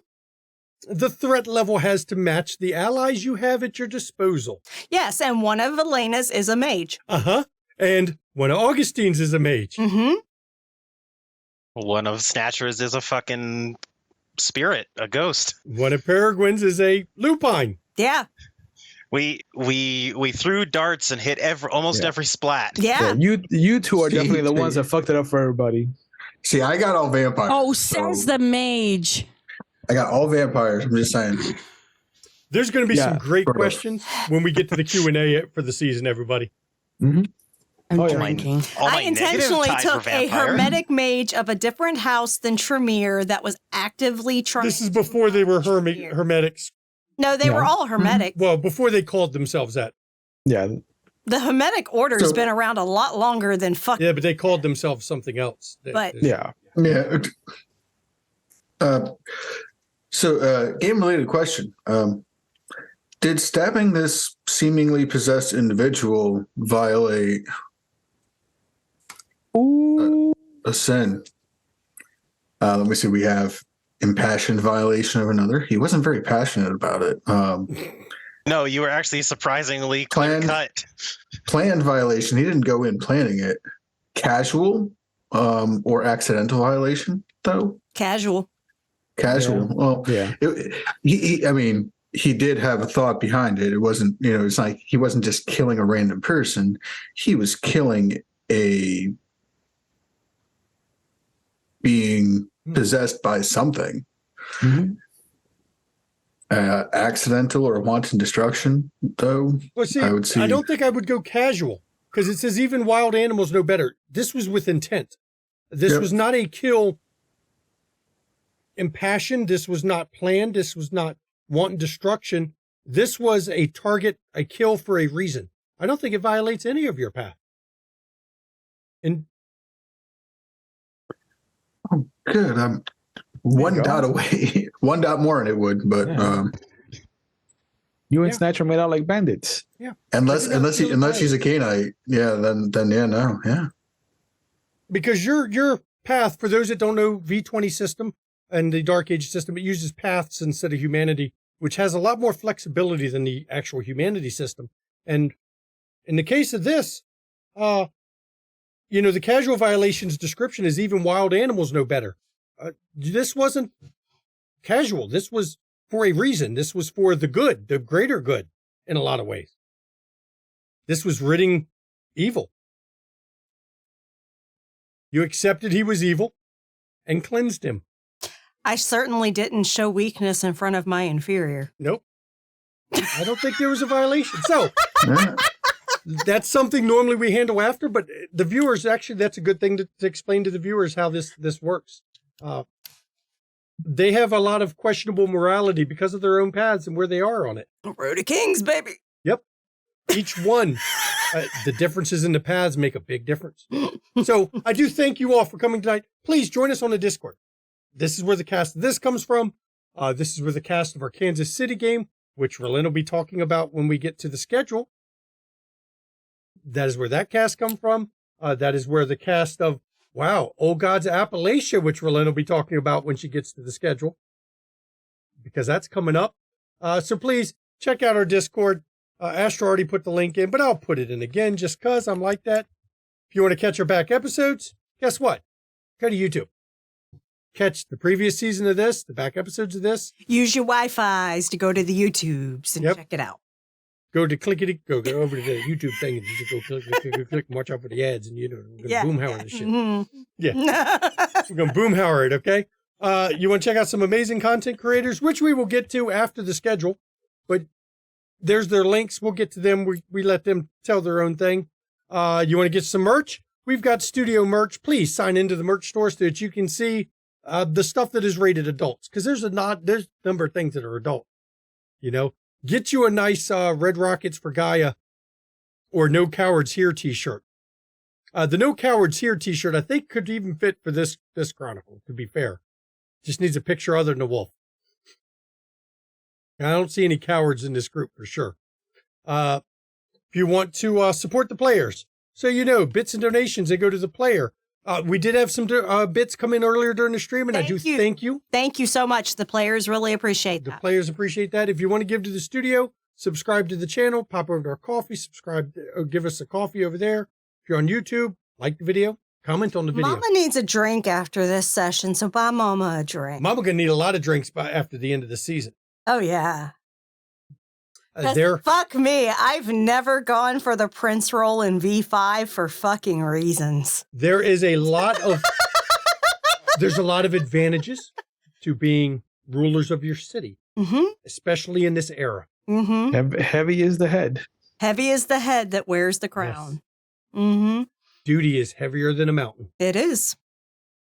the threat level has to match the allies you have at your disposal. Yes, and one of Elena's is a mage. Uh-huh. And one of Augustine's is a mage. Mm-hmm. One of Snatcher's is a fucking spirit, a ghost. One of Peregrine's is a lupine. Yeah. We threw darts and hit almost every splat. Yeah. You two are definitely the ones that fucked it up for everybody. See, I got all vampires. Oh, says the mage. I got all vampires. I'm just saying. There's going to be some great Sort of. questions when we get to the Q&A for the season, everybody. Mm-hmm. I'm Oh, yeah. drinking. I intentionally took a hermetic mage of a different house than Tremere that was actively trying. This is before they were hermetics. No, they were all hermetic. Well, before they called themselves that. Yeah. The Hermetic Order's been around a lot longer than fuck. Yeah, but they called themselves something else. But- Yeah. Yeah. So, game-related question. Did stabbing this seemingly possessed individual violate a sin? Let me see. We have impassioned violation of another. He wasn't very passionate about it. No, you were actually surprisingly cut. Planned violation. He didn't go in planning it. Casual or accidental violation, though? Casual. Casual. Yeah. Well, Yeah. He did have a thought behind it. It wasn't, it's like he wasn't just killing a random person. He was killing a being possessed by something. Mm-hmm. Accidental or wanton destruction, though. Well, see, I would see. I don't think I would go casual because it says even wild animals know better. This was with intent. This was not a kill impassioned. This was not planned. This was not wanton destruction. This was a target, a kill for a reason. I don't think it violates any of your path. And Good. I'm one dot away. One dot more and it would, but you and Snatcher made out like bandits. Yeah. unless he's a canine, yeah. because your path, for those that don't know V20 system and the Dark Age system, it uses paths instead of humanity, which has a lot more flexibility than the actual humanity system. And in the case of this, the casual violations description is even wild animals know better. This wasn't casual. This was for a reason. This was for the good, the greater good in a lot of ways. This was ridding evil. You accepted he was evil and cleansed him. I certainly didn't show weakness in front of my inferior. Nope. I don't think there was a violation. So that's something normally we handle after, but the viewers, actually, that's a good thing to explain to the viewers how this works. They have a lot of questionable morality because of their own paths and where they are on it. Road to Kings, baby. Yep. Each one, the differences in the paths make a big difference. So I do thank you all for coming tonight. Please join us on the Discord. This is where the cast of this comes from. This is where the cast of our Kansas City game, which Relyn will be talking about when we get to the schedule. That is where that cast comes from. That is where the cast of, Old Gods Appalachia, which Relyn will be talking about when she gets to the schedule, because that's coming up. So please check out our Discord. Astro already put the link in, but I'll put it in again just because I'm like that. If you want to catch our back episodes, guess what? Go to YouTube. Catch the previous season of this, the back episodes of this. Use your Wi-Fi's to go to the YouTubes and check it out. Go to go over to the YouTube thing and just go click and watch out for the ads, and we're gonna boomhauer this shit. Mm-hmm. Yeah. We're gonna boomhauer it, okay? You want to check out some amazing content creators, which we will get to after the schedule, but there's their links. We'll get to them. We let them tell their own thing. You want to get some merch? We've got studio merch. Please sign into the merch store so that you can see the stuff that is rated adults, because there's a number of things that are adult. Get you a nice Red Rockets for Gaia or No Cowards Here t-shirt. The No Cowards Here t-shirt, I think, could even fit for this chronicle, to be fair. Just needs a picture other than a wolf. I don't see any cowards in this group for sure. If you want to support the players, so bits and donations, they go to the player. We did have some bits come in earlier during the stream, and I do thank you. Thank you so much. The players really appreciate that. The players appreciate that. If you want to give to the studio, subscribe to the channel, pop over to our Ko-fi, subscribe, give us a coffee over there. If you're on YouTube, like the video, comment on the video. Mama needs a drink after this session, so buy Mama a drink. Mama going to need a lot of drinks after the end of the season. Oh, yeah. Fuck me. I've never gone for the Prince role in V5 for fucking reasons. There is a lot of there's a lot of advantages to being rulers of your city, especially in this era. Mm-hmm. Heavy is the head. Heavy is the head that wears the crown. Yes. Mm-hmm. Duty is heavier than a mountain. It is.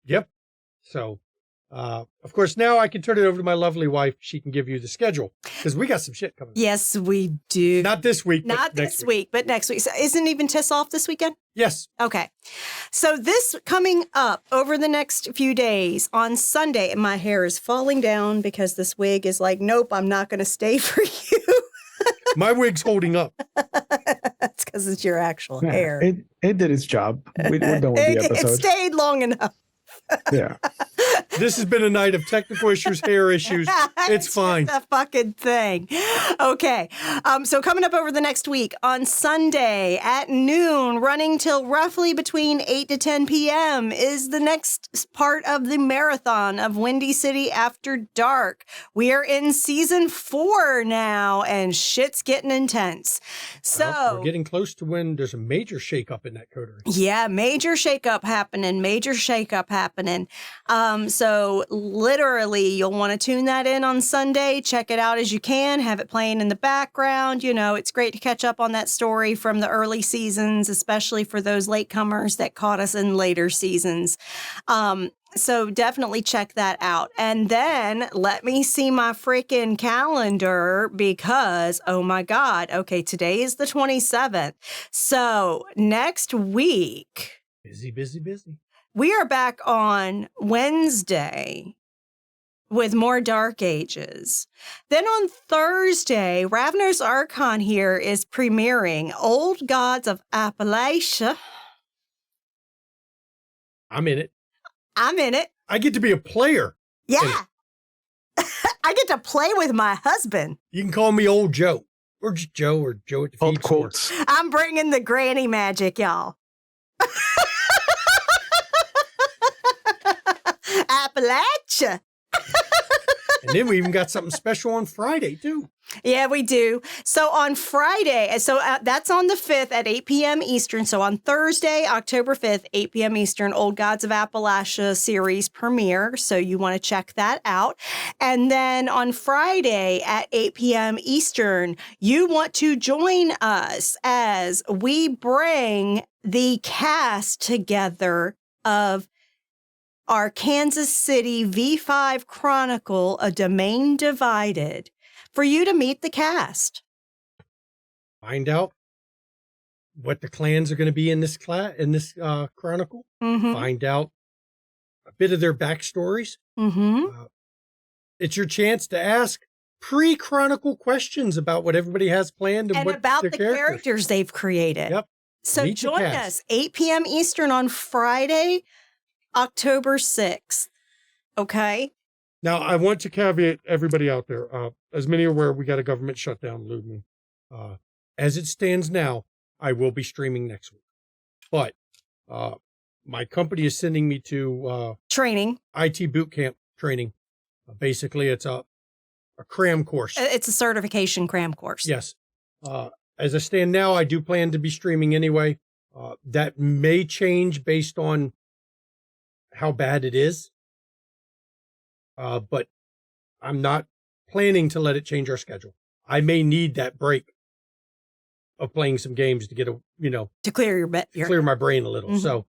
Yep. So, of course, now I can turn it over to my lovely wife. She can give you the schedule, because we got some shit coming. Yes, we do. Not this week. Not this week, but next week. So isn't even Tiss off this weekend? Yes. Okay. So this coming up over the next few days on Sunday, and my hair is falling down because this wig is like, nope, I'm not going to stay for you. My wig's holding up. That's because it's your actual hair. It did its job. We're done with the episode. It stayed long enough. Yeah. This has been a night of technical issues, hair issues. It's fine. The fucking thing. Okay. So coming up over the next week on Sunday at noon, running till roughly between 8 to 10 p.m. is the next part of the marathon of Windy City After Dark. We are in season 4 now, and shit's getting intense. So we're getting close to when there's a major shakeup in that coterie. Yeah, major shakeup happening. So literally, you'll want to tune that in on Sunday. Check it out as you can. Have it playing in the background. It's great to catch up on that story from the early seasons, especially for those latecomers that caught us in later seasons. So definitely check that out. And then let me see my freaking calendar because, oh my God. Okay, today is the 27th. So next week. Busy. We are back on Wednesday with more Dark Ages. Then on Thursday, Ravner's Archon here is premiering Old Gods of Appalachia. I'm in it. I get to be a player. Yeah. I get to play with my husband. You can call me Old Joe. Or just Joe or Joe at the feed quotes. I'm bringing the granny magic, y'all. Appalachia. And then we even got something special on Friday, too. Yeah, we do. So on Friday, that's on the 5th at 8 p.m. Eastern. So on Thursday, October 5th, 8 p.m. Eastern, Old Gods of Appalachia series premiere. So you want to check that out. And then on Friday at 8 p.m. Eastern, you want to join us as we bring the cast together of our Kansas City V5 Chronicle, A Domain Divided, for you to meet the cast. Find out what the clans are going to be in this chronicle. Mm-hmm. Find out a bit of their backstories. Mm-hmm. It's your chance to ask pre-chronicle questions about what everybody has planned and what about their the characters they've created. Yep. So Meet the join cast. us 8 p.m. Eastern on Friday, October 6th. Okay? Now, I want to caveat everybody out there. As many are aware, we got a government shutdown looming. As it stands now, I will be streaming next week. But my company is sending me to training, IT boot camp training. Basically, it's a cram course. It's a certification cram course. Yes. As I stand now, I do plan to be streaming anyway. That may change based on how bad it is. But I'm not planning to let it change our schedule. I may need that break of playing some games to get to clear clear my brain a little. Mm-hmm. So,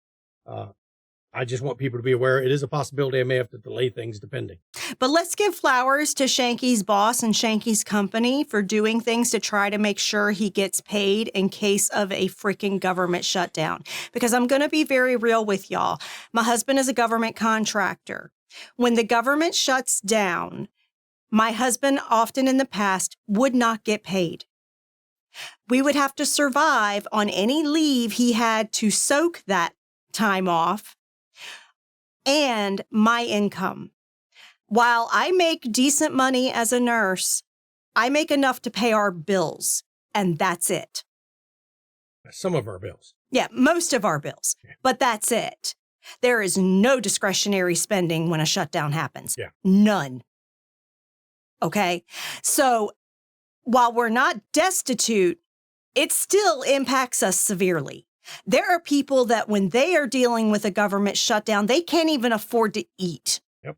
I just want people to be aware it is a possibility I may have to delay things depending. But let's give flowers to Shanky's boss and Shanky's company for doing things to try to make sure he gets paid in case of a freaking government shutdown. Because I'm going to be very real with y'all. My husband is a government contractor. When the government shuts down, my husband often in the past would not get paid. We would have to survive on any leave he had to soak that time off and my income. While I make decent money as a nurse, I make enough to pay our bills, and that's it. Some of our bills. Yeah, most of our bills, but that's it. There is no discretionary spending when a shutdown happens. Yeah. None. Okay? So while we're not destitute, it still impacts us severely. There are people that when they are dealing with a government shutdown, they can't even afford to eat. Yep.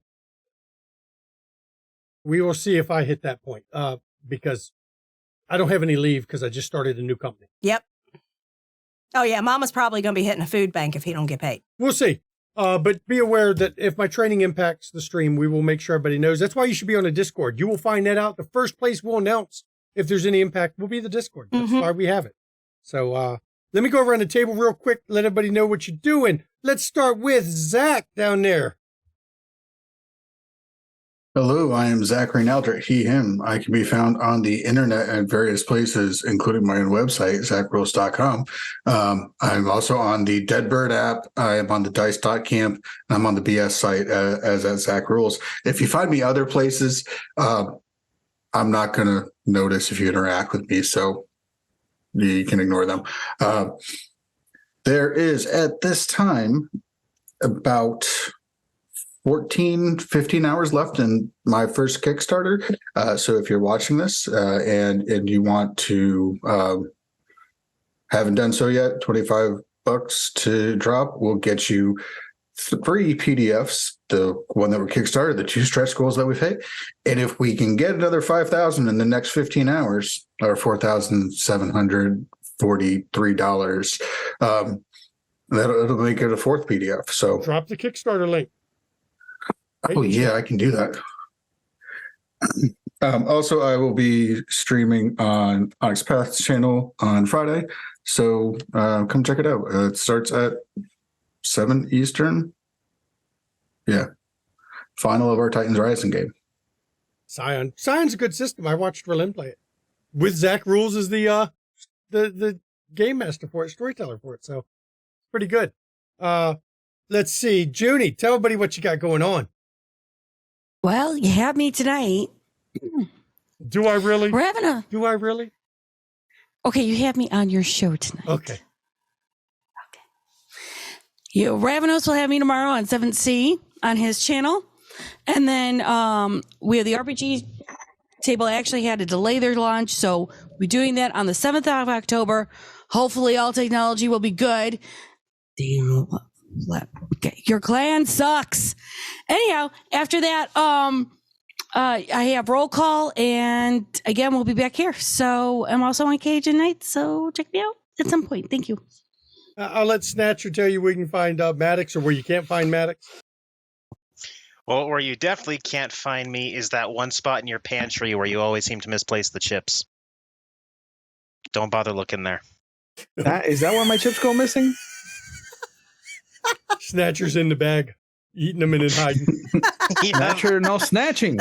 We will see if I hit that point because I don't have any leave because I just started a new company. Yep. Oh, yeah. Mama's probably going to be hitting a food bank if he don't get paid. We'll see. But be aware that if my training impacts the stream, we will make sure everybody knows. That's why you should be on a Discord. You will find that out. The first place we'll announce if there's any impact will be the Discord. That's why we have it. So let me go around the table real quick, let everybody know what you're doing. Let's start with Zach down there. Hello, I am Zachary Naldrick, he, him. I can be found on the internet at various places, including my own website, zachrules.com. I'm also on the Deadbird app. I am on the dice.camp. I'm on the BS site as at Zach Rules. If you find me other places, I'm not going to notice if you interact with me, so you can ignore them. There is, at this time, about 15 hours left in my first Kickstarter. So if you're watching this and you want to, haven't done so yet, $25 to drop will get you 3 PDFs, the one that were Kickstarter, the 2 stretch goals that we've hit. And if we can get another 5,000 in the next 15 hours, or $4,743, it'll make it a 4th PDF. So drop the Kickstarter link. Oh, yeah, I can do that. Also, I will be streaming on Onyx Path's channel on Friday. So come check it out. It starts at 7 Eastern. Yeah. Final of our Titans Rising game. Scion. Scion's a good system. I watched Berlin play it. With Zach Rules as the game master for it, storyteller for it. So it's pretty good. Let's see. Junie, tell everybody what you got going on. Well, you have me tonight. Do I really? We're having a... Do I really? Okay, you have me on your show tonight. Okay. Ravenous will have me tomorrow on 7th Sea. on his channel. And then we have the RPG table actually had to delay their launch, so we're doing that on the 7th of October. Hopefully all technology will be good. Damn, okay, your clan sucks. Anyhow, after that, I have roll call, and again, we'll be back here. So I'm also on Cage and Night, so check me out at some point. Thank you. I'll let Snatcher tell you where you can find Maddox or where you can't find Maddox. Well, where you definitely can't find me is that one spot in your pantry where you always seem to misplace the chips. Don't bother looking there. Is that where my chips go missing? Snatcher's in the bag, eating them and then hiding. Yeah. Snatcher, no snatching.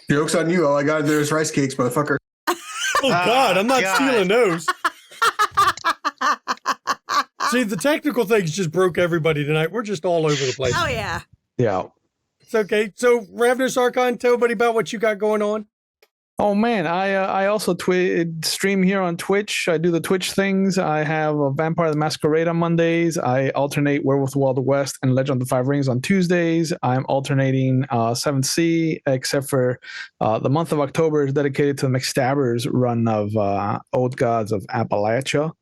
Joke's on you. All I got there is rice cakes, motherfucker. Oh, God, I'm not stealing those. See, the technical things just broke everybody tonight. We're just all over the place. Oh, yeah. Yeah. It's okay. So, Ravenous Archon, tell everybody about what you got going on. Oh man, I also stream here on Twitch. I do the Twitch things. I have a Vampire the Masquerade on Mondays. I alternate Werewolf the Wild West and Legend of the Five Rings on Tuesdays. I'm alternating 7th Sea, except for the month of October is dedicated to the McStabber's run of Old Gods of Appalachia.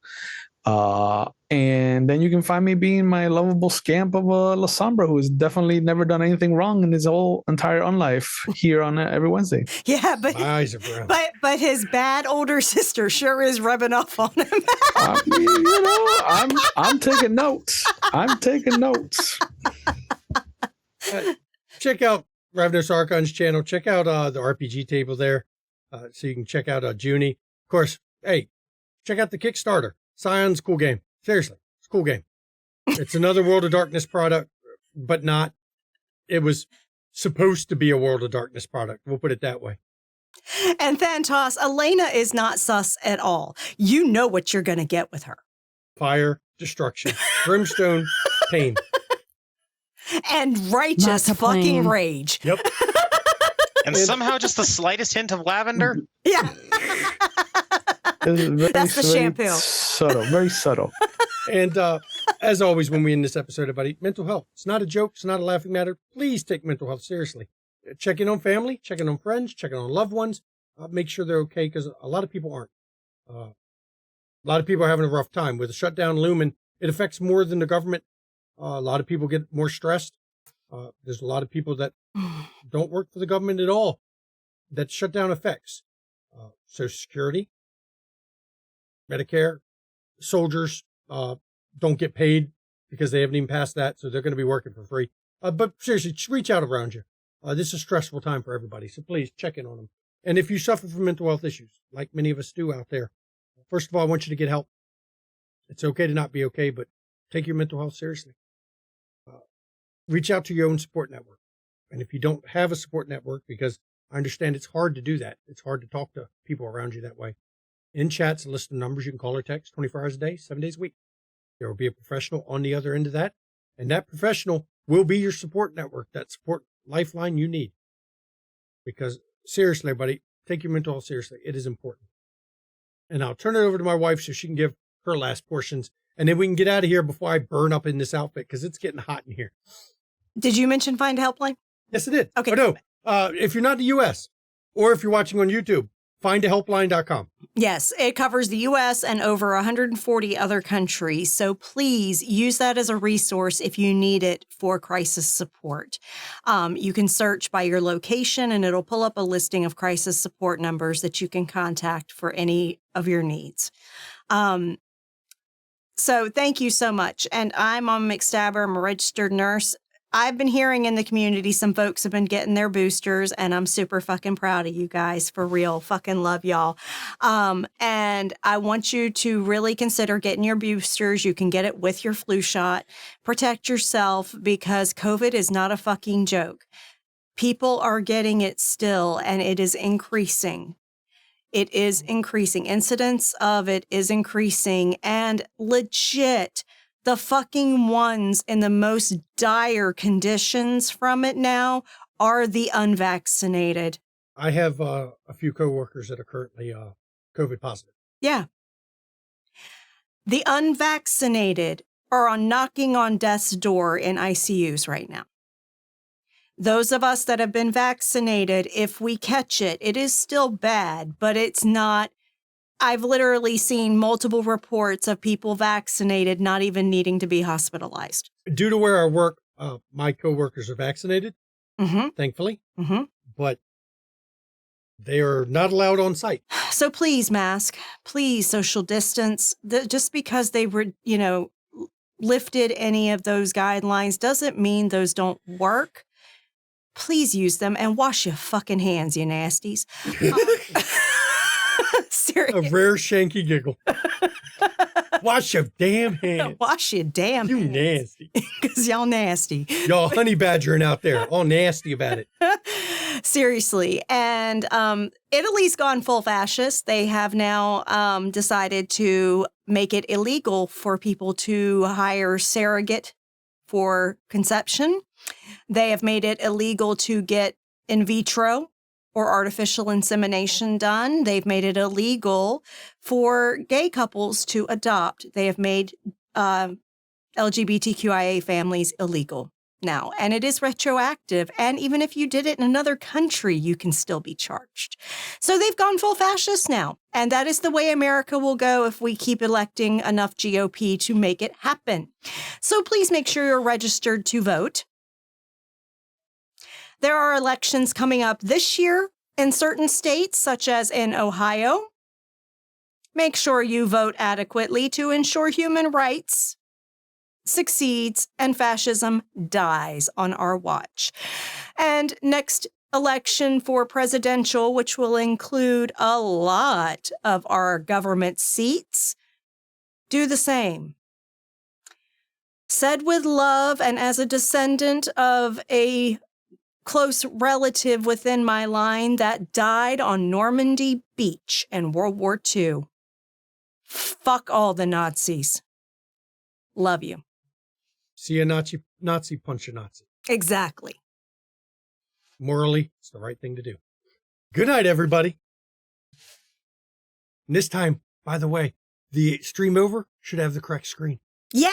And then you can find me being my lovable scamp of La Sombra, who has definitely never done anything wrong in his whole entire unlife here on every Wednesday. Yeah, but My eyes are brown. but his bad older sister sure is rubbing off on him. I mean, I'm taking notes. I'm taking notes. Check out Ravenous Archon's channel. Check out the RPG table there, so you can check out Junie. Of course, hey, check out the Kickstarter. Scion's cool game. Seriously, it's a cool game. It's another World of Darkness product, but not. It was supposed to be a World of Darkness product. We'll put it that way. And Thantos, Elena is not sus at all. You know what you're going to get with her. Fire, destruction, brimstone, pain. And righteous fucking rage. Yep. And somehow just the slightest hint of lavender? Yeah. That's the shampoo. Subtle, very subtle. And as always, when we end this episode, everybody, mental health. It's not a joke. It's not a laughing matter. Please take mental health seriously. Check in on family, check in on friends, check in on loved ones. Make sure they're okay, because a lot of people aren't. A lot of people are having a rough time. With the shutdown looming, it affects more than the government. A lot of people get more stressed. There's a lot of people that don't work for the government at all that shutdown affects. Social Security, Medicare, soldiers don't get paid because they haven't even passed that, so they're going to be working for free. But seriously, just reach out around you. This is a stressful time for everybody, so please check in on them. And if you suffer from mental health issues, like many of us do out there, first of all, I want you to get help. It's okay to not be okay, but take your mental health seriously. Reach out to your own support network. And if you don't have a support network, because I understand it's hard to do that, it's hard to talk to people around you that way. In chats, a list of numbers you can call or text 24 hours a day, 7 days a week. There will be a professional on the other end of that. And that professional will be your support network, that support lifeline you need. Because seriously, everybody, take your mental health seriously. It is important. And I'll turn it over to my wife so she can give her last portions. And then we can get out of here before I burn up in this outfit, because it's getting hot in here. Did you mention Find a Helpline? Yes, I did. Okay. Oh, no. If you're not in the U.S. or if you're watching on YouTube, findahelpline.com. Yes, it covers the U.S. and over 140 other countries. So please use that as a resource if you need it for crisis support. You can search by your location and it'll pull up a listing of crisis support numbers that you can contact for any of your needs. So thank you so much. And I'm on McStabber. I'm a registered nurse. I've been hearing in the community some folks have been getting their boosters, and I'm super fucking proud of you guys, for real. Fucking love y'all. And I want you to really consider getting your boosters. You can get it with your flu shot. Protect yourself, because COVID is not a fucking joke. People are getting it still, and it is increasing. It is increasing. Incidence of it is increasing, and legit, the fucking ones in the most dire conditions from it now are the unvaccinated. I have a few coworkers that are currently COVID positive. Yeah. The unvaccinated are knocking on death's door in ICUs right now. Those of us that have been vaccinated, if we catch it, it is still bad, but it's not. I've literally seen multiple reports of people vaccinated not even needing to be hospitalized. Due to where I work, my coworkers are vaccinated, thankfully, but they are not allowed on site. So please mask, please social distance. Just because they were, lifted any of those guidelines doesn't mean those don't work. Please use them and wash your fucking hands, you nasties. Seriously. A rare shanky giggle. Wash your damn hands. Wash your damn You hands. nasty. Because y'all nasty. Y'all honey badgering out there, all nasty about it. Seriously. And Italy's gone full fascist. They have now decided to make it illegal for people to hire surrogate for conception. They have made it illegal to get in vitro or artificial insemination done. They've made it illegal for gay couples to adopt. They have made LGBTQIA families illegal now, and it is retroactive. And even if you did it in another country, you can still be charged. So they've gone full fascist now. And that is the way America will go if we keep electing enough GOP to make it happen. So please make sure you're registered to vote. There are elections coming up this year in certain states, such as in Ohio. Make sure you vote adequately to ensure human rights succeeds and fascism dies on our watch. And next election for presidential, which will include a lot of our government seats, do the same. Said with love and as a descendant of a close relative within my line that died on Normandy Beach in World War II. Fuck all the Nazis. Love you. See a Nazi punch a Nazi. Exactly. Morally, it's the right thing to do. Good night, everybody. And this time, by the way, the stream over should have the correct screen. Yay!